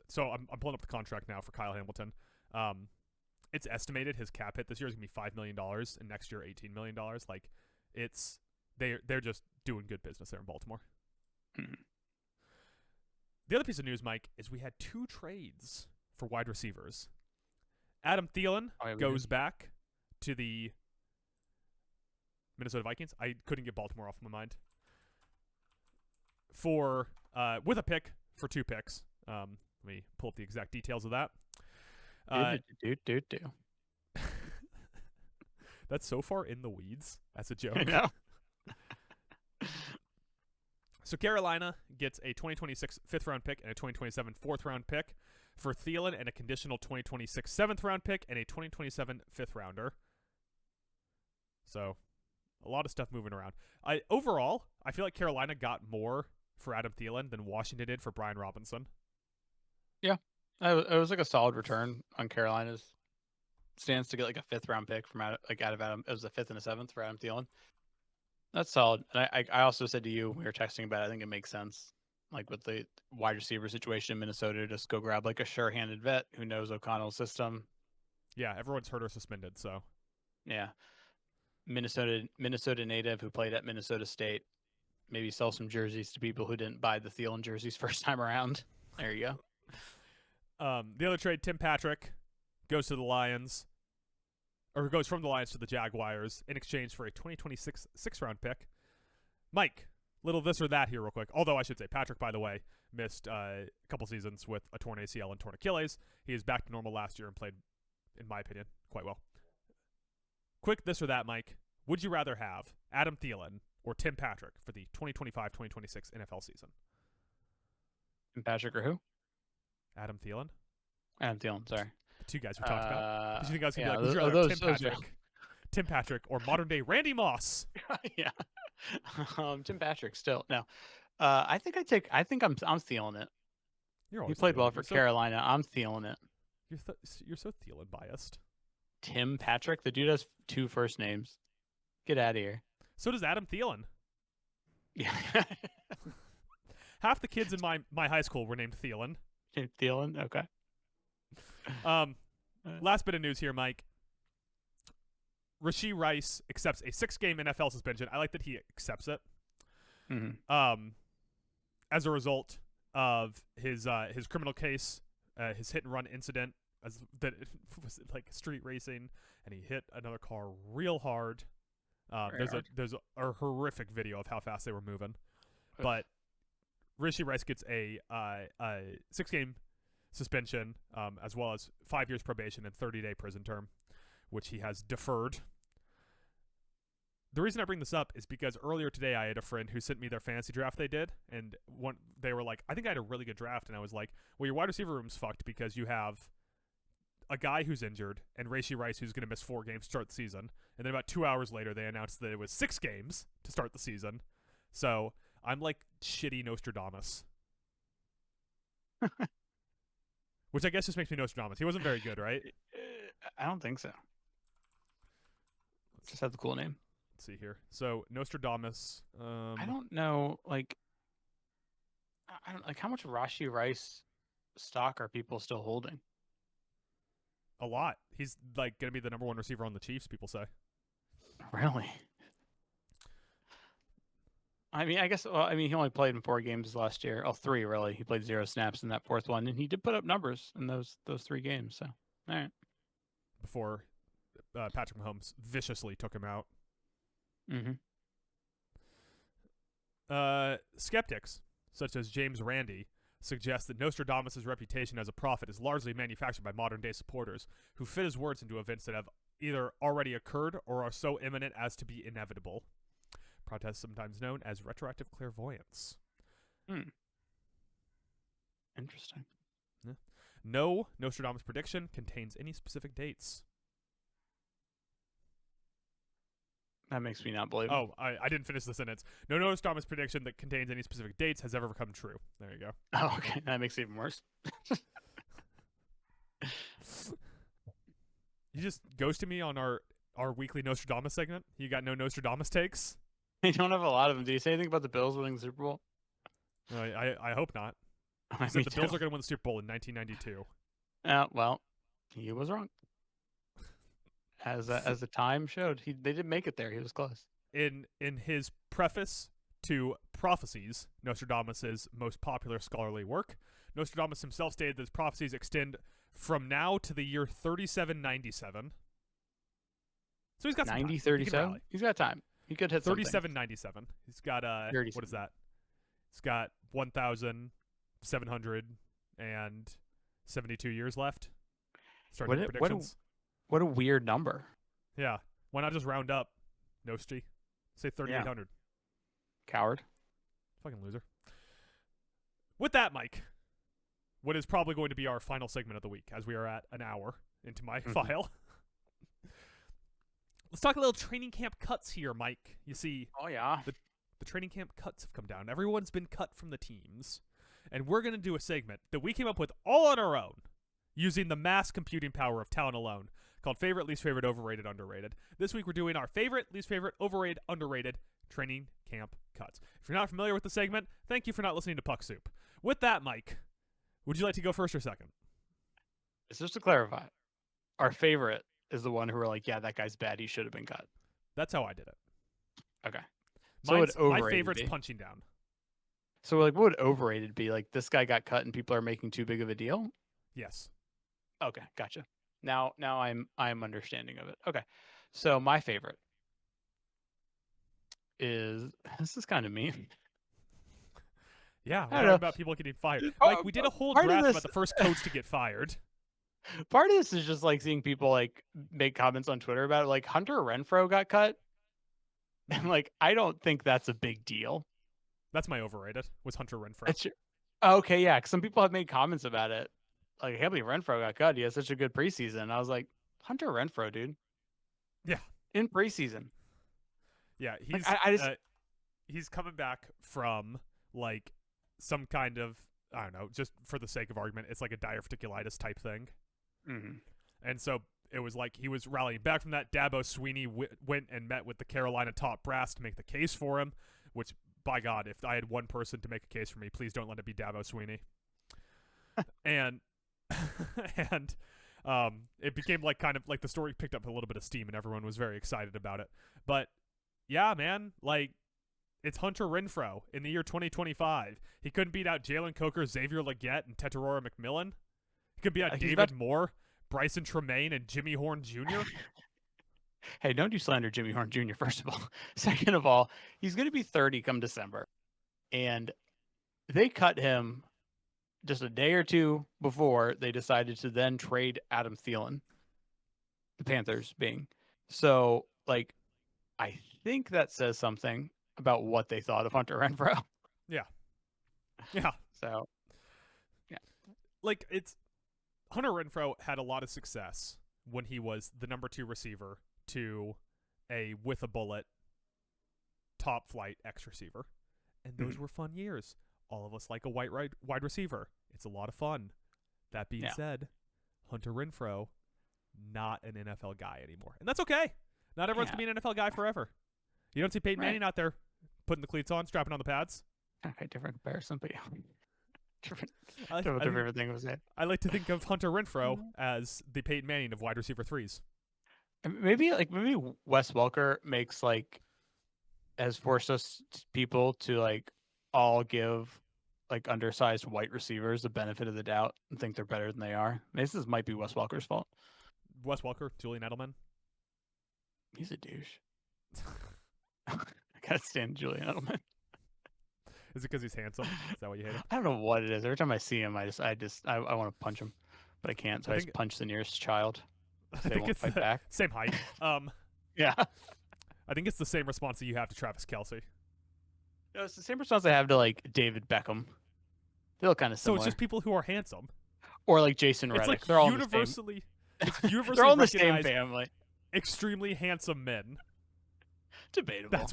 [SPEAKER 1] so I'm pulling up the contract now for Kyle Hamilton. It's estimated his cap hit this year is gonna be $5 million, and next year $18 million. They're just doing good business there in Baltimore.
[SPEAKER 3] Mm-hmm.
[SPEAKER 1] The other piece of news, Mike, is we had 2 trades for wide receivers. Adam Thielen goes back to the Minnesota Vikings. I couldn't get Baltimore off my mind. With a pick for 2 picks. Let me pull up the exact details of that. That's so far in the weeds. That's a joke.
[SPEAKER 3] I know.
[SPEAKER 1] So Carolina gets a 2026 5th-round pick and a 2027 4th-round pick for Thielen, and a conditional 2026 7th-round pick and a 2027 5th-rounder. So a lot of stuff moving around. Overall, I feel like Carolina got more for Adam Thielen than Washington did for Brian Robinson.
[SPEAKER 3] Yeah, it was a solid return on Carolina's stance to get a 5th-round pick from out of Adam. It was a 5th and a 7th for Adam Thielen. That's solid. And I also said to you, we were texting about it, I think it makes sense. With the wide receiver situation in Minnesota, just go grab a sure-handed vet who knows O'Connell's system.
[SPEAKER 1] Yeah, everyone's hurt or suspended, so.
[SPEAKER 3] Yeah. Minnesota native who played at Minnesota State. Maybe sell some jerseys to people who didn't buy the Thielen jerseys first time around. There you
[SPEAKER 1] go. The other trade, Tim Patrick goes to the Lions. Or goes from the Lions to the Jaguars in exchange for a 2026 6th-round pick. Mike, little this or that here real quick. Although I should say Patrick, by the way, missed a couple seasons with a torn ACL and torn Achilles. He is back to normal last year and played in my opinion, quite well. Quick this or that, Mike. Would you rather have Adam Thielen or Tim Patrick for the 2025-2026 NFL season?
[SPEAKER 3] And Patrick or who?
[SPEAKER 1] Adam Thielen?
[SPEAKER 3] Adam Thielen, sorry.
[SPEAKER 1] The two guys we talked about. Did you think I was going to
[SPEAKER 3] yeah,
[SPEAKER 1] be like, would you
[SPEAKER 3] those-
[SPEAKER 1] rather have
[SPEAKER 3] those-
[SPEAKER 1] Tim
[SPEAKER 3] those, yeah.
[SPEAKER 1] Patrick? Tim Patrick or modern day Randy Moss?
[SPEAKER 3] Yeah. Tim Patrick still. No. I think I'm stealing it.
[SPEAKER 1] You're
[SPEAKER 3] He
[SPEAKER 1] always
[SPEAKER 3] played
[SPEAKER 1] Thielen.
[SPEAKER 3] well
[SPEAKER 1] You're
[SPEAKER 3] for
[SPEAKER 1] so,
[SPEAKER 3] Carolina. I'm stealing it.
[SPEAKER 1] You're so Thielen biased.
[SPEAKER 3] Tim Patrick, the dude has 2 first names. Get out of here.
[SPEAKER 1] So does Adam Thielen.
[SPEAKER 3] Yeah.
[SPEAKER 1] Half the kids in my high school were named Thielen.
[SPEAKER 3] Tim Thielen. Okay.
[SPEAKER 1] Last bit of news here, Mike. Rashee Rice accepts a 6-game NFL suspension. I like that he accepts it.
[SPEAKER 3] Mm-hmm.
[SPEAKER 1] As a result of his criminal case, his hit and run incident, that was like street racing, and he hit another car real hard. There's a horrific video of how fast they were moving, but Rashee Rice gets a 6-game suspension, as well as 5 years probation and 30-day prison term, which he has deferred. The reason I bring this up is because earlier today I had a friend who sent me their fantasy draft they did, and they were like, I think I had a really good draft, and I was like, well, your wide receiver room's fucked because you have a guy who's injured and Rashee Rice who's going to miss 4 games to start the season, and then about 2 hours later they announced that it was 6 games to start the season. So I'm like shitty Nostradamus. Which I guess just makes me Nostradamus. He wasn't very good, right?
[SPEAKER 3] I don't think so. Just have the cool name.
[SPEAKER 1] Let's see here. So Nostradamus.
[SPEAKER 3] I don't know, like, I don't like how much Rashee Rice stock are people still holding?
[SPEAKER 1] A lot. He's like going to be the number 1 receiver on the Chiefs, people say.
[SPEAKER 3] Really? I mean, I guess. Well, I mean, he only played in 4 games last year. Oh, 3 really. He played 0 snaps in that 4th one, and he did put up numbers in those 3 games. So, all right.
[SPEAKER 1] Before Patrick Mahomes viciously took him out.
[SPEAKER 3] Mm-hmm.
[SPEAKER 1] Skeptics, such as James Randi, suggest that Nostradamus' reputation as a prophet is largely manufactured by modern-day supporters who fit his words into events that have either already occurred or are so imminent as to be inevitable. Protest sometimes known as retroactive clairvoyance.
[SPEAKER 3] Interesting.
[SPEAKER 1] Yeah. No Nostradamus prediction contains any specific dates.
[SPEAKER 3] That makes me not believe.
[SPEAKER 1] Oh, I didn't finish the sentence. No Nostradamus prediction that contains any specific dates has ever come true. There you go.
[SPEAKER 3] Oh, okay. That makes it even worse.
[SPEAKER 1] You just ghosted me on our weekly Nostradamus segment. You got no Nostradamus takes?
[SPEAKER 3] You don't have a lot of them. Did you say anything about the Bills winning the Super Bowl?
[SPEAKER 1] No, I hope not.
[SPEAKER 3] Me
[SPEAKER 1] He said the
[SPEAKER 3] too.
[SPEAKER 1] Bills are going to win the Super Bowl in 1992.
[SPEAKER 3] Well, he was wrong. As the time showed, they didn't make it there. He was close.
[SPEAKER 1] In his preface to Prophecies, Nostradamus' most popular scholarly work, Nostradamus himself stated that his prophecies extend from now to the year 3797. So he's got some time.
[SPEAKER 3] 90,
[SPEAKER 1] He can
[SPEAKER 3] 37?
[SPEAKER 1] rally.
[SPEAKER 3] He's got time. He could hit something.
[SPEAKER 1] 3797. He's got what is that? He's got 1,772 years left. Starting predictions.
[SPEAKER 3] What a weird number.
[SPEAKER 1] Yeah. Why not just round up, Nostri? Say 3,800.
[SPEAKER 3] Coward.
[SPEAKER 1] Fucking loser. With that, Mike, what is probably going to be our final segment of the week, as we are at an hour into my file. Let's talk a little training camp cuts here, Mike. You see,
[SPEAKER 3] Oh, yeah.
[SPEAKER 1] the training camp cuts have come down. Everyone's been cut from the teams. And we're going to do a segment that we came up with all on our own, using the mass computing power of talent alone, called Favorite, Least Favorite, Overrated, Underrated. This week we're doing our favorite, least favorite, overrated, underrated training camp cuts. If you're not familiar with the segment, thank you for not listening to Puck Soup. With that, Mike, would you like to go first or second?
[SPEAKER 3] Just to clarify, our favorite is the one who were like, yeah, that guy's bad. He should have been cut.
[SPEAKER 1] That's how I did it.
[SPEAKER 3] Okay. So what would
[SPEAKER 1] My
[SPEAKER 3] overrated
[SPEAKER 1] favorite's
[SPEAKER 3] be?
[SPEAKER 1] punching down.
[SPEAKER 3] So like, what would overrated be? Like, this guy got cut and people are making too big of a deal?
[SPEAKER 1] Yes.
[SPEAKER 3] Okay, gotcha. Now I'm understanding of it. Okay. So my favorite is this is kind of mean.
[SPEAKER 1] Yeah,
[SPEAKER 3] I
[SPEAKER 1] we're
[SPEAKER 3] don't
[SPEAKER 1] talking
[SPEAKER 3] know.
[SPEAKER 1] about people getting fired.
[SPEAKER 3] Oh,
[SPEAKER 1] Mike, we did a whole
[SPEAKER 3] part of
[SPEAKER 1] draft
[SPEAKER 3] this-
[SPEAKER 1] about the first coach to get fired.
[SPEAKER 3] Part of this is just like seeing people like make comments on Twitter about it. Like Hunter Renfro got cut, and like I don't think that's a big deal.
[SPEAKER 1] That's my overrated. Was Hunter Renfro?
[SPEAKER 3] It's okay, yeah. 'Cause some people have made comments about it. Like, I can't believe Renfro got cut. He has such a good preseason. I was like, Hunter Renfro, dude.
[SPEAKER 1] Yeah.
[SPEAKER 3] In preseason.
[SPEAKER 1] Yeah,
[SPEAKER 3] Like,
[SPEAKER 1] he's coming back from like some kind of, I don't know, just for the sake of argument, it's like a diverticulitis type thing.
[SPEAKER 3] Mm-hmm.
[SPEAKER 1] And so it was like he was rallying back from that. Dabo Sweeney went and met with the Carolina top brass to make the case for him, which, by God, if I had one person to make a case for me, please don't let it be Dabo Sweeney. and it became like kind of like the story picked up a little bit of steam and everyone was very excited about it. But yeah, man, like, it's Hunter Renfro in the year 2025. He couldn't beat out Jalen Coker, Xavier Legette, and Tetairoa McMillan. He could beat out David Moore, Bryson Tremaine, and Jimmy Horn Jr.
[SPEAKER 3] Hey, don't you slander Jimmy Horn Jr., first of all. Second of all, he's going to be 30 come December. And they cut him just a day or two before they decided to then trade Adam Thielen, the Panthers being. So, like, I think that says something about what they thought of Hunter Renfro.
[SPEAKER 1] Yeah. Yeah.
[SPEAKER 3] So, yeah.
[SPEAKER 1] Like, it's Hunter Renfro had a lot of success when he was the number 2 receiver to a with a bullet top flight X receiver. And those were fun years. All of us like a wide receiver. It's a lot of fun. That being said, Hunter Renfro, not an NFL guy anymore. And that's okay. Not everyone's going to be an NFL guy forever. You don't see Peyton Manning out there putting the cleats on, strapping on the pads.
[SPEAKER 3] Okay, different comparison, but yeah. Different thing was it.
[SPEAKER 1] I like to think of Hunter Renfro as the Peyton Manning of wide receiver 3s.
[SPEAKER 3] Maybe Wes Welker has forced us people to like all give like undersized white receivers the benefit of the doubt and think they're better than they are. This might be Wes Welker's fault.
[SPEAKER 1] Wes Welker, Julian Edelman.
[SPEAKER 3] He's a douche. I gotta stand Julian Edelman.
[SPEAKER 1] Is it because he's handsome? Is that why you hate him?
[SPEAKER 3] I don't know what it is. Every time I see him, I want to punch him, but I can't. So I just punch the nearest child.
[SPEAKER 1] I think it's the
[SPEAKER 3] back.
[SPEAKER 1] Same height.
[SPEAKER 3] Yeah.
[SPEAKER 1] I think it's the same response that you have to Travis Kelce.
[SPEAKER 3] No, it's the same response I have to like David Beckham. They look kind of similar.
[SPEAKER 1] So it's just people who are handsome.
[SPEAKER 3] Or like Jason Reddick.
[SPEAKER 1] It's like
[SPEAKER 3] they're all
[SPEAKER 1] universally
[SPEAKER 3] they're all in the same family.
[SPEAKER 1] Extremely handsome men.
[SPEAKER 3] Debatable.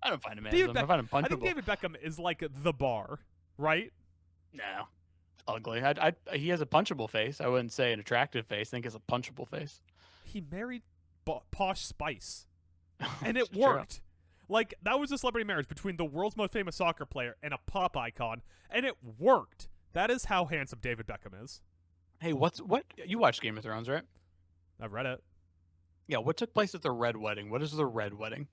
[SPEAKER 3] I don't find him handsome. I find him punchable.
[SPEAKER 1] I think David Beckham is like the bar, right?
[SPEAKER 3] No. Ugly. He has a punchable face. I wouldn't say an attractive face. I think it's a punchable face.
[SPEAKER 1] He married Posh Spice. And it worked. Like, that was a celebrity marriage between the world's most famous soccer player and a pop icon, and it worked. That is how handsome David Beckham is.
[SPEAKER 3] Hey, what you watched Game of Thrones, right?
[SPEAKER 1] I've read it.
[SPEAKER 3] Yeah, what took place at the Red Wedding? What is the Red Wedding?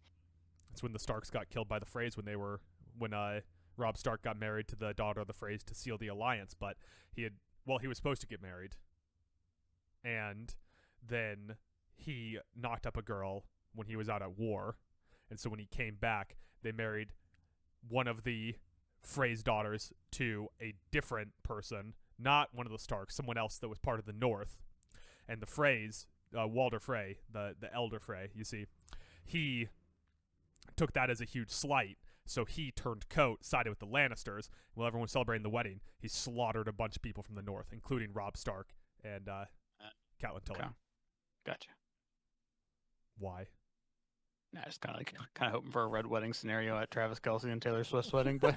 [SPEAKER 1] It's when the Starks got killed by the Freys when Robb Stark got married to the daughter of the Freys to seal the alliance, but he was supposed to get married. And then he knocked up a girl when he was out at war. And so when he came back, they married one of the Frey's daughters to a different person, not one of the Starks, someone else that was part of the North. And the Freys, Walder Frey, the elder Frey, you see, he took that as a huge slight. So he turned coat, sided with the Lannisters. While everyone was celebrating the wedding, he slaughtered a bunch of people from the North, including Robb Stark and Catelyn Tully.
[SPEAKER 3] Okay. Gotcha.
[SPEAKER 1] Why?
[SPEAKER 3] Nah, just kind of hoping for a Red Wedding scenario at Travis Kelce and Taylor Swift's wedding, but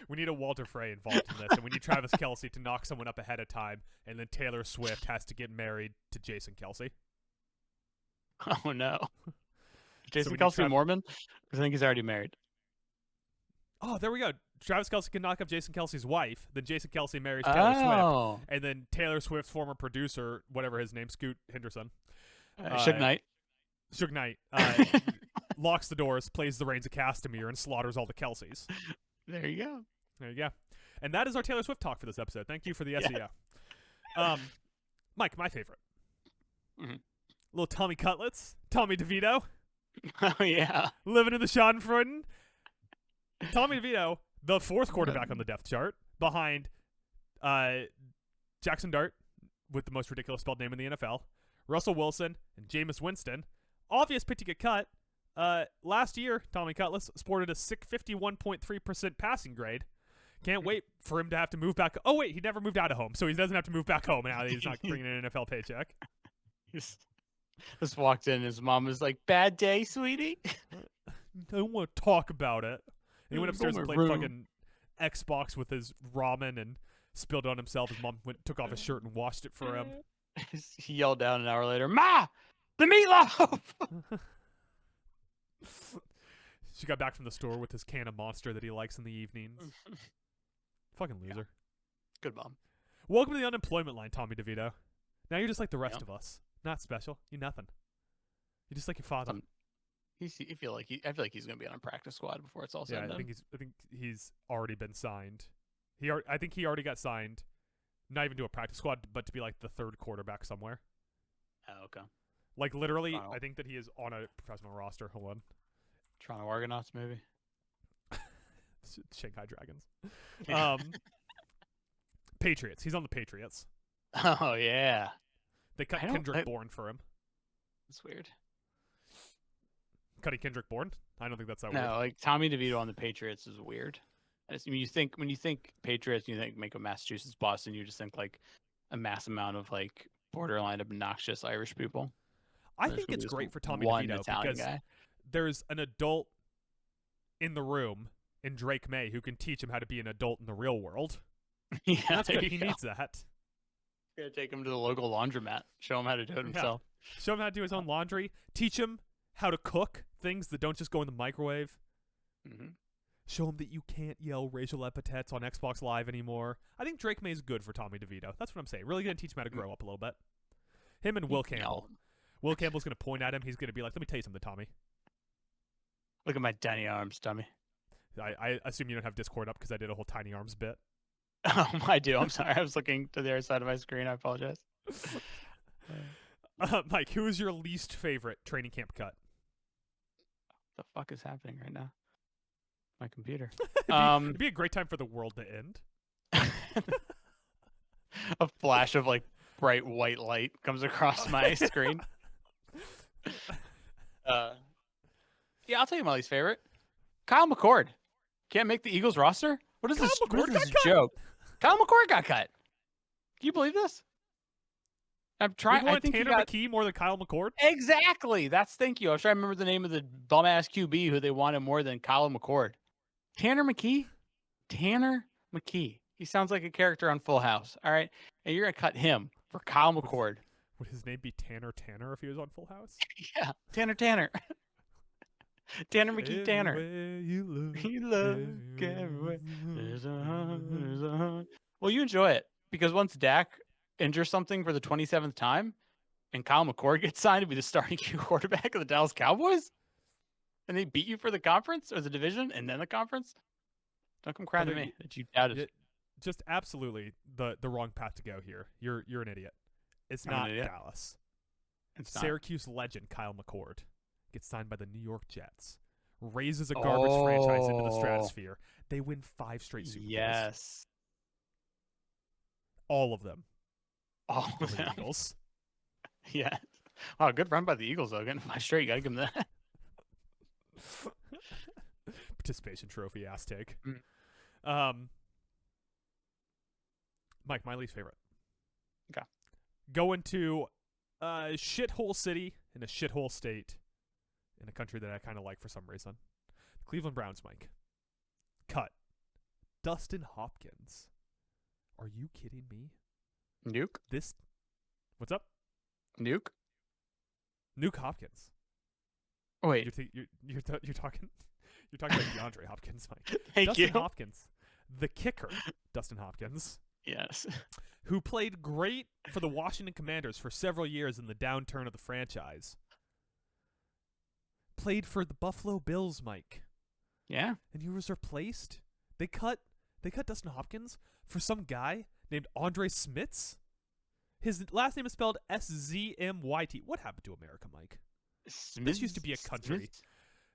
[SPEAKER 1] we need a Walter Frey involved in this, and we need Travis Kelce to knock someone up ahead of time, and then Taylor Swift has to get married to Jason Kelce.
[SPEAKER 3] Oh no. Jason Kelce Mormon? I think he's already married.
[SPEAKER 1] Oh, there we go. Travis Kelce can knock up Jason Kelce's wife, then Jason Kelce marries Taylor Swift, and then Taylor Swift's former producer, whatever his name, Scoot Henderson.
[SPEAKER 3] Suge Knight.
[SPEAKER 1] Suge Knight locks the doors, plays the Reigns of Castamere, and slaughters all the Kelces.
[SPEAKER 3] There you go.
[SPEAKER 1] There you go. And that is our Taylor Swift talk for this episode. Thank you for the SEO. Mike, my favorite.
[SPEAKER 3] Mm-hmm.
[SPEAKER 1] Little Tommy Cutlets. Tommy DeVito.
[SPEAKER 3] Oh, yeah.
[SPEAKER 1] Living in the Schadenfreude. Tommy DeVito, the fourth quarterback on the depth chart, behind Jackson Dart, with the most ridiculous spelled name in the NFL, Russell Wilson, and Jameis Winston. Obvious pick to get cut. Last year, Tommy Cutlass sported a sick 51.3% passing grade. Can't wait for him to have to move back. Oh, wait, he never moved out of home, so he doesn't have to move back home now that he's not bringing in an NFL paycheck.
[SPEAKER 3] Just walked in. His mom was like, "Bad day, sweetie."
[SPEAKER 1] I don't want to talk about it. And he went upstairs and played fucking Xbox with his ramen and spilled it on himself. His mom took off his shirt and washed it for him.
[SPEAKER 3] He yelled down an hour later, "Ma, the meatloaf!"
[SPEAKER 1] She got back from the store with his can of Monster that he likes in the evenings. Fucking loser.
[SPEAKER 3] Good mom.
[SPEAKER 1] Welcome to the unemployment line, Tommy DeVito. Now you're just like the rest of us. Not special. You're nothing. You're just like your father.
[SPEAKER 3] I feel like he's gonna be on a practice squad before it's all said and
[SPEAKER 1] I
[SPEAKER 3] done.
[SPEAKER 1] think he's already been signed. I think he already got signed. Not even to a practice squad, but to be like the third quarterback somewhere.
[SPEAKER 3] Oh, okay.
[SPEAKER 1] Like literally,
[SPEAKER 3] Wow.
[SPEAKER 1] I think that he is on a professional roster. Hold on.
[SPEAKER 3] Toronto Argonauts, maybe.
[SPEAKER 1] Shanghai Dragons.
[SPEAKER 3] Yeah.
[SPEAKER 1] Patriots. He's on the Patriots.
[SPEAKER 3] Oh yeah,
[SPEAKER 1] They cut Kendrick Bourne for him.
[SPEAKER 3] that's weird.
[SPEAKER 1] Cutting Kendrick Bourne? I don't think that's that
[SPEAKER 3] No,
[SPEAKER 1] weird.
[SPEAKER 3] like Tommy DeVito on the Patriots is weird. When you think Patriots, you think make a Massachusetts, Boston, you just think like a mass amount of like borderline obnoxious Irish people.
[SPEAKER 1] I
[SPEAKER 3] There's
[SPEAKER 1] think
[SPEAKER 3] gonna
[SPEAKER 1] it's
[SPEAKER 3] be this
[SPEAKER 1] great for Tommy
[SPEAKER 3] one
[SPEAKER 1] DeVito
[SPEAKER 3] Italian
[SPEAKER 1] because
[SPEAKER 3] guy.
[SPEAKER 1] there's an adult in the room in Drake May who can teach him how to be an adult in the real world.
[SPEAKER 3] Yeah,
[SPEAKER 1] That's
[SPEAKER 3] there
[SPEAKER 1] good.
[SPEAKER 3] you
[SPEAKER 1] He
[SPEAKER 3] go.
[SPEAKER 1] needs that.
[SPEAKER 3] Gonna take him to the local laundromat, show him how to do it himself.
[SPEAKER 1] Show him how to do his own laundry. Teach him how to cook things that don't just go in the microwave.
[SPEAKER 3] Mm-hmm.
[SPEAKER 1] Show him that you can't yell racial epithets on Xbox Live anymore. I think Drake May is good for Tommy DeVito. That's what I'm saying. Really going to teach him how to grow up a little bit. Him and Will Campbell. Will Campbell's going to point at him. He's going to be like, let me tell you something, Tommy.
[SPEAKER 3] Look at my tiny arms, dummy.
[SPEAKER 1] I assume you don't have Discord up because I did a whole Tiny Arms bit.
[SPEAKER 3] Oh, I do. I'm sorry. I was looking to the other side of my screen. I apologize.
[SPEAKER 1] Mike, who is your least favorite training camp cut?
[SPEAKER 3] The fuck is happening right now? My computer.
[SPEAKER 1] It'd be a great time for the world to end.
[SPEAKER 3] A flash of like bright white light comes across my screen. Yeah, I'll tell you my least favorite. Kyle McCord. Can't make the Eagles roster? What is
[SPEAKER 1] Kyle
[SPEAKER 3] this?
[SPEAKER 1] McCord
[SPEAKER 3] What is
[SPEAKER 1] got
[SPEAKER 3] this
[SPEAKER 1] cut?
[SPEAKER 3] joke? Kyle McCord got cut. Can you believe this? I'm
[SPEAKER 1] You
[SPEAKER 3] trying. I
[SPEAKER 1] want
[SPEAKER 3] think he
[SPEAKER 1] Tanner
[SPEAKER 3] got...
[SPEAKER 1] McKee more than Kyle McCord?
[SPEAKER 3] Exactly. Thank you. I was trying to remember the name of the dumbass QB who they wanted more than Kyle McCord. Tanner McKee? Tanner McKee. He sounds like a character on Full House. All right. And you're going to cut him for Kyle McCord.
[SPEAKER 1] Would his name be Tanner if he was on Full House?
[SPEAKER 3] Yeah. Tanner. Tanner McKee Tanner.
[SPEAKER 1] Everywhere you look,
[SPEAKER 3] He look everywhere. There's a hunt. Well, you enjoy it because once Dak injures something for the 27th time and Kyle McCord gets signed to be the starting quarterback of the Dallas Cowboys and they beat you for the conference or the division and then the conference, don't come crying to me that you doubted.
[SPEAKER 1] Just absolutely the wrong path to go here. You're an idiot. It's
[SPEAKER 3] I'm an
[SPEAKER 1] not
[SPEAKER 3] idiot.
[SPEAKER 1] Dallas.
[SPEAKER 3] It's not.
[SPEAKER 1] Syracuse legend Kyle McCord gets signed by the New York Jets. Raises a garbage franchise into the stratosphere. They win 5 straight Super Bowls.
[SPEAKER 3] Yes.
[SPEAKER 1] All of them.
[SPEAKER 3] All
[SPEAKER 1] for
[SPEAKER 3] of
[SPEAKER 1] the
[SPEAKER 3] them.
[SPEAKER 1] Eagles.
[SPEAKER 3] Yeah. Wow, good run by the Eagles though. Getting 5 straight. Gotta give them that.
[SPEAKER 1] Participation trophy ass take.
[SPEAKER 3] Mm.
[SPEAKER 1] Mike, my least favorite.
[SPEAKER 3] Okay.
[SPEAKER 1] Going to a shithole city in a shithole state in a country that I kind of like for some reason. The Cleveland Browns, Mike. Cut. Dustin Hopkins. Are you kidding me?
[SPEAKER 3] Nuke?
[SPEAKER 1] What's up?
[SPEAKER 3] Nuke?
[SPEAKER 1] Nuke Hopkins.
[SPEAKER 3] Oh, wait.
[SPEAKER 1] You're talking about DeAndre Hopkins, Mike.
[SPEAKER 3] Thank
[SPEAKER 1] Dustin
[SPEAKER 3] you.
[SPEAKER 1] Hopkins, the kicker, Dustin Hopkins,
[SPEAKER 3] Yes.
[SPEAKER 1] who played great for the Washington Commanders for several years in the downturn of the franchise. Played for the Buffalo Bills, Mike.
[SPEAKER 3] Yeah.
[SPEAKER 1] And he was replaced. They cut Dustin Hopkins for some guy named Andre Smits. His last name is spelled SZMYT. What happened to America, Mike? This used to be a country.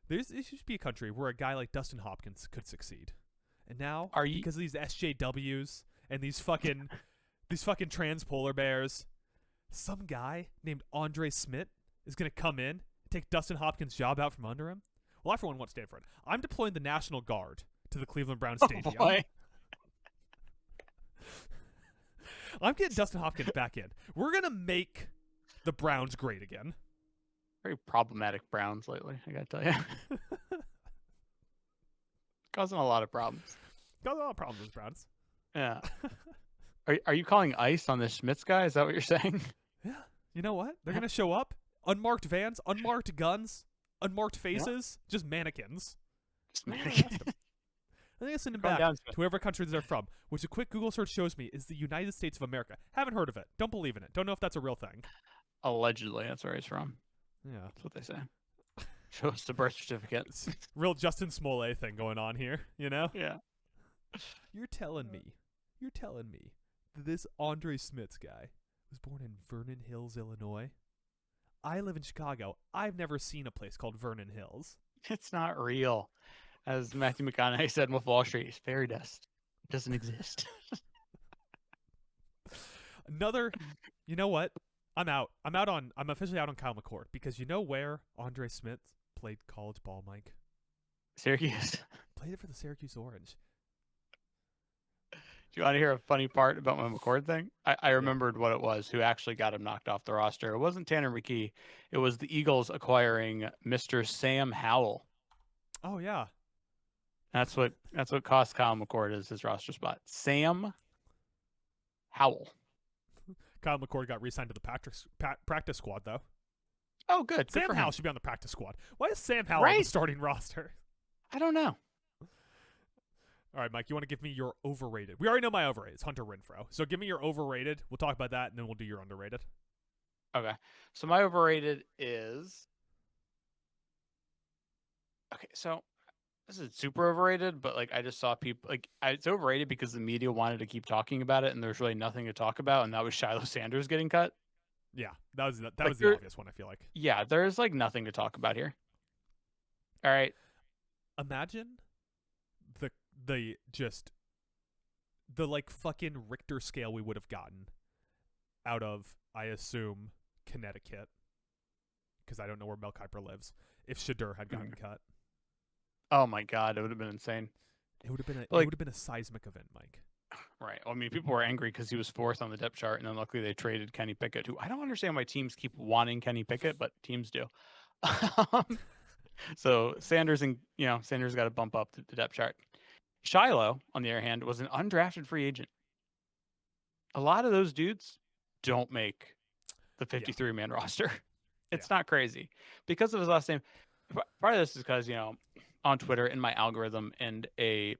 [SPEAKER 1] This used to be a country where a guy like Dustin Hopkins could succeed. And now, because of these SJWs and these These fucking trans polar bears. Some guy named Andre Smith is going to come in and take Dustin Hopkins' job out from under him. Well, I for one won't stand for it. I'm deploying the National Guard to the Cleveland Browns Stadium.
[SPEAKER 3] Oh boy.
[SPEAKER 1] I'm getting Dustin Hopkins back in. We're going to make the Browns great again.
[SPEAKER 3] Very problematic Browns lately, I gotta tell you. Causing a lot of problems.
[SPEAKER 1] Got a lot of problems with Browns.
[SPEAKER 3] Yeah. Are you calling ICE on this Schmitz guy? Is that what you're saying?
[SPEAKER 1] Yeah. You know what? They're going to show up. Unmarked vans, unmarked guns, unmarked faces, just mannequins.
[SPEAKER 3] Just
[SPEAKER 1] They're gonna
[SPEAKER 3] mannequin.
[SPEAKER 1] arrest 'em. And they send them
[SPEAKER 3] Calm
[SPEAKER 1] back
[SPEAKER 3] down,
[SPEAKER 1] to
[SPEAKER 3] Smith.
[SPEAKER 1] whoever country they're from, which a quick Google search shows me is the United States of America. Haven't heard of it. Don't believe in it. Don't know if that's a real thing.
[SPEAKER 3] Allegedly, that's where he's from.
[SPEAKER 1] Yeah.
[SPEAKER 3] That's what they say. Show us the birth certificate.
[SPEAKER 1] It's real Justin Smollett thing going on here, you know?
[SPEAKER 3] Yeah.
[SPEAKER 1] You're telling me that this Andre Smith guy was born in Vernon Hills, Illinois? I live in Chicago. I've never seen a place called Vernon Hills.
[SPEAKER 3] It's not real. As Matthew McConaughey said in Wolf of Wall Street, it's fairy dust. It doesn't exist.
[SPEAKER 1] Another, you know what? I'm officially out on Kyle McCord because you know where Andre Smith played college ball, Mike?
[SPEAKER 3] Syracuse.
[SPEAKER 1] Played it for the Syracuse Orange.
[SPEAKER 3] Do you want to hear a funny part about my McCord thing? I remembered what it was, who actually got him knocked off the roster. It wasn't Tanner McKee. It was the Eagles acquiring Mr. Sam Howell.
[SPEAKER 1] Oh, yeah.
[SPEAKER 3] That's what cost Kyle McCord is his roster spot. Sam Howell.
[SPEAKER 1] Kyle McCord got re-signed to the practice squad, though.
[SPEAKER 3] Oh, good. Good
[SPEAKER 1] Sam
[SPEAKER 3] for him.
[SPEAKER 1] Howell should be on the practice squad. Why is Sam Howell on the
[SPEAKER 3] Right.
[SPEAKER 1] starting roster?
[SPEAKER 3] I don't know.
[SPEAKER 1] All right, Mike, you want to give me your overrated? We already know my overrated. It's Hunter Renfrow. So give me your overrated. We'll talk about that, and then we'll do your underrated.
[SPEAKER 3] Okay. So my overrated is okay. So this is super overrated, but like I just saw people it's overrated because the media wanted to keep talking about it, and there's really nothing to talk about, and that was Shiloh Sanders getting cut.
[SPEAKER 1] Yeah, that was the
[SPEAKER 3] there-
[SPEAKER 1] obvious one, I feel like.
[SPEAKER 3] Yeah, there's like nothing to talk about here. All right.
[SPEAKER 1] Imagine the like fucking Richter scale we would have gotten out of, I assume, Connecticut, because I don't know where Mel Kiper lives, if Shadur had gotten cut.
[SPEAKER 3] Oh my God, it would have been insane.
[SPEAKER 1] It would have been
[SPEAKER 3] Like-
[SPEAKER 1] a seismic event, Mike.
[SPEAKER 3] Right. Well, I mean, people were angry because he was fourth on the depth chart, and then luckily they traded Kenny Pickett, who I don't understand why teams keep wanting Kenny Pickett, but teams do. So Sanders got to bump up the depth chart. Shiloh, on the other hand, was an undrafted free agent. A lot of those dudes don't make the 53-man roster. It's not crazy because of his last name. Part of this is because on Twitter in my algorithm and a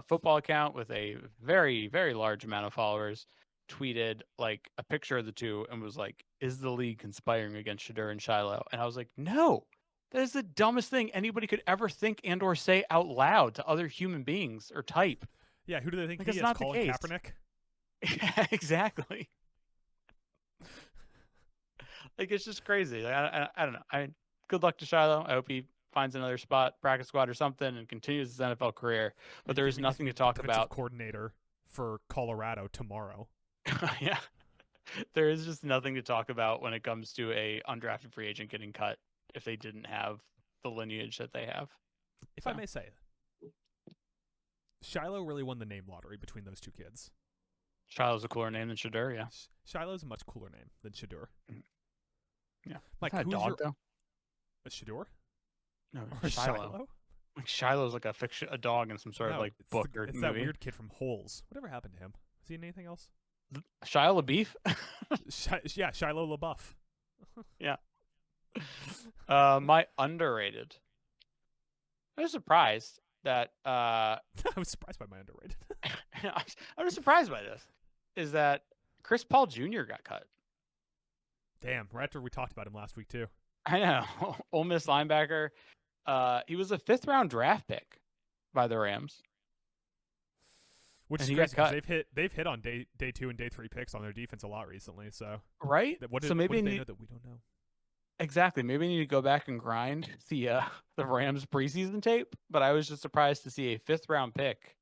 [SPEAKER 3] football account with a very, very large amount of followers tweeted like a picture of the two and was like, "Is the league conspiring against Shadur and Shiloh?" And I was like, "No, that is the dumbest thing anybody could ever think and or say out loud to other human beings or type."
[SPEAKER 1] Yeah, who do they think
[SPEAKER 3] Like,
[SPEAKER 1] he
[SPEAKER 3] it's
[SPEAKER 1] is?
[SPEAKER 3] not the
[SPEAKER 1] Colin
[SPEAKER 3] case.
[SPEAKER 1] Kaepernick?
[SPEAKER 3] Yeah, exactly. Like it's just crazy. Like, I don't know. Good luck to Shiloh. I hope he finds another spot, practice squad or something, and continues his NFL career. But there is nothing to talk
[SPEAKER 1] Defensive
[SPEAKER 3] about.
[SPEAKER 1] coordinator for Colorado tomorrow.
[SPEAKER 3] Yeah, there is just nothing to talk about when it comes to a undrafted free agent getting cut if they didn't have the lineage that they have.
[SPEAKER 1] If I may say, Shiloh really won the name lottery between those two kids.
[SPEAKER 3] Shiloh's a cooler name than Shadur. Yeah,
[SPEAKER 1] Shiloh's a much cooler name than Shadur.
[SPEAKER 3] yeah.
[SPEAKER 1] Mike,
[SPEAKER 3] Isn't that a
[SPEAKER 1] who's
[SPEAKER 3] dog though?
[SPEAKER 1] a Shadur
[SPEAKER 3] No,
[SPEAKER 1] or
[SPEAKER 3] Shiloh. Like Shiloh's like a dog in some sort of
[SPEAKER 1] No,
[SPEAKER 3] like
[SPEAKER 1] it's
[SPEAKER 3] book
[SPEAKER 1] the-
[SPEAKER 3] or
[SPEAKER 1] it's
[SPEAKER 3] movie.
[SPEAKER 1] that weird kid from Holes. Whatever happened to him? Is he in anything else?
[SPEAKER 3] Shiloh LaBeouf.
[SPEAKER 1] Yeah, Shiloh LaBeouf.
[SPEAKER 3] My underrated. I was surprised that
[SPEAKER 1] I was surprised by my underrated.
[SPEAKER 3] I was surprised by this. Is that Chris Paul Jr. got cut?
[SPEAKER 1] Damn, right after we talked about him last week too.
[SPEAKER 3] I know. Ole Miss linebacker. He was a 5th round draft pick by the Rams.
[SPEAKER 1] Which
[SPEAKER 3] And
[SPEAKER 1] is
[SPEAKER 3] he
[SPEAKER 1] crazy
[SPEAKER 3] got
[SPEAKER 1] 'cause
[SPEAKER 3] cut.
[SPEAKER 1] they've hit on day 2 and day 3 picks on their defense a lot recently. So
[SPEAKER 3] Right?
[SPEAKER 1] what
[SPEAKER 3] So maybe
[SPEAKER 1] did they
[SPEAKER 3] need-
[SPEAKER 1] know that we don't know?
[SPEAKER 3] Exactly. Maybe I need to go back and grind the Rams preseason tape. But I was just surprised to see a 5th round pick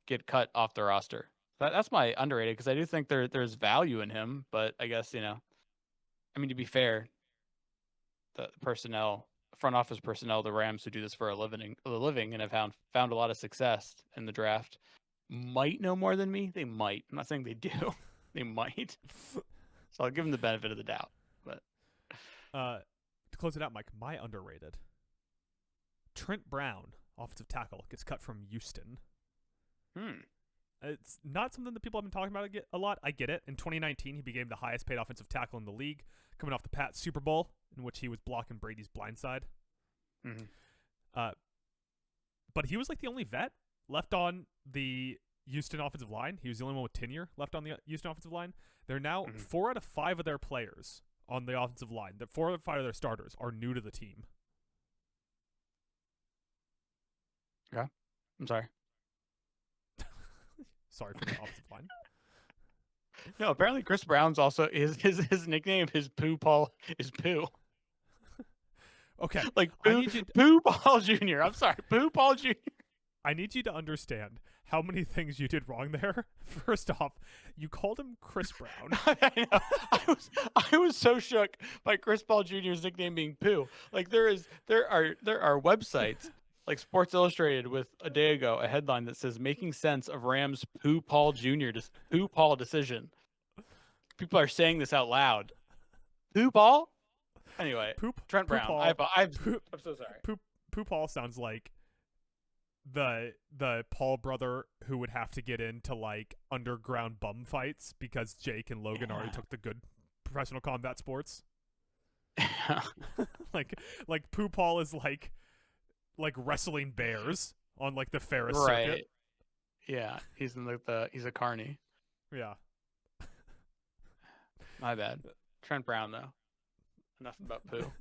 [SPEAKER 3] get cut off the roster. That's my underrated because I do think there's value in him, but I guess I mean to be fair, the personnel, front office personnel, the Rams who do this for a living and have found a lot of success in the draft might know more than me. They might. I'm not saying they do. They might. So I'll give them the benefit of the doubt. But
[SPEAKER 1] to close it out, Mike, my underrated. Trent Brown, offensive tackle, gets cut from Houston. It's not something that people have been talking about a lot. I get it. In 2019, he became the highest paid offensive tackle in the league, coming off the Pats Super Bowl, in which he was blocking Brady's blindside. But he was like the only vet left on the Houston offensive line. He was the only one with tenure left on the Houston offensive line. They're now 4 out of 5 of their players on the offensive line. 4 out of 5 of their starters are new to the team.
[SPEAKER 3] Yeah, I'm sorry.
[SPEAKER 1] Sorry for the offensive line.
[SPEAKER 3] No, apparently Chris Brown's also his nickname, his Pooh Paul is Pooh.
[SPEAKER 1] Okay,
[SPEAKER 3] Like
[SPEAKER 1] I
[SPEAKER 3] Pooh Paul Jr. I'm sorry, Pooh Paul Jr.
[SPEAKER 1] I need you to understand how many things you did wrong there. First off, you called him Chris Brown.
[SPEAKER 3] I know. I was so shook by Chris Paul Jr.'s nickname being Pooh. Like there are websites like Sports Illustrated with a day ago a headline that says making sense of Rams Pooh Paul Jr. Pooh Paul decision. People are saying this out loud. Pooh Paul? Anyway, Trent Brown.
[SPEAKER 1] Paul,
[SPEAKER 3] I'm so sorry.
[SPEAKER 1] Pooh Paul sounds like the Paul brother who would have to get into like underground bum fights because Jake and Logan already took the good professional combat sports. like Pooh Paul is like wrestling bears on like the Ferris circuit.
[SPEAKER 3] Yeah, he's in he's a carny.
[SPEAKER 1] Yeah.
[SPEAKER 3] My bad. Trent Brown though. Enough about Pooh.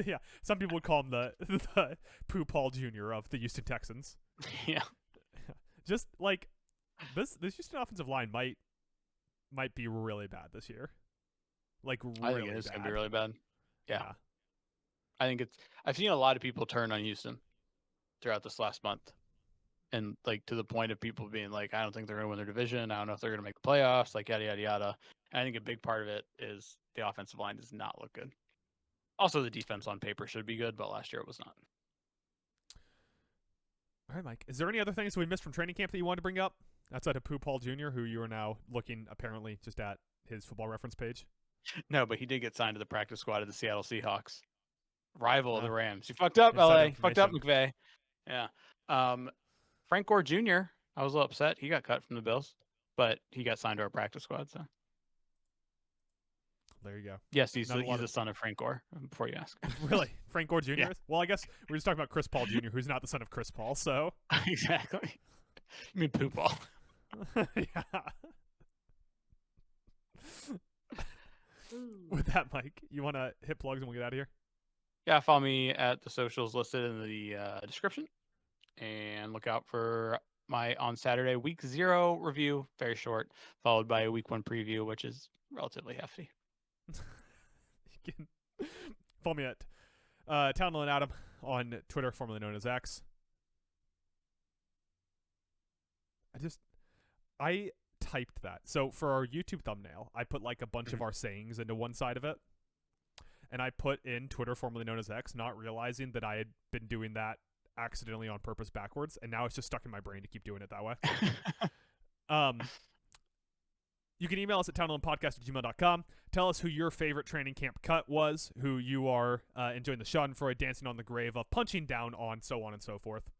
[SPEAKER 1] Yeah, some people would call him the Pooh Paul Jr. of the Houston Texans.
[SPEAKER 3] Yeah.
[SPEAKER 1] Just like this Houston offensive line might be really bad this year. Like really
[SPEAKER 3] I think it is
[SPEAKER 1] bad.
[SPEAKER 3] gonna be really bad. Yeah. I think I've seen a lot of people turn on Houston throughout this last month. And like to the point of people being like, I don't think they're gonna win their division. I don't know if they're gonna make the playoffs, like yada yada yada. And I think a big part of it is the offensive line does not look good. Also, the defense on paper should be good, but last year it was not.
[SPEAKER 1] All right, Mike. Is there any other things we missed from training camp that you wanted to bring up outside of Pooh Paul Jr., who you are now looking apparently just at his Football Reference page?
[SPEAKER 3] No, but he did get signed to the practice squad of the Seattle Seahawks, rival of the Rams. You fucked up, LA. You fucked up, McVay. Yeah. Frank Gore Jr., I was a little upset. He got cut from the Bills, but he got signed to our practice squad. So
[SPEAKER 1] there you go.
[SPEAKER 3] Yes, he's the son of Frank Gore, before you ask.
[SPEAKER 1] Really? Frank Gore Jr.?
[SPEAKER 3] Yeah.
[SPEAKER 1] Well, I guess we're just talking about Chris Paul Jr., who's not the son of Chris Paul, so.
[SPEAKER 3] Exactly. You mean Pooh Paul.
[SPEAKER 1] Yeah. With that, Mike, you want to hit plugs and we'll get out of here?
[SPEAKER 3] Yeah, follow me at the socials listed in the description. And look out for my on Saturday week 0 review, very short, followed by a week 1 preview, which is relatively hefty.
[SPEAKER 1] You can follow me at Townland Adam on Twitter, formerly known as X. I typed that. So for our YouTube thumbnail, I put like a bunch of our sayings into one side of it. And I put in Twitter, formerly known as X, not realizing that I had been doing that accidentally on purpose backwards. And now it's just stuck in my brain to keep doing it that way. You can email us at townlandpodcast@gmail.com. Tell us who your favorite training camp cut was, who you are enjoying the Schadenfreude, dancing on the grave of, punching down on, so on and so forth.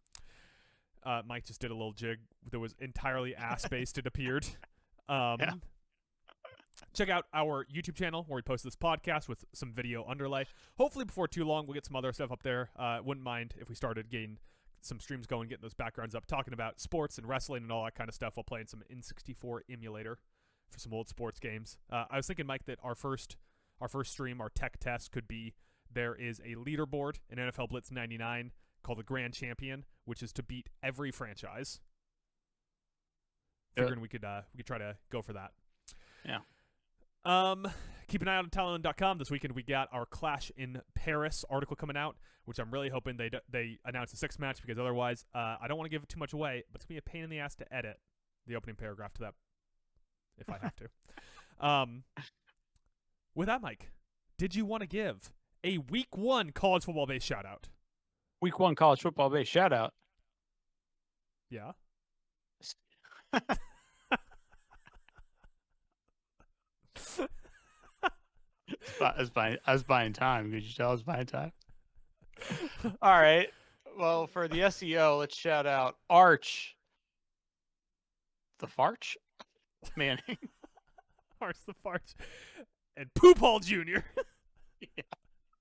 [SPEAKER 1] Mike just did a little jig that was entirely ass-based, it appeared.
[SPEAKER 3] Yeah.
[SPEAKER 1] Check out our YouTube channel where we post this podcast with some video underlay. Hopefully before too long, we'll get some other stuff up there. Wouldn't mind if we started getting some streams going, getting those backgrounds up, talking about sports and wrestling and all that kind of stuff while playing some N64 emulator for some old sports games. I was thinking, Mike, that our first stream, our tech test, could be there is a leaderboard in NFL Blitz 99 called the Grand Champion, which is to beat every franchise. Figuring we could try to go for that.
[SPEAKER 3] Yeah.
[SPEAKER 1] Keep an eye out on Talon.com. This weekend we got our Clash in Paris article coming out, which I'm really hoping they announce a 6 match, because otherwise I don't want to give too much away, but it's going to be a pain in the ass to edit the opening paragraph to that if I have to. With that, Mike, did you want to give a Week 1 college football base shout out?
[SPEAKER 3] Week 1 college football base shout out.
[SPEAKER 1] Yeah.
[SPEAKER 3] I was buying time. Could you tell I was buying time? All right. Well, for the SEO, let's shout out Arch. The Farch? Manning.
[SPEAKER 1] Arch the Farch. And Poop Hall Jr.
[SPEAKER 3] Yeah.